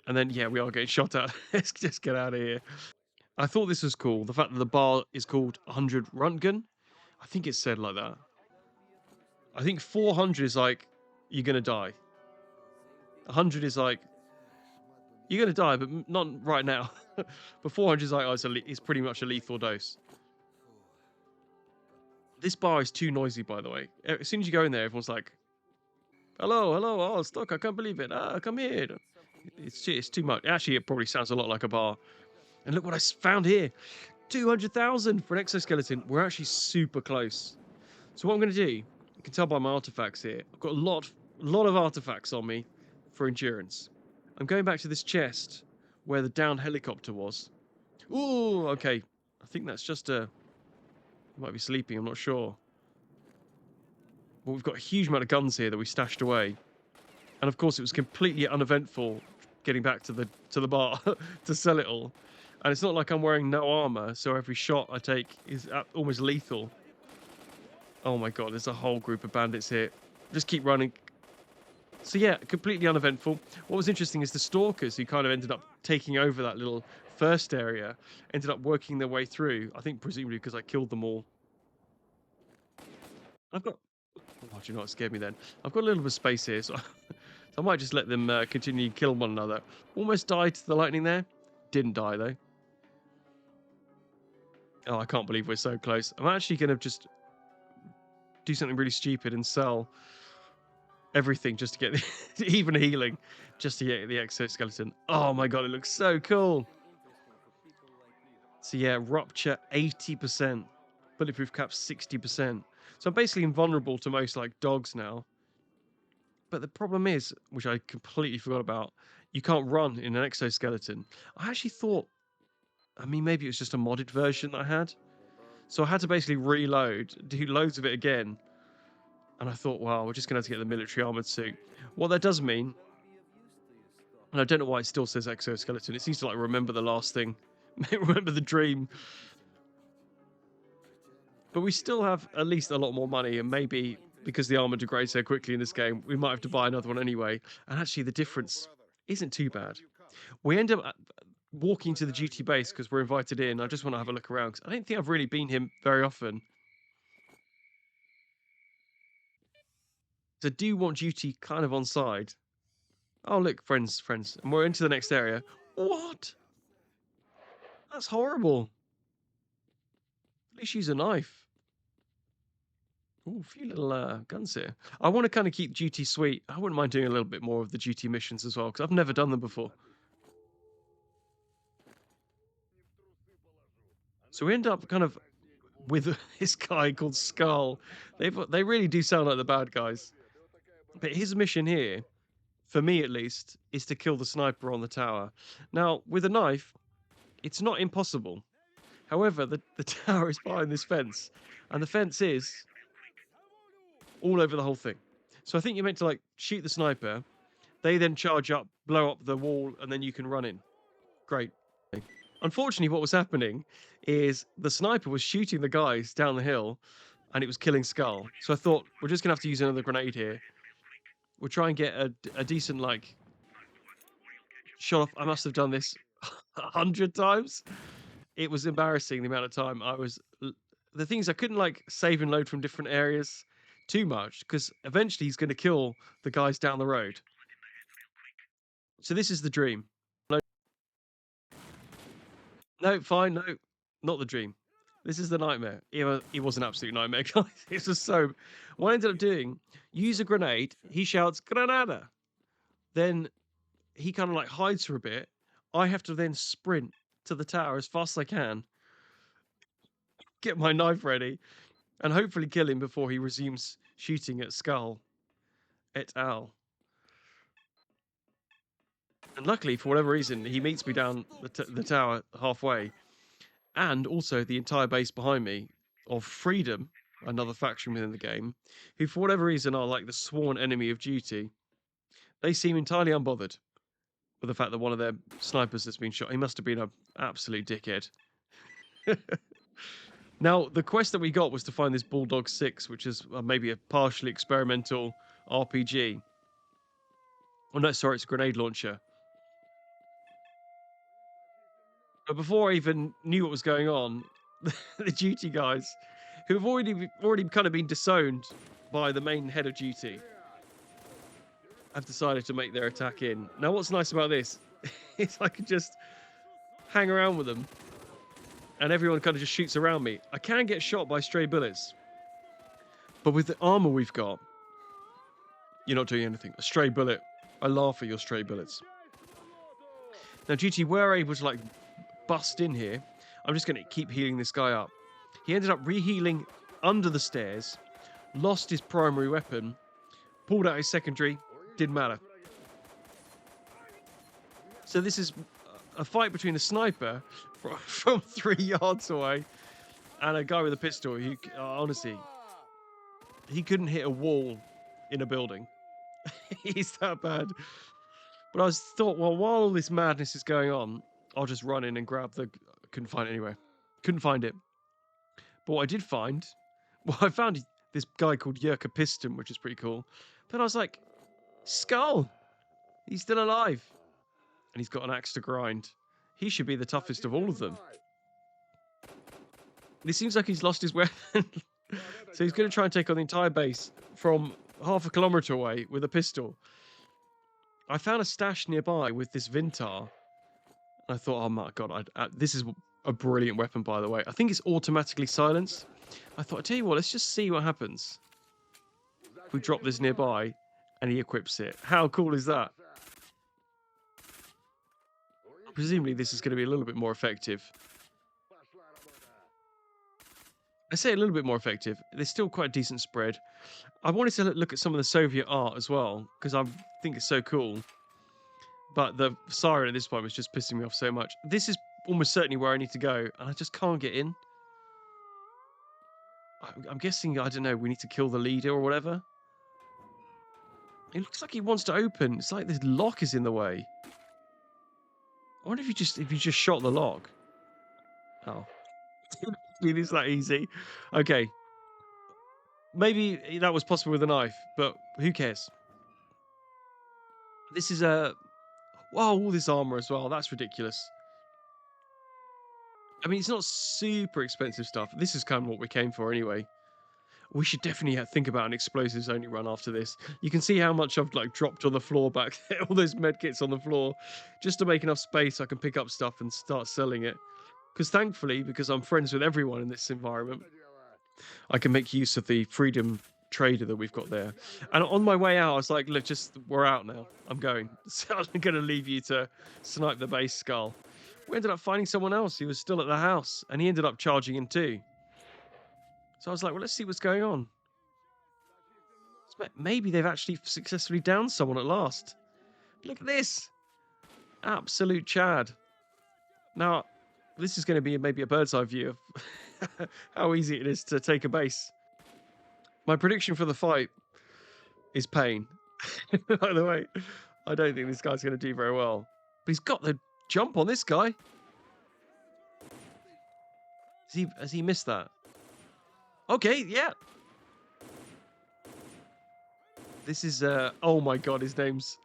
Speaker 1: And then, yeah, we are getting shot at. Let's just get out of here. I thought this was cool. The fact that the bar is called 100 Röntgen. I think it's said like that. I think 400 is like, you're going to die. 100 is like, you're going to die, but not right now. But 400 is like, oh, it's pretty much a lethal dose. This bar is too noisy, by the way. As soon as you go in there, everyone's like, hello, oh, S.T.A.L.K.E.R, I can't believe it. Come here. It's too much. Actually, it probably sounds a lot like a bar. And look what I found here. 200,000 for an exoskeleton. We're actually super close. So what I'm going to do, you can tell by my artifacts here, I've got a lot of artifacts on me for endurance. I'm going back to this chest where the downed helicopter was. Ooh, okay. I think that's just a... He might be sleeping, I'm not sure. But we've got a huge amount of guns here that we stashed away. And of course it was completely uneventful getting back to the bar to sell it all. And it's not like I'm wearing no armor, so every shot I take is almost lethal. Oh my god, there's a whole group of bandits here. Just keep running. So yeah, completely uneventful. What was interesting is the stalkers who kind of ended up taking over that little first area ended up working their way through. I think presumably because I killed them all. I've got... Oh, do you know what scared me then? I've got a little bit of space here, so I might just let them continue to kill one another. Almost died to the lightning there. Didn't die though. Oh, I can't believe we're so close. I'm actually going to just do something really stupid and sell everything just to get the even healing, just to get the exoskeleton. Oh my god, it looks so cool. So yeah, rupture 80%, bulletproof cap 60%. So I'm basically invulnerable to most like dogs now. But the problem is, which I completely forgot about, you can't run in an exoskeleton. I actually thought, I mean, maybe it was just a modded version that I had. So I had to basically reload, do loads of it again. And I thought, wow, we're just going to have to get the military armored suit. What that does mean, and I don't know why it still says exoskeleton. It seems to like remember the last thing. Remember the dream. But we still have at least a lot more money, and maybe because the armor degrades so quickly in this game, we might have to buy another one anyway. And actually the difference isn't too bad. We end up walking to the GT base because we're invited in. I just want to have a look around because I don't think I've really been here very often. So I do want duty kind of on side. Oh, look, friends. And we're into the next area. What? That's horrible. At least use a knife. Ooh, a few little guns here. I want to kind of keep duty sweet. I wouldn't mind doing a little bit more of the duty missions as well, because I've never done them before. So we end up kind of with this guy called S.T.A.L.K.E.R. They really do sound like the bad guys. But his mission here, for me at least, is to kill the sniper on the tower. Now, with a knife, it's not impossible. However, the tower is behind this fence, and the fence is all over the whole thing. So I think you're meant to like shoot the sniper, they then charge up, blow up the wall, and then you can run in. Great. Unfortunately, what was happening is the sniper was shooting the guys down the hill, and it was killing S.T.A.L.K.E.R. So I thought, we're just going to have to use another grenade here. We'll try and get a decent, like, shot off. I must have done this 100 times. It was embarrassing the amount of time I was... The thing is, I couldn't, like, save and load from different areas too much, because eventually he's going to kill the guys down the road. So this is the dream. No, fine, no, not the dream. This is the nightmare. It was an absolute nightmare, guys. It was so... What I ended up doing, use a grenade, he shouts, Granada! Then he kind of like hides for a bit. I have to then sprint to the tower as fast as I can, get my knife ready, and hopefully kill him before he resumes shooting at S.T.A.L.K.E.R. et al. And luckily, for whatever reason, he meets me down the tower halfway, and also the entire base behind me of Freedom, another faction within the game, who for whatever reason are like the sworn enemy of duty. They seem entirely unbothered with the fact that one of their snipers has been shot. He must have been an absolute dickhead. Now, the quest that we got was to find this Bulldog 6, which is maybe a partially experimental RPG. Oh, no, sorry, it's a grenade launcher. But before I even knew what was going on, the duty guys, who have already kind of been disowned by the main head of duty, have decided to make their attack in. Now, what's nice about this is I can just hang around with them, and everyone kind of just shoots around me. I can get shot by stray bullets, but with the armor we've got, you're not doing anything. A stray bullet, I laugh at your stray bullets. Now, duty were able to like bust in here. I'm just going to keep healing this guy up. He ended up re-healing under the stairs, lost his primary weapon, pulled out his secondary, didn't matter. So this is a fight between a sniper from 3 yards away and a guy with a pistol who, honestly, he couldn't hit a wall in a building. He's that bad. But I thought, well, while all this madness is going on, I'll just run in and grab the... Couldn't find it anywhere. Couldn't find it. But what I did find... Well, I found this guy called Yerka Piston, which is pretty cool. Then I was like, S.T.A.L.K.E.R. He's still alive. And he's got an axe to grind. He should be the toughest of all of them. It seems like he's lost his weapon. So he's going to try and take on the entire base from half a kilometer away with a pistol. I found a stash nearby with this Vintar. And I thought, oh my god, this is a brilliant weapon, by the way. I think it's automatically silenced. I thought, I tell you what, let's just see what happens. We drop this nearby, and he equips it. How cool is that? Presumably, this is going to be a little bit more effective. I say a little bit more effective. There's still quite a decent spread. I wanted to look at some of the Soviet art as well, because I think it's so cool. But the siren at this point was just pissing me off so much. This is almost certainly where I need to go, and I just can't get in. I'm guessing, I don't know, we need to kill the leader or whatever. It looks like he wants to open. It's like this lock is in the way. I wonder if you just shot the lock. Oh. It is that easy. Okay. Maybe that was possible with a knife, but who cares? This is a... Wow, all this armor as well. That's ridiculous. I mean, it's not super expensive stuff. This is kind of what we came for anyway. We should definitely think about an explosives only run after this. You can see how much I've like dropped on the floor back there. All those medkits on the floor. Just to make enough space I can pick up stuff and start selling it. Because thankfully, because I'm friends with everyone in this environment, I can make use of the freedom trader that we've got there. And on my way out, I was like, look, we're out now. I'm going. So I'm going to leave you to snipe the base skull. We ended up finding someone else who was still at the house, and he ended up charging in too. So I was like, well, let's see what's going on. Maybe they've actually successfully downed someone at last. Look at this. Absolute Chad. Now, this is going to be maybe a bird's eye view of how easy it is to take a base. My prediction for the fight is pain. By the way, I don't think this guy's going to do very well. But he's got the jump on this guy. Has he missed that? Okay, yeah. This is, oh my god, his name's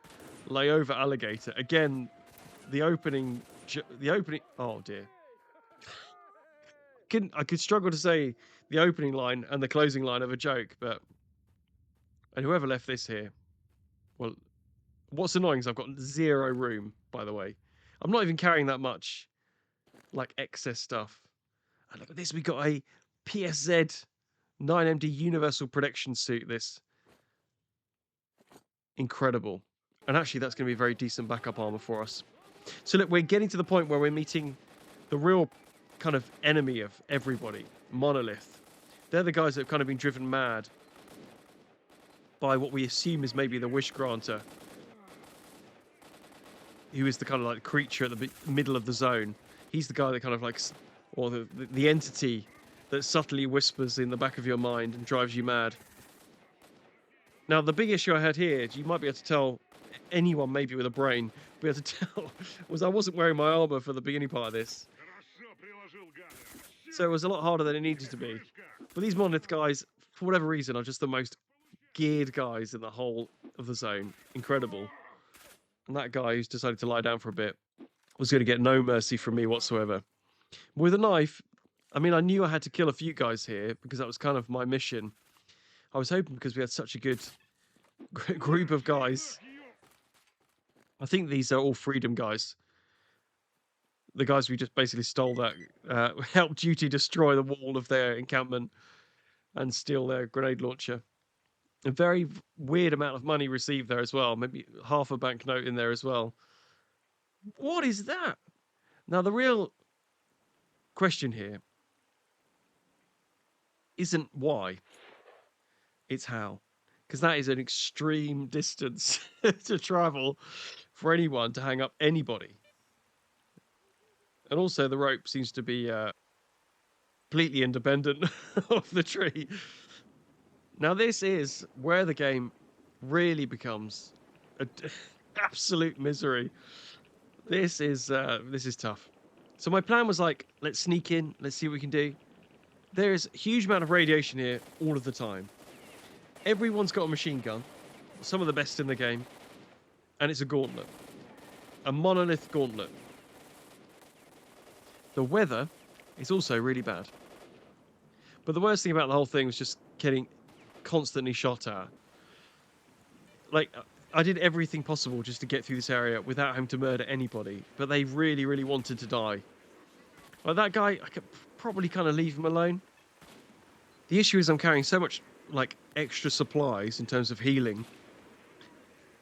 Speaker 1: Layover Alligator. Again, the opening, oh dear. I could struggle to say the opening line and the closing line of a joke, but... And whoever left this here, well, what's annoying is I've got 0 room, by the way. I'm not even carrying that much, like, excess stuff. And look at this, we got a PSZ 9MD Universal Protection Suit, this. Incredible. And actually, that's going to be a very decent backup armor for us. So look, we're getting to the point where we're meeting the real kind of enemy of everybody, Monolith. They're the guys that have kind of been driven mad by what we assume is maybe the Wish Granter. who is the kind of like creature at the middle of the zone. He's the guy that kind of like, or the entity that subtly whispers in the back of your mind and drives you mad. Now, the big issue I had here, you might be able to tell, anyone maybe with a brain, be able to tell, was I wasn't wearing my armor for the beginning part of this. So it was a lot harder than it needed to be. But these monolith guys, for whatever reason, are just the most geared guys in the whole of the zone. Incredible. And that guy who's decided to lie down for a bit was going to get no mercy from me whatsoever. With a knife, I mean, I knew I had to kill a few guys here because that was kind of my mission. I was hoping because we had such a good group of guys. I think these are all freedom guys. The guys we just basically stole that, helped Duty destroy the wall of their encampment and steal their grenade launcher. A very weird amount of money received there as well. Maybe half a banknote in there as well. What is that? Now, the real question here isn't why, it's how. Because that is an extreme distance to travel for anyone to hang up anybody. And also the rope seems to be completely independent of the tree. Now this is where the game really becomes an absolute misery. This is tough. So my plan was like, let's sneak in, let's see what we can do. There is a huge amount of radiation here all of the time. Everyone's got a machine gun, some of the best in the game, and it's a gauntlet. A monolith gauntlet. The weather is also really bad. But the worst thing about the whole thing was just getting constantly shot at. Like, I did everything possible just to get through this area without having to murder anybody, but they really, really wanted to die. Like, that guy, I could probably kind of leave him alone. The issue is I'm carrying so much, like, extra supplies in terms of healing,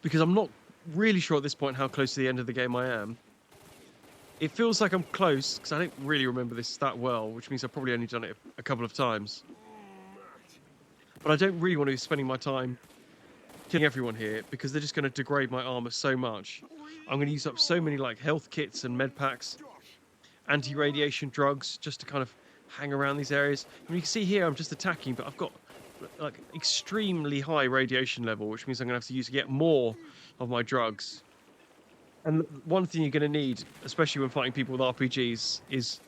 Speaker 1: because I'm not really sure at this point how close to the end of the game I am. It feels like I'm close, because I don't really remember this that well, which means I've probably only done it a couple of times. But I don't really want to be spending my time killing everyone here, because they're just going to degrade my armor so much. I'm going to use up so many like health kits and med packs, anti-radiation drugs, just to kind of hang around these areas. And you can see here I'm just attacking, but I've got like extremely high radiation level, which means I'm going to have to use yet more of my drugs. And one thing you're going to need, especially when fighting people with RPGs, is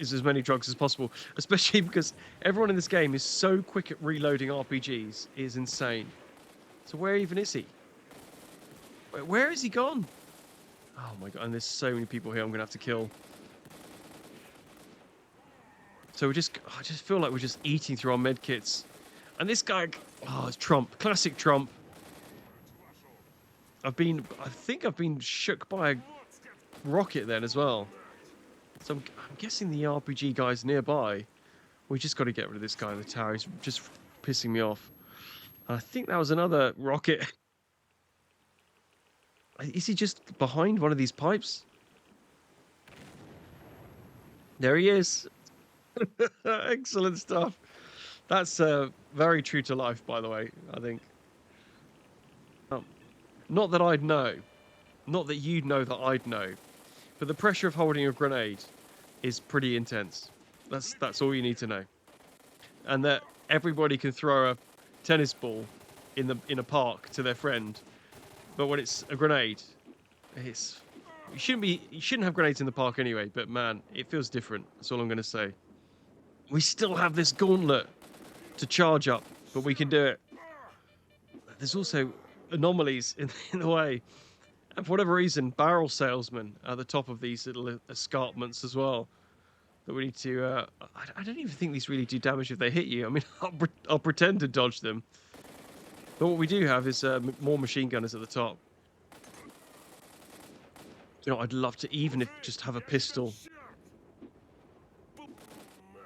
Speaker 1: as many drugs as possible. Especially because everyone in this game is so quick at reloading RPGs. It is insane. So where even is he? Where is he gone? Oh my god, and there's so many people here I'm going to have to kill. So I just feel like we're just eating through our med kits. And this guy, oh, it's Trump. Classic Trump. I think I've been shook by a rocket then as well. So I'm guessing the RPG guy's nearby. We just got to get rid of this guy in the tower. He's just pissing me off. And I think that was another rocket. Is he just behind one of these pipes? There he is. Excellent stuff. That's very true to life, by the way, I think. Not that I'd know. Not that you'd know that I'd know. But the pressure of holding a grenade is pretty intense. That's all you need to know. And that everybody can throw a tennis ball in a park to their friend, but when it's a grenade, you shouldn't have grenades in the park anyway. But man, it feels different. That's all I'm going to say. We still have this gauntlet to charge up, but we can do it. There's also anomalies in the way. And for whatever reason, barrel salesmen are at the top of these little escarpments as well. That we need to... I don't even think these really do damage if they hit you. I mean, I'll pretend to dodge them. But what we do have is more machine gunners at the top. You know, I'd love to even just have a pistol.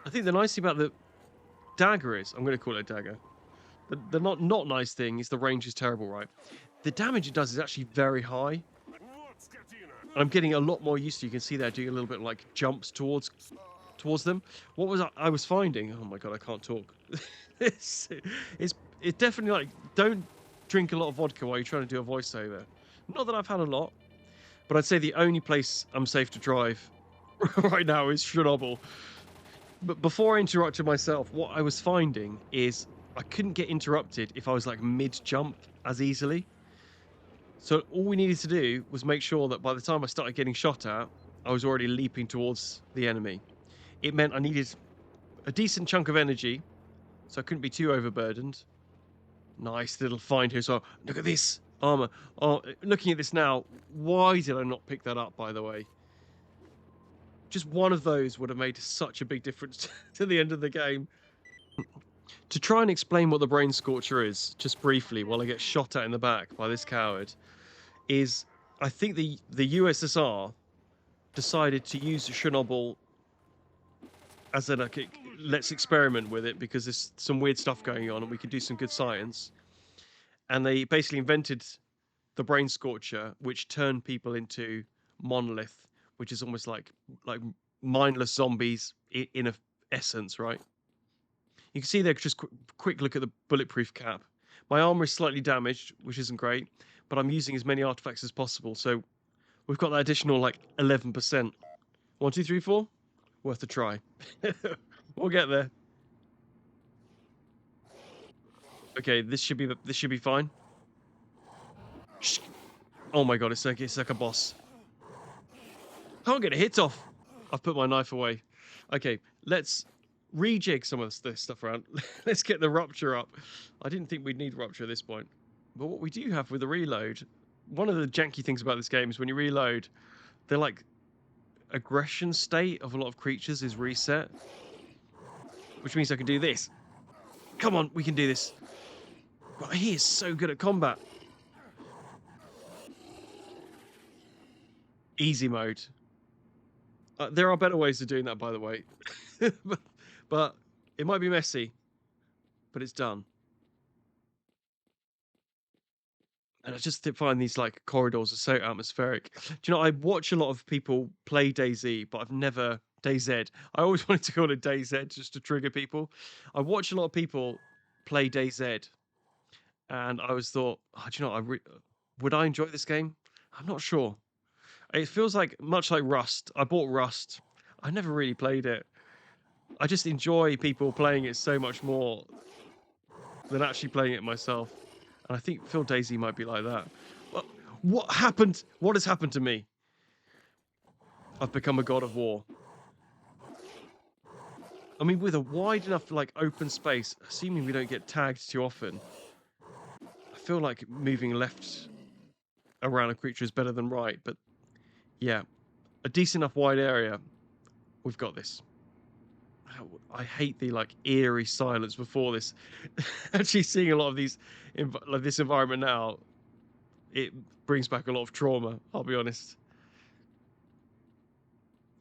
Speaker 1: I think the nice thing about the dagger is... I'm going to call it a dagger. The not nice thing is the range is terrible, right? The damage it does is actually very high. And I'm getting a lot more used to. You can see there doing a little bit like jumps towards them. What was I was finding? Oh my god, I can't talk. it's definitely like, don't drink a lot of vodka while you're trying to do a voiceover. Not that I've had a lot, But I'd say the only place I'm safe to drive right now is Chernobyl. But before I interrupted myself, what I was finding is I couldn't get interrupted if I was like mid-jump as easily. So all we needed to do was make sure that by the time I started getting shot at, I was already leaping towards the enemy. It meant I needed a decent chunk of energy, so I couldn't be too overburdened. Nice little find here. So look at this armor. Oh, looking at this now, why did I not pick that up, by the way? Just one of those would have made such a big difference to the end of the game. To try and explain what the brain scorcher is, just briefly, while I get shot at in the back by this coward, is I think the USSR decided to use Chernobyl as a like, let's experiment with it because there's some weird stuff going on and we can do some good science. And they basically invented the brain scorcher, which turned people into monolith, which is almost like mindless zombies in a essence, right? You can see there, just quick look at the bulletproof cap. My armor is slightly damaged, which isn't great, but I'm using as many artifacts as possible. So we've got that additional like 11%. 1, 2, 3, 4. Worth a try. We'll get there. Okay, this should be fine. Shh. Oh my god, it's like a boss. Can't get a hit off. I've put my knife away. Okay, let's rejig some of this stuff around. Let's get the rupture up. I didn't think we'd need rupture at this point. But what we do have with the reload, one of the janky things about this game is when you reload, they're like aggression state of a lot of creatures is reset. Which means I can do this. Come on, we can do this. But he is so good at combat. Easy mode. There are better ways of doing that, by the way. but it might be messy, but it's done. And I just find these like corridors are so atmospheric. Do you know, I watch a lot of people play DayZ, but I've never DayZ. I always wanted to call it DayZ just to trigger people. I watch a lot of people play DayZ, and I always thought, oh, do you know, would I enjoy this game? I'm not sure. It feels like much like Rust. I bought Rust. I never really played it. I just enjoy people playing it so much more than actually playing it myself. And I think Phil DayZ might be like that. What happened? What has happened to me? I've become a god of war. I mean, with a wide enough like open space, assuming we don't get tagged too often, I feel like moving left around a creature is better than right. But yeah, a decent enough wide area, we've got this. I hate the like eerie silence before this. Actually, seeing a lot of these, like this environment now, it brings back a lot of trauma. I'll be honest.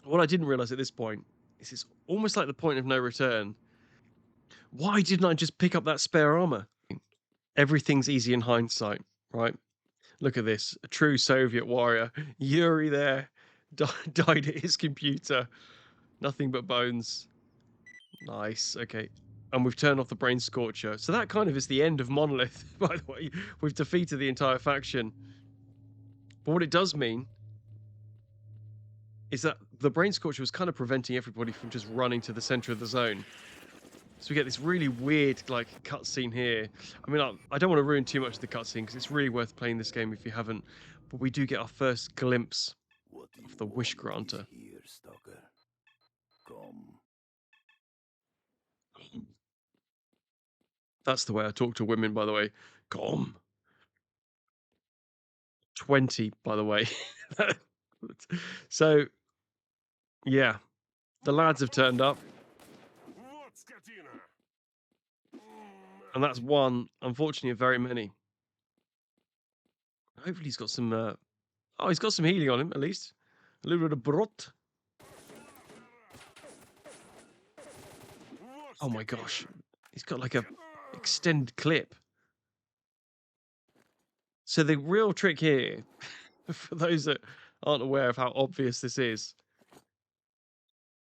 Speaker 1: What I didn't realize at this point is it's almost like the point of no return. Why didn't I just pick up that spare armor? Everything's easy in hindsight, right? Look at this, a true Soviet warrior. Yuri there died at his computer. Nothing but bones. Nice, okay. And we've turned off the brain scorcher. So that kind of is the end of Monolith, by the way. We've defeated the entire faction. But what it does mean is that the brain scorcher was kind of preventing everybody from just running to the center of the zone. So we get this really weird like cutscene here. I mean, I don't want to ruin too much of the cutscene because it's really worth playing this game if you haven't. But we do get our first glimpse of the Wish Granter.
Speaker 6: Here, Stalker. Come.
Speaker 1: That's the way I talk to women, by the way. Come. 20, by the way. So, yeah, the lads have turned up. And that's one, unfortunately, of very many. Hopefully he's got some... Oh, he's got some healing on him, at least. A little bit of brot. Oh my gosh. He's got like a extended clip. So the real trick here, for those that aren't aware of how obvious this is,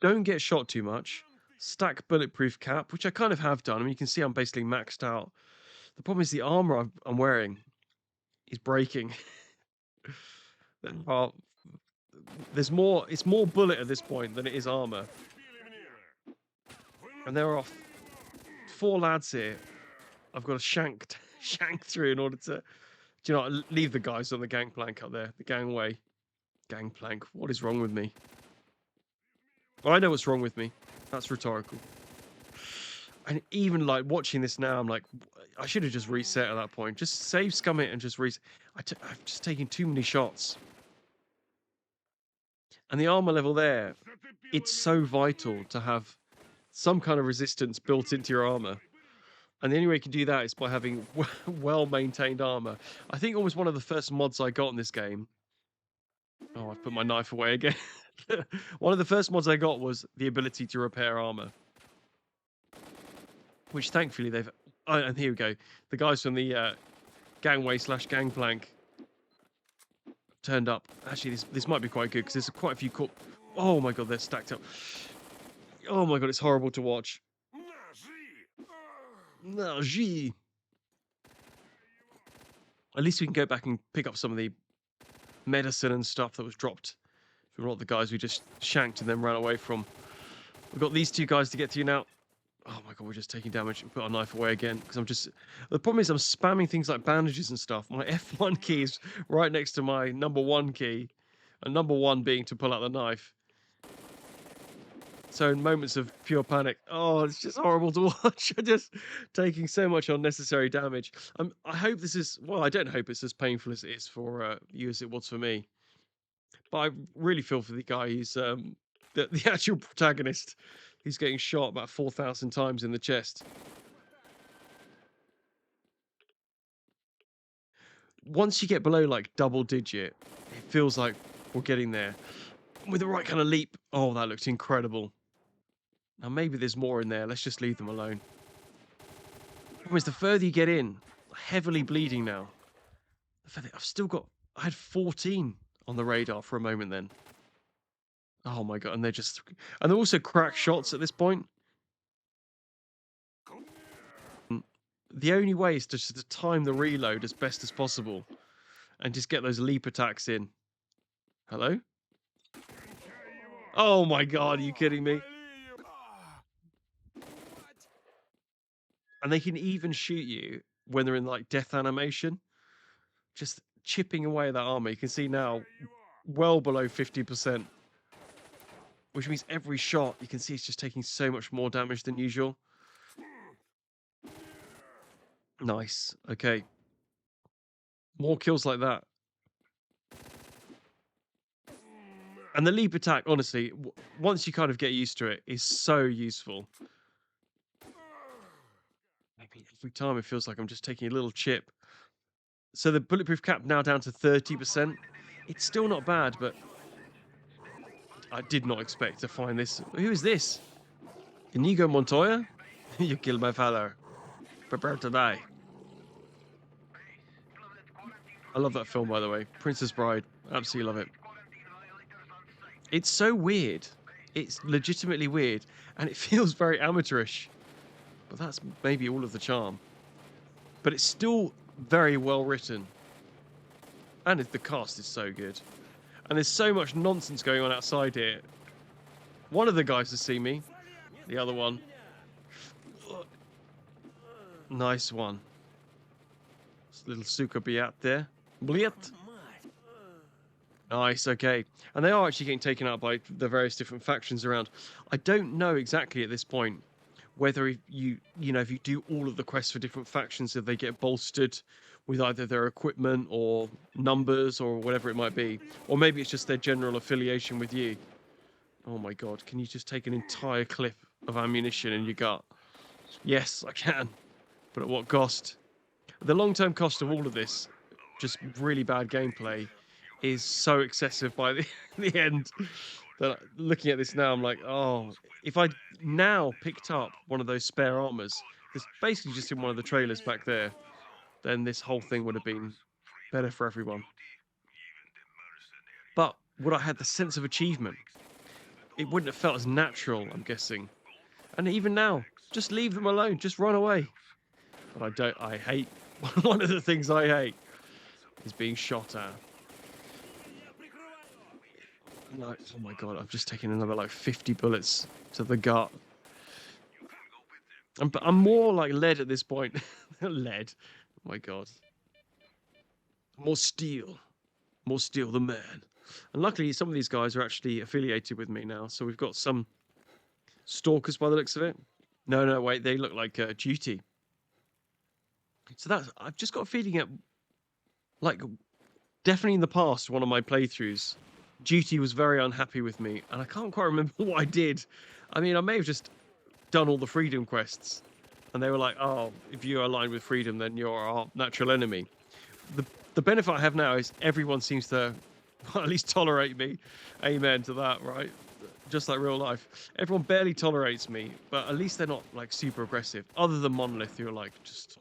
Speaker 1: don't get shot too much. Stack bulletproof cap, which I kind of have done. I mean, you can see I'm basically maxed out. The problem is the armor I'm wearing is breaking. There are there's more. It's more bullet at this point than it is armor. And there are 4 lads here. I've got to shank through in order to, do you know, what, leave the guys on the gangplank up there, the gangway, gangplank. What is wrong with me? Well, I know what's wrong with me. That's rhetorical. And even like watching this now, I'm like, I should have just reset at that point. Just save scum it and just reset. I've just taken too many shots. And the armor level there, it's so vital to have some kind of resistance built into your armor. And the only way you can do that is by having well-maintained armor. I think almost one of the first mods I got in this game. Oh, I've put my knife away again. One of the first mods I got was the ability to repair armor. Which thankfully they've... Oh, and here we go. The guys from the gangway/gangplank turned up. Actually, this might be quite good because there's quite a few... Oh my god, they're stacked up. Oh my god, it's horrible to watch. No, gee. At least we can go back and pick up some of the medicine and stuff that was dropped from a lot of the guys we just shanked and then ran away from. We've got these 2 guys to get to now. Oh my god, we're just taking damage. Put our knife away again because I'm just... The problem is I'm spamming things like bandages and stuff. My F1 key is right next to my number 1 key, and number 1 being to pull out the knife. So in moments of pure panic, oh, it's just horrible to watch. I'm just taking so much unnecessary damage. I hope this is... Well, I don't hope it's as painful as it is for you as it was for me. But I really feel for the guy who's... the actual protagonist. He's getting shot about 4,000 times in the chest. Once you get below like double digit, it feels like we're getting there. With the right kind of leap. Oh, that looks incredible. Now maybe there's more in there. Let's just leave them alone. Whereas the further you get in, heavily bleeding now. I've still got... I had 14 on the radar for a moment then. Oh my god, and they're just... And they're also crack shots at this point. The only way is just to time the reload as best as possible. And just get those leap attacks in. Hello? Oh my god, are you kidding me? And they can even shoot you when they're in like death animation. Just chipping away at that armor. You can see now well below 50%. Which means every shot, you can see it's just taking so much more damage than usual. Nice. Okay. More kills like that. And the leap attack, honestly, once you kind of get used to it, is so useful. Maybe every time it feels like I'm just taking a little chip. So the bulletproof cap now down to 30%. It's still not bad, but I did not expect to find this. Who is this? Inigo Montoya? You killed my father. Prepare to die. I love that film, by the way. Princess Bride. Absolutely love it. It's so weird. It's legitimately weird. And it feels very amateurish. But that's maybe all of the charm. But it's still very well written. And the cast is so good. And there's so much nonsense going on outside here. One of the guys has seen me. The other one. Nice one. Little Suka Biat there. Bliat. Nice, okay. And they are actually getting taken out by the various different factions around. I don't know exactly at this point whether if you do all of the quests for different factions, if they get bolstered with either their equipment or numbers or whatever it might be. Or maybe it's just their general affiliation with you. Oh my god, can you just take an entire clip of ammunition in your gut? Yes, I can. But at what cost? The long-term cost of all of this, just really bad gameplay, is so excessive by the end that looking at this now, I'm like, oh, if I now picked up one of those spare armors, that's basically just in one of the trailers back there, then this whole thing would have been better for everyone. But would I had the sense of achievement? It wouldn't have felt as natural, I'm guessing. And even now, just leave them alone, just run away. But I hate, one of the things I hate is being shot at. Like, oh my god, I've just taken another like 50 bullets to the gut. I'm more like lead at this point. Lead. Oh my god. More steel. More steel the man. And luckily, some of these guys are actually affiliated with me now. So we've got some stalkers by the looks of it. No, wait, they look like duty. So that's, I've just got a feeling it, like, definitely in the past, one of my playthroughs, duty was very unhappy with me, and I can't quite remember what I did. I mean, I may have just done all the freedom quests, and they were like, oh, if you are aligned with freedom, then you're our natural enemy. The benefit I have now is everyone seems to well, at least tolerate me. Amen to that, right? Just like real life. Everyone barely tolerates me, but at least they're not like super aggressive. Other than Monolith, who are like just,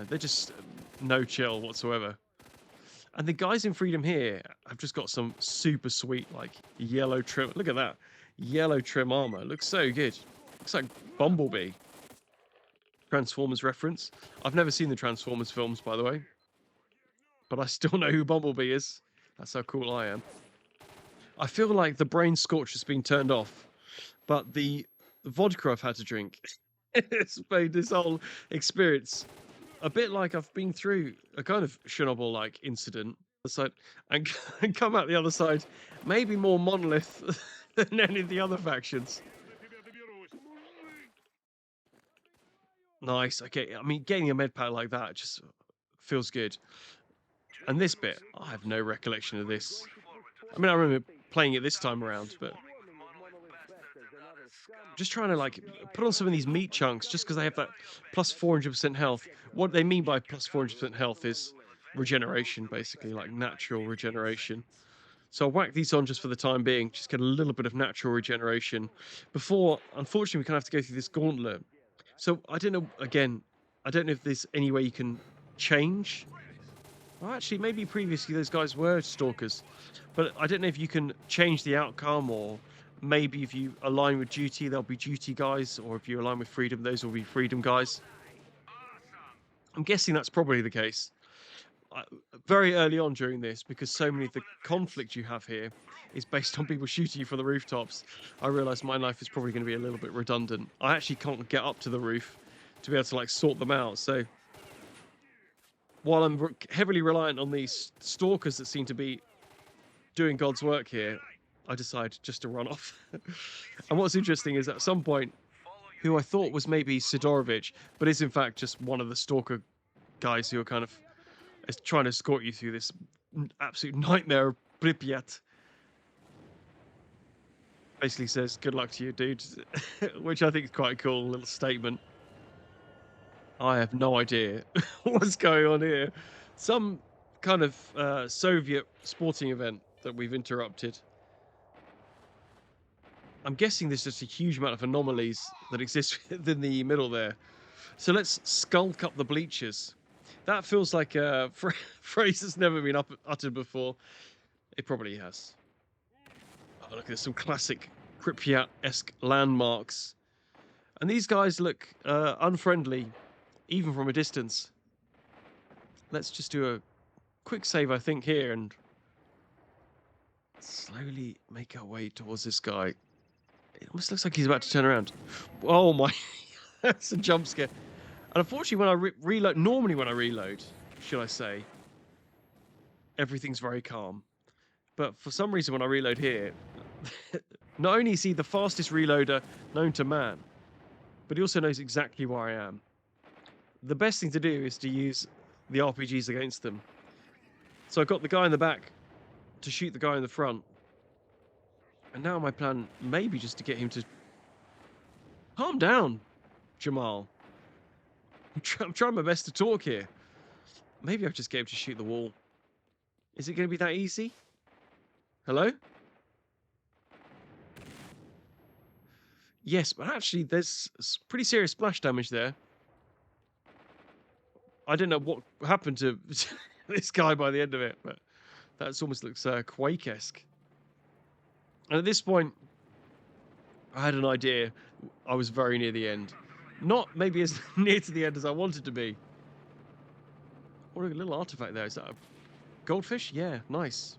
Speaker 1: they're just no chill whatsoever. And the guys in Freedom here have just got some super sweet like yellow trim. Look at that yellow trim armor. It looks so good. Looks like Bumblebee. Transformers reference. I've never seen the Transformers films, by the way, but I still know who Bumblebee is. That's how cool I am. I feel like the brain scorch has been turned off, but the vodka I've had to drink it's made this whole experience a bit like I've been through a kind of Chernobyl-like incident, and come out the other side, maybe more Monolith than any of the other factions. Nice. Okay, I mean, getting a med pack like that just feels good. And this bit, I have no recollection of this. I mean, I remember playing it this time around, but just trying to like put on some of these meat chunks just because they have that plus 400% health. What they mean by plus 400% health is regeneration, basically, like natural regeneration. So I'll whack these on just for the time being, just get a little bit of natural regeneration before, unfortunately, we kind of have to go through this gauntlet. So I don't know, again, I don't know if there's any way you can change. Well, actually, maybe previously those guys were stalkers, but I don't know if you can change the outcome, or maybe if you align with duty, there'll be duty guys, or if you align with freedom, those will be freedom guys. I'm guessing that's probably the case. Very early on during this, because so many of the conflict you have here is based on people shooting you from the rooftops, I realised my life is probably going to be a little bit redundant. I actually can't get up to the roof to be able to like sort them out, so while I'm heavily reliant on these stalkers that seem to be doing God's work here, I decide just to run off. And what's interesting is at some point, who I thought was maybe Sidorovich, but is in fact just one of the stalker guys who are kind of trying to escort you through this absolute nightmare of Pripyat. Basically says, good luck to you, dude. Which I think is quite a cool little statement. I have no idea what's going on here. Some kind of Soviet sporting event that we've interrupted. I'm guessing there's just a huge amount of anomalies that exist within the middle there. So let's skulk up the bleachers. That feels like a phrase that's never been uttered before. It probably has. Oh, look, there's some classic Pripyat-esque landmarks. And these guys look unfriendly, even from a distance. Let's just do a quick save, I think, here, and slowly make our way towards this guy. It almost looks like he's about to turn around. Oh my, that's a jump scare. And unfortunately, when I reload, normally when I reload, should I say, everything's very calm. But for some reason, when I reload here, not only is he the fastest reloader known to man, but he also knows exactly where I am. The best thing to do is to use the RPGs against them. So I got the guy in the back to shoot the guy in the front. And now my plan may be just to get him to calm down, Jamal. I'm trying my best to talk here. Maybe I'll just get him to shoot the wall. Is it going to be that easy? Hello? Yes, but actually there's pretty serious splash damage there. I don't know what happened to this guy by the end of it, but that almost looks Quake-esque. And at this point, I had an idea. I was very near the end. Not maybe as near to the end as I wanted to be. What a little artifact there. Is that a goldfish? Yeah, nice.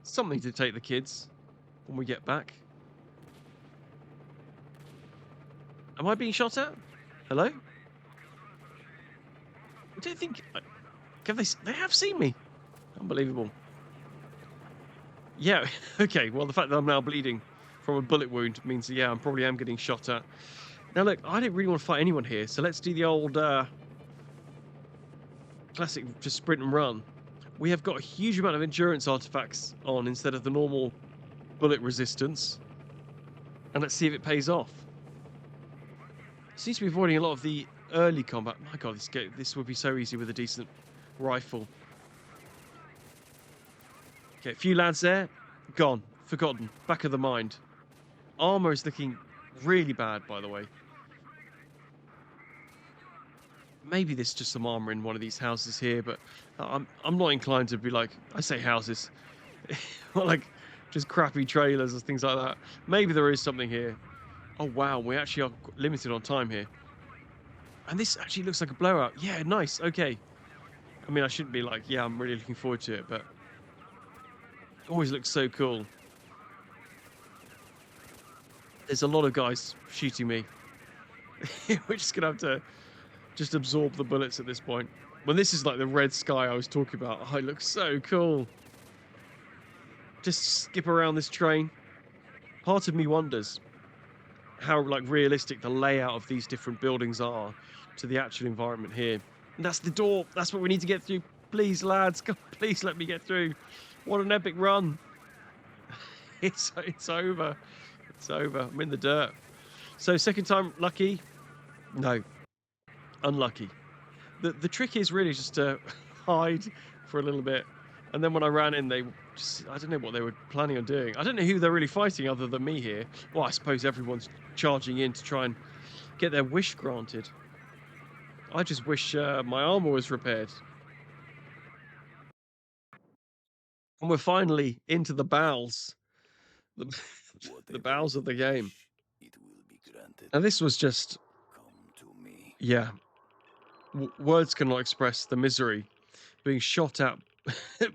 Speaker 1: something to take the kids when we get back. Am I being shot at? Hello? I don't think... They have seen me. Unbelievable. Yeah, okay. Well, the fact that I'm now bleeding from a bullet wound means, yeah, I probably am getting shot at. Now, look, I don't really want to fight anyone here, so let's do the old classic just sprint and run. We have got a huge amount of endurance artifacts on instead of the normal bullet resistance. And let's see if it pays off. Seems to be avoiding a lot of the early combat. My god, this would be so easy with a decent rifle. Okay, a few lads there. Gone. Forgotten. Back of the mind. Armor is looking really bad, by the way. Maybe there's just some armor in one of these houses here, but I'm not inclined to be like, I say houses, like just crappy trailers or things like that. Maybe there is something here. Oh wow, we actually are limited on time here. And this actually looks like a blowout. Yeah, nice. Okay. I mean, I shouldn't be like, yeah, I'm really looking forward to it, but it always looks so cool. There's a lot of guys shooting me. We're just gonna have to just absorb the bullets at this point. When this is like the red sky I was talking about. Oh, it looks so cool. Just skip around this train. Part of me wonders how like realistic the layout of these different buildings are to the actual environment here. And that's the door. That's what we need to get through. Please, lads, God, please let me get through. What an epic run. It's over. It's over. I'm in the dirt. So second time lucky? No. Unlucky. The trick is really just to hide for a little bit. And then when I ran in, I don't know what they were planning on doing. I don't know who they're really fighting other than me here. Well, I suppose everyone's charging in to try and get their wish granted. I just wish my armor was repaired. And we're finally into the bowels. The bowels of the game.
Speaker 6: It will be granted.
Speaker 1: And this was just...
Speaker 6: Come to me.
Speaker 1: Yeah. Words cannot express the misery. Being shot at...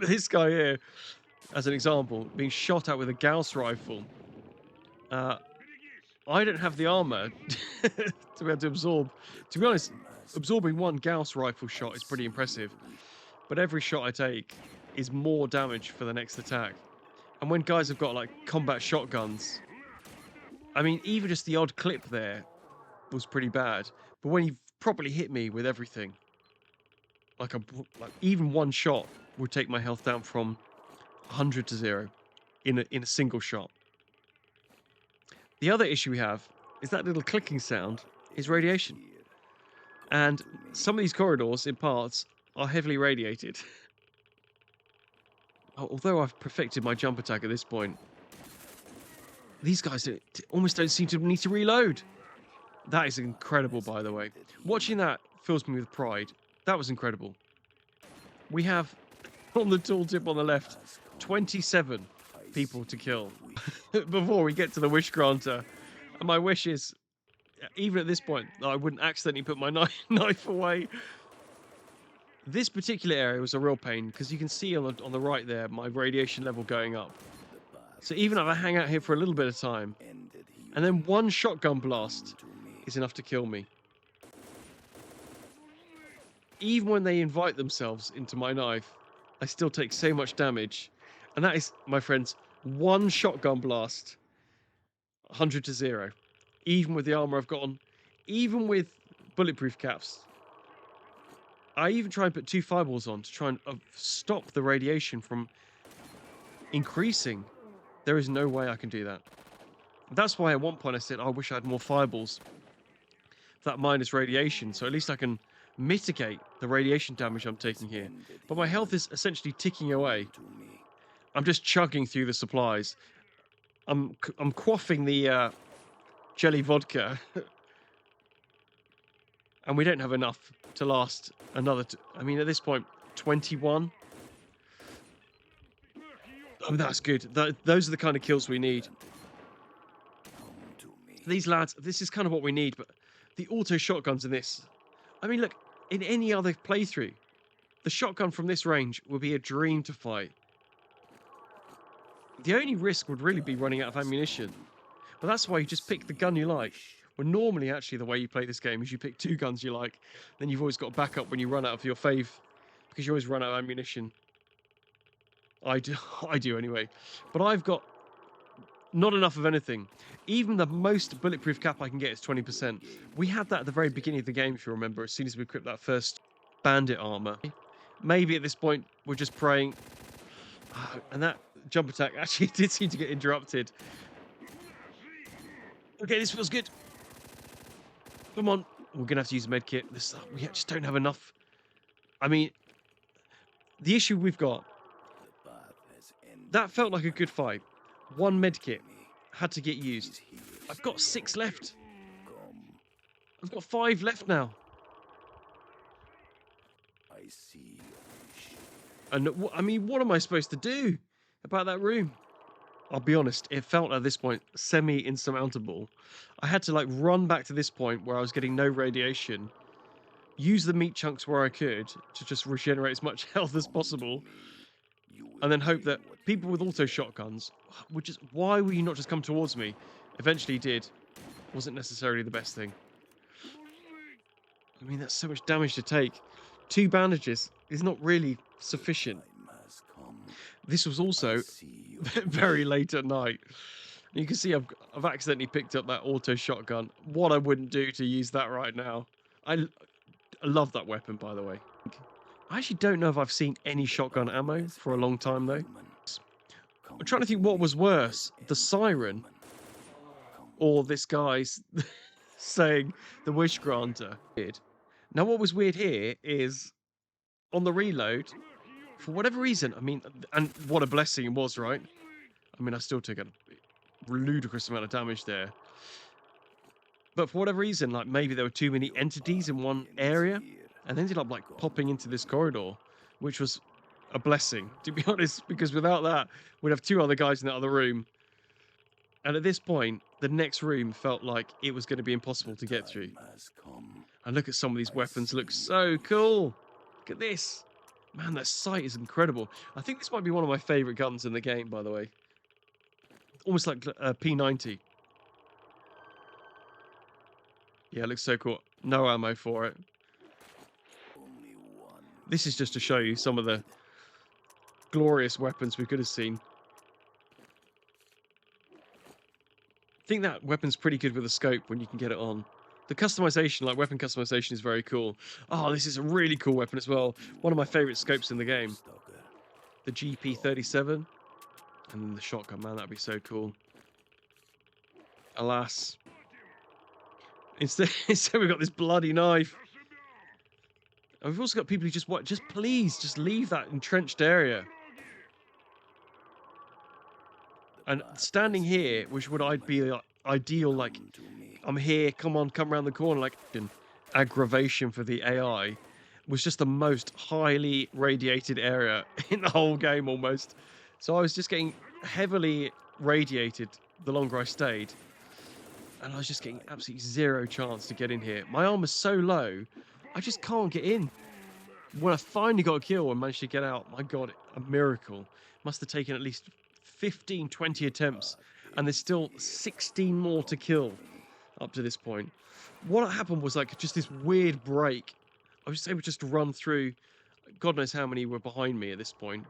Speaker 1: This guy here, as an example, being shot at with a Gauss rifle. I don't have the armor to be able to absorb. To be honest, absorbing one Gauss rifle shot is pretty impressive. But every shot I take is more damage for the next attack. And when guys have got like combat shotguns, I mean, even just the odd clip there was pretty bad. But when he properly hit me with everything, like even one shot would take my health down from 100 to 0 in a single shot. The other issue we have is that little clicking sound is radiation. And some of these corridors in parts are heavily radiated. Although I've perfected my jump attack at this point, these guys almost don't seem to need to reload. That is incredible, by the way. Watching that fills me with pride. That was incredible. We have, on the tooltip on the left, 27 people to kill before we get to the wish granter. And my wish is, even at this point, I wouldn't accidentally put my knife away. This particular area was a real pain because you can see on the right there my radiation level going up. So even if I hang out here for a little bit of time, and then one shotgun blast is enough to kill me. Even when they invite themselves into my knife, I still take so much damage. And that is, my friends, one shotgun blast, 100 to 0. Even with the armor I've got on, even with bulletproof caps. I even try and put 2 fireballs on to try and stop the radiation from increasing. There is no way I can do that. That's why at one point I said, I wish I had more fireballs. That minus radiation, so at least I can mitigate the radiation damage I'm taking here. But my health is essentially ticking away. I'm just chugging through the supplies. I'm quaffing the jelly vodka. And we don't have enough to last another... I mean, at this point, 21. Oh, that's good. Those are the kind of kills we need. These lads, this is kind of what we need, but the auto shotguns in this... I mean, look, in any other playthrough, the shotgun from this range would be a dream to fight. The only risk would really be running out of ammunition. But that's why you just pick the gun you like. Well, normally, actually, the way you play this game is you pick 2 guns you like. Then you've always got a backup when you run out of your fave. Because you always run out of ammunition. I do, I do anyway. But I've got not enough of anything. Even the most bulletproof cap I can get is 20%. We had that at the very beginning of the game, if you remember, as soon as we equipped that first bandit armor. Maybe at this point, we're just praying. And that jump attack actually did seem to get interrupted. Okay, this feels good. Come on. We're going to have to use a med kit. We just don't have enough. I mean, the issue we've got, that felt like a good fight. 1 med kit had to get used. I've got 6 left. I've got 5 left now.
Speaker 6: I see your wish.
Speaker 1: And I mean, what am I supposed to do about that room? I'll be honest, it felt at this point semi-insurmountable. I had to like run back to this point where I was getting no radiation, use the meat chunks where I could to just regenerate as much health as possible, and then hope that people with auto shotguns would just... Why will you not just come towards me? Eventually did. Wasn't necessarily the best thing. I mean, that's so much damage to take. 2 bandages is not really sufficient. This was also very late at night. You can see I've accidentally picked up that auto shotgun. What I wouldn't do to use that right now. I love that weapon, by the way. I actually don't know if I've seen any shotgun ammo for a long time, though. I'm trying to think what was worse, the siren or this guy's saying the wish granter. Now, what was weird here is on the reload, for whatever reason, I mean, and what a blessing it was, right? I mean, I still took a ludicrous amount of damage there. But for whatever reason, like maybe there were too many entities in one area, and ended up like popping into this corridor, which was a blessing, to be honest, because without that, we'd have 2 other guys in that other room. And at this point, the next room felt like it was going to be impossible to get through. And look at some of these weapons, look so cool. Look at this. Man, that sight is incredible. I think this might be one of my favorite guns in the game, by the way. Almost like a P90. Yeah, it looks so cool. No ammo for it. This is just to show you some of the glorious weapons we could have seen. I think that weapon's pretty good with a scope when you can get it on. The customization, like weapon customization, is very cool. Oh, this is a really cool weapon as well. One of my favorite scopes in the game. The GP37. And then the shotgun, man, that'd be so cool. Alas. Instead we've got this bloody knife. And we've also got people who just please, just leave that entrenched area. And standing here, which would I'd be ideal, like, I'm here, come on, come around the corner, like, aggravation for the AI, was just the most highly radiated area in the whole game, almost. So I was just getting heavily radiated the longer I stayed. And I was just getting absolutely 0 chance to get in here. My armor's so low, I just can't get in. When I finally got a kill and managed to get out, my God, a miracle. Must have taken at least 15, 20 attempts. And there's still 16 more to kill up to this point. What happened was like just this weird break. I was able just to run through. God knows how many were behind me at this point.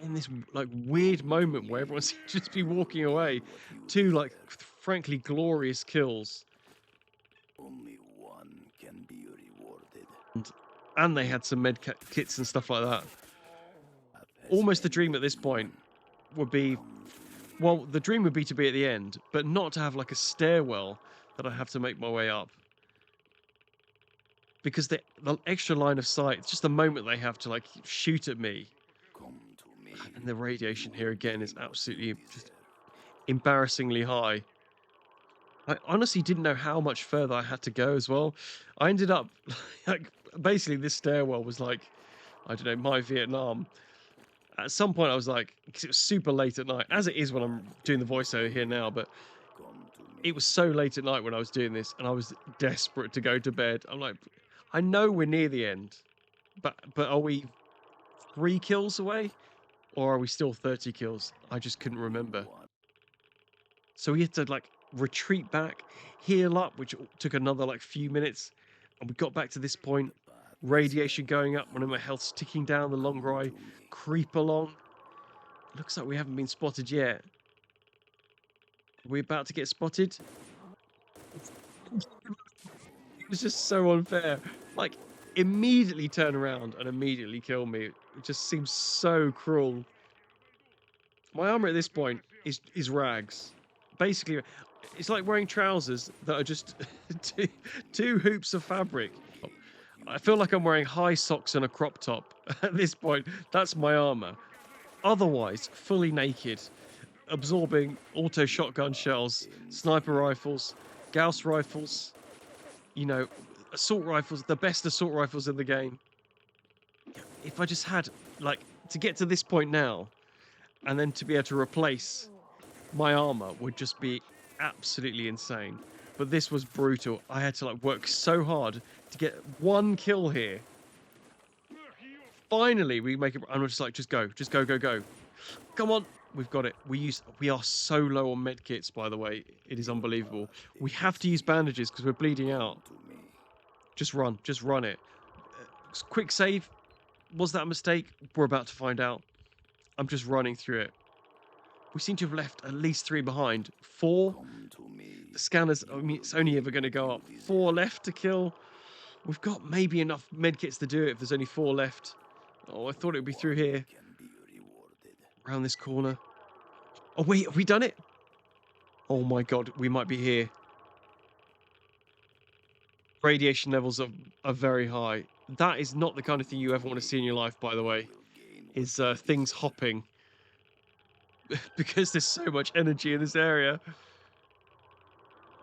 Speaker 1: In this like weird moment where everyone seemed to just be walking away. 2 like frankly glorious kills.
Speaker 6: Only one can be rewarded.
Speaker 1: And they had some med kits and stuff like that. Almost the dream at this point would be, well, the dream would be to be at the end, but not to have like a stairwell that I have to make my way up. Because the extra line of sight, it's just the moment they have to like shoot at me. And the radiation here again is absolutely just embarrassingly high. I honestly didn't know how much further I had to go as well. I ended up, like, basically this stairwell was like, I don't know, my Vietnam. At some point I was like, because it was super late at night, as it is when I'm doing the voiceover here now, but it was so late at night when I was doing this, and I was desperate to go to bed. I'm like, I know we're near the end, but are we 3 kills away? Or are we still 30 kills? I just couldn't remember. So we had to like retreat back, heal up, which took another like few minutes. And we got back to this point. Radiation going up, one of my health's ticking down the longer I creep along. Looks like we haven't been spotted yet. Are we about to get spotted? It's just so unfair. Like, immediately turn around and immediately kill me. It just seems so cruel. My armor at this point is rags. Basically, it's like wearing trousers that are just two hoops of fabric. I feel like I'm wearing high socks and a crop top at this point. That's my armor. Otherwise, fully naked, absorbing auto shotgun shells, sniper rifles, Gauss rifles, you know, assault rifles, the best assault rifles in the game. If I just had, like, to get to this point now, and then to be able to replace my armor would just be absolutely insane. But this was brutal. I had to like work so hard to get 1 kill here. Finally, we make it. And we're just like, just go, go. Come on, we've got it. We are so low on medkits, by the way. It is unbelievable. We have to use bandages because we're bleeding out. Just run it. Quick save. Was that a mistake? We're about to find out. I'm just running through it. We seem to have left at least 3 behind. 4. The scanners, I mean, it's only ever going to go up. 4 left to kill. We've got maybe enough medkits to do it if there's only 4 left. Oh, I thought it would be through here. Around this corner. Oh, wait, have we done it? Oh my god, we might be here. Radiation levels are very high. That is not the kind of thing you ever want to see in your life, by the way. Is things hopping. Because there's so much energy in this area.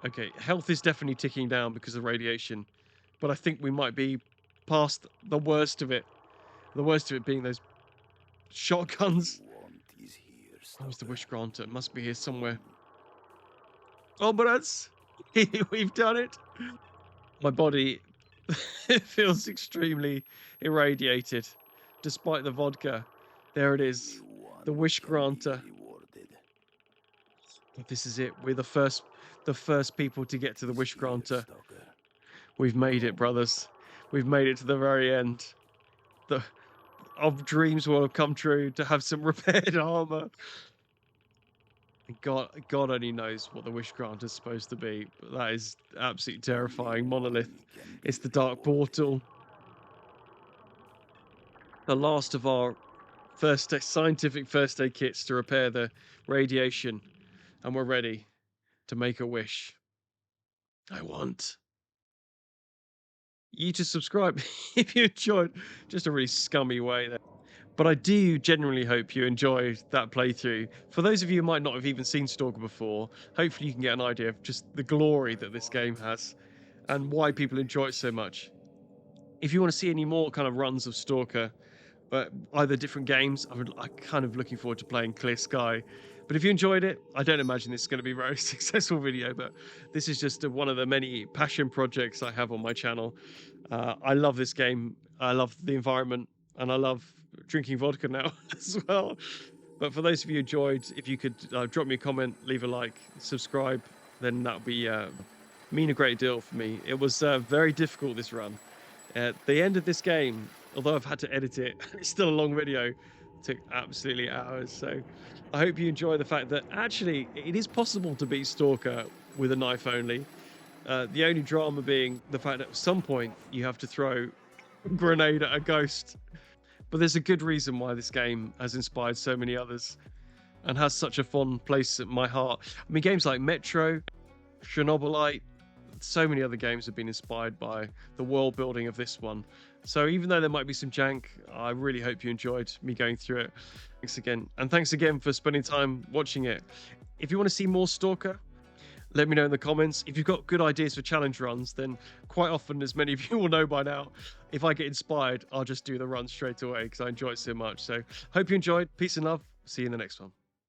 Speaker 1: Okay, health is definitely ticking down because of radiation. But I think we might be past the worst of it. The worst of it being those shotguns. Where's the wish granter? It must be here somewhere. Oh, but that's... We've done it. My body feels extremely irradiated. Despite the vodka. There it is. The wish granter. This is it. We're the first people to get to the wish granter. We've made it, brothers. We've made it to the very end. Our dreams will have come true to have some repaired armor. God only knows what the wish granter is supposed to be. But that is absolutely terrifying. Monolith. It's the dark portal. The last of our scientific first aid kits to repair the radiation. And we're ready to make a wish. I want you to subscribe if you enjoyed. Just a really scummy way there. But I do genuinely hope you enjoyed that playthrough. For those of you who might not have even seen Stalker before, hopefully you can get an idea of just the glory that this game has and why people enjoy it so much. If you want to see any more kind of runs of Stalker, but either different games, I'm kind of looking forward to playing Clear Sky. But if you enjoyed it, I don't imagine this is going to be a very successful video, but this is just one of the many passion projects I have on my channel. I love this game. I love the environment, and I love drinking vodka now as well. But for those of you who enjoyed, if you could drop me a comment, leave a like, subscribe, then that would be mean a great deal for me. It was very difficult, this run. At the end of this game, although I've had to edit it, it's still a long video. It took absolutely hours. So I hope you enjoy the fact that actually it is possible to beat Stalker with a knife only. The only drama being the fact that at some point you have to throw a grenade at a ghost. But there's a good reason why this game has inspired so many others and has such a fond place at my heart. I mean, games like Metro, Chernobylite, so many other games have been inspired by the world building of this one. So even though there might be some jank, I really hope you enjoyed me going through it. Thanks again. And thanks again for spending time watching it. If you want to see more Stalker, let me know in the comments. If you've got good ideas for challenge runs, then quite often, as many of you will know by now, if I get inspired, I'll just do the run straight away because I enjoy it so much. So hope you enjoyed. Peace and love. See you in the next one.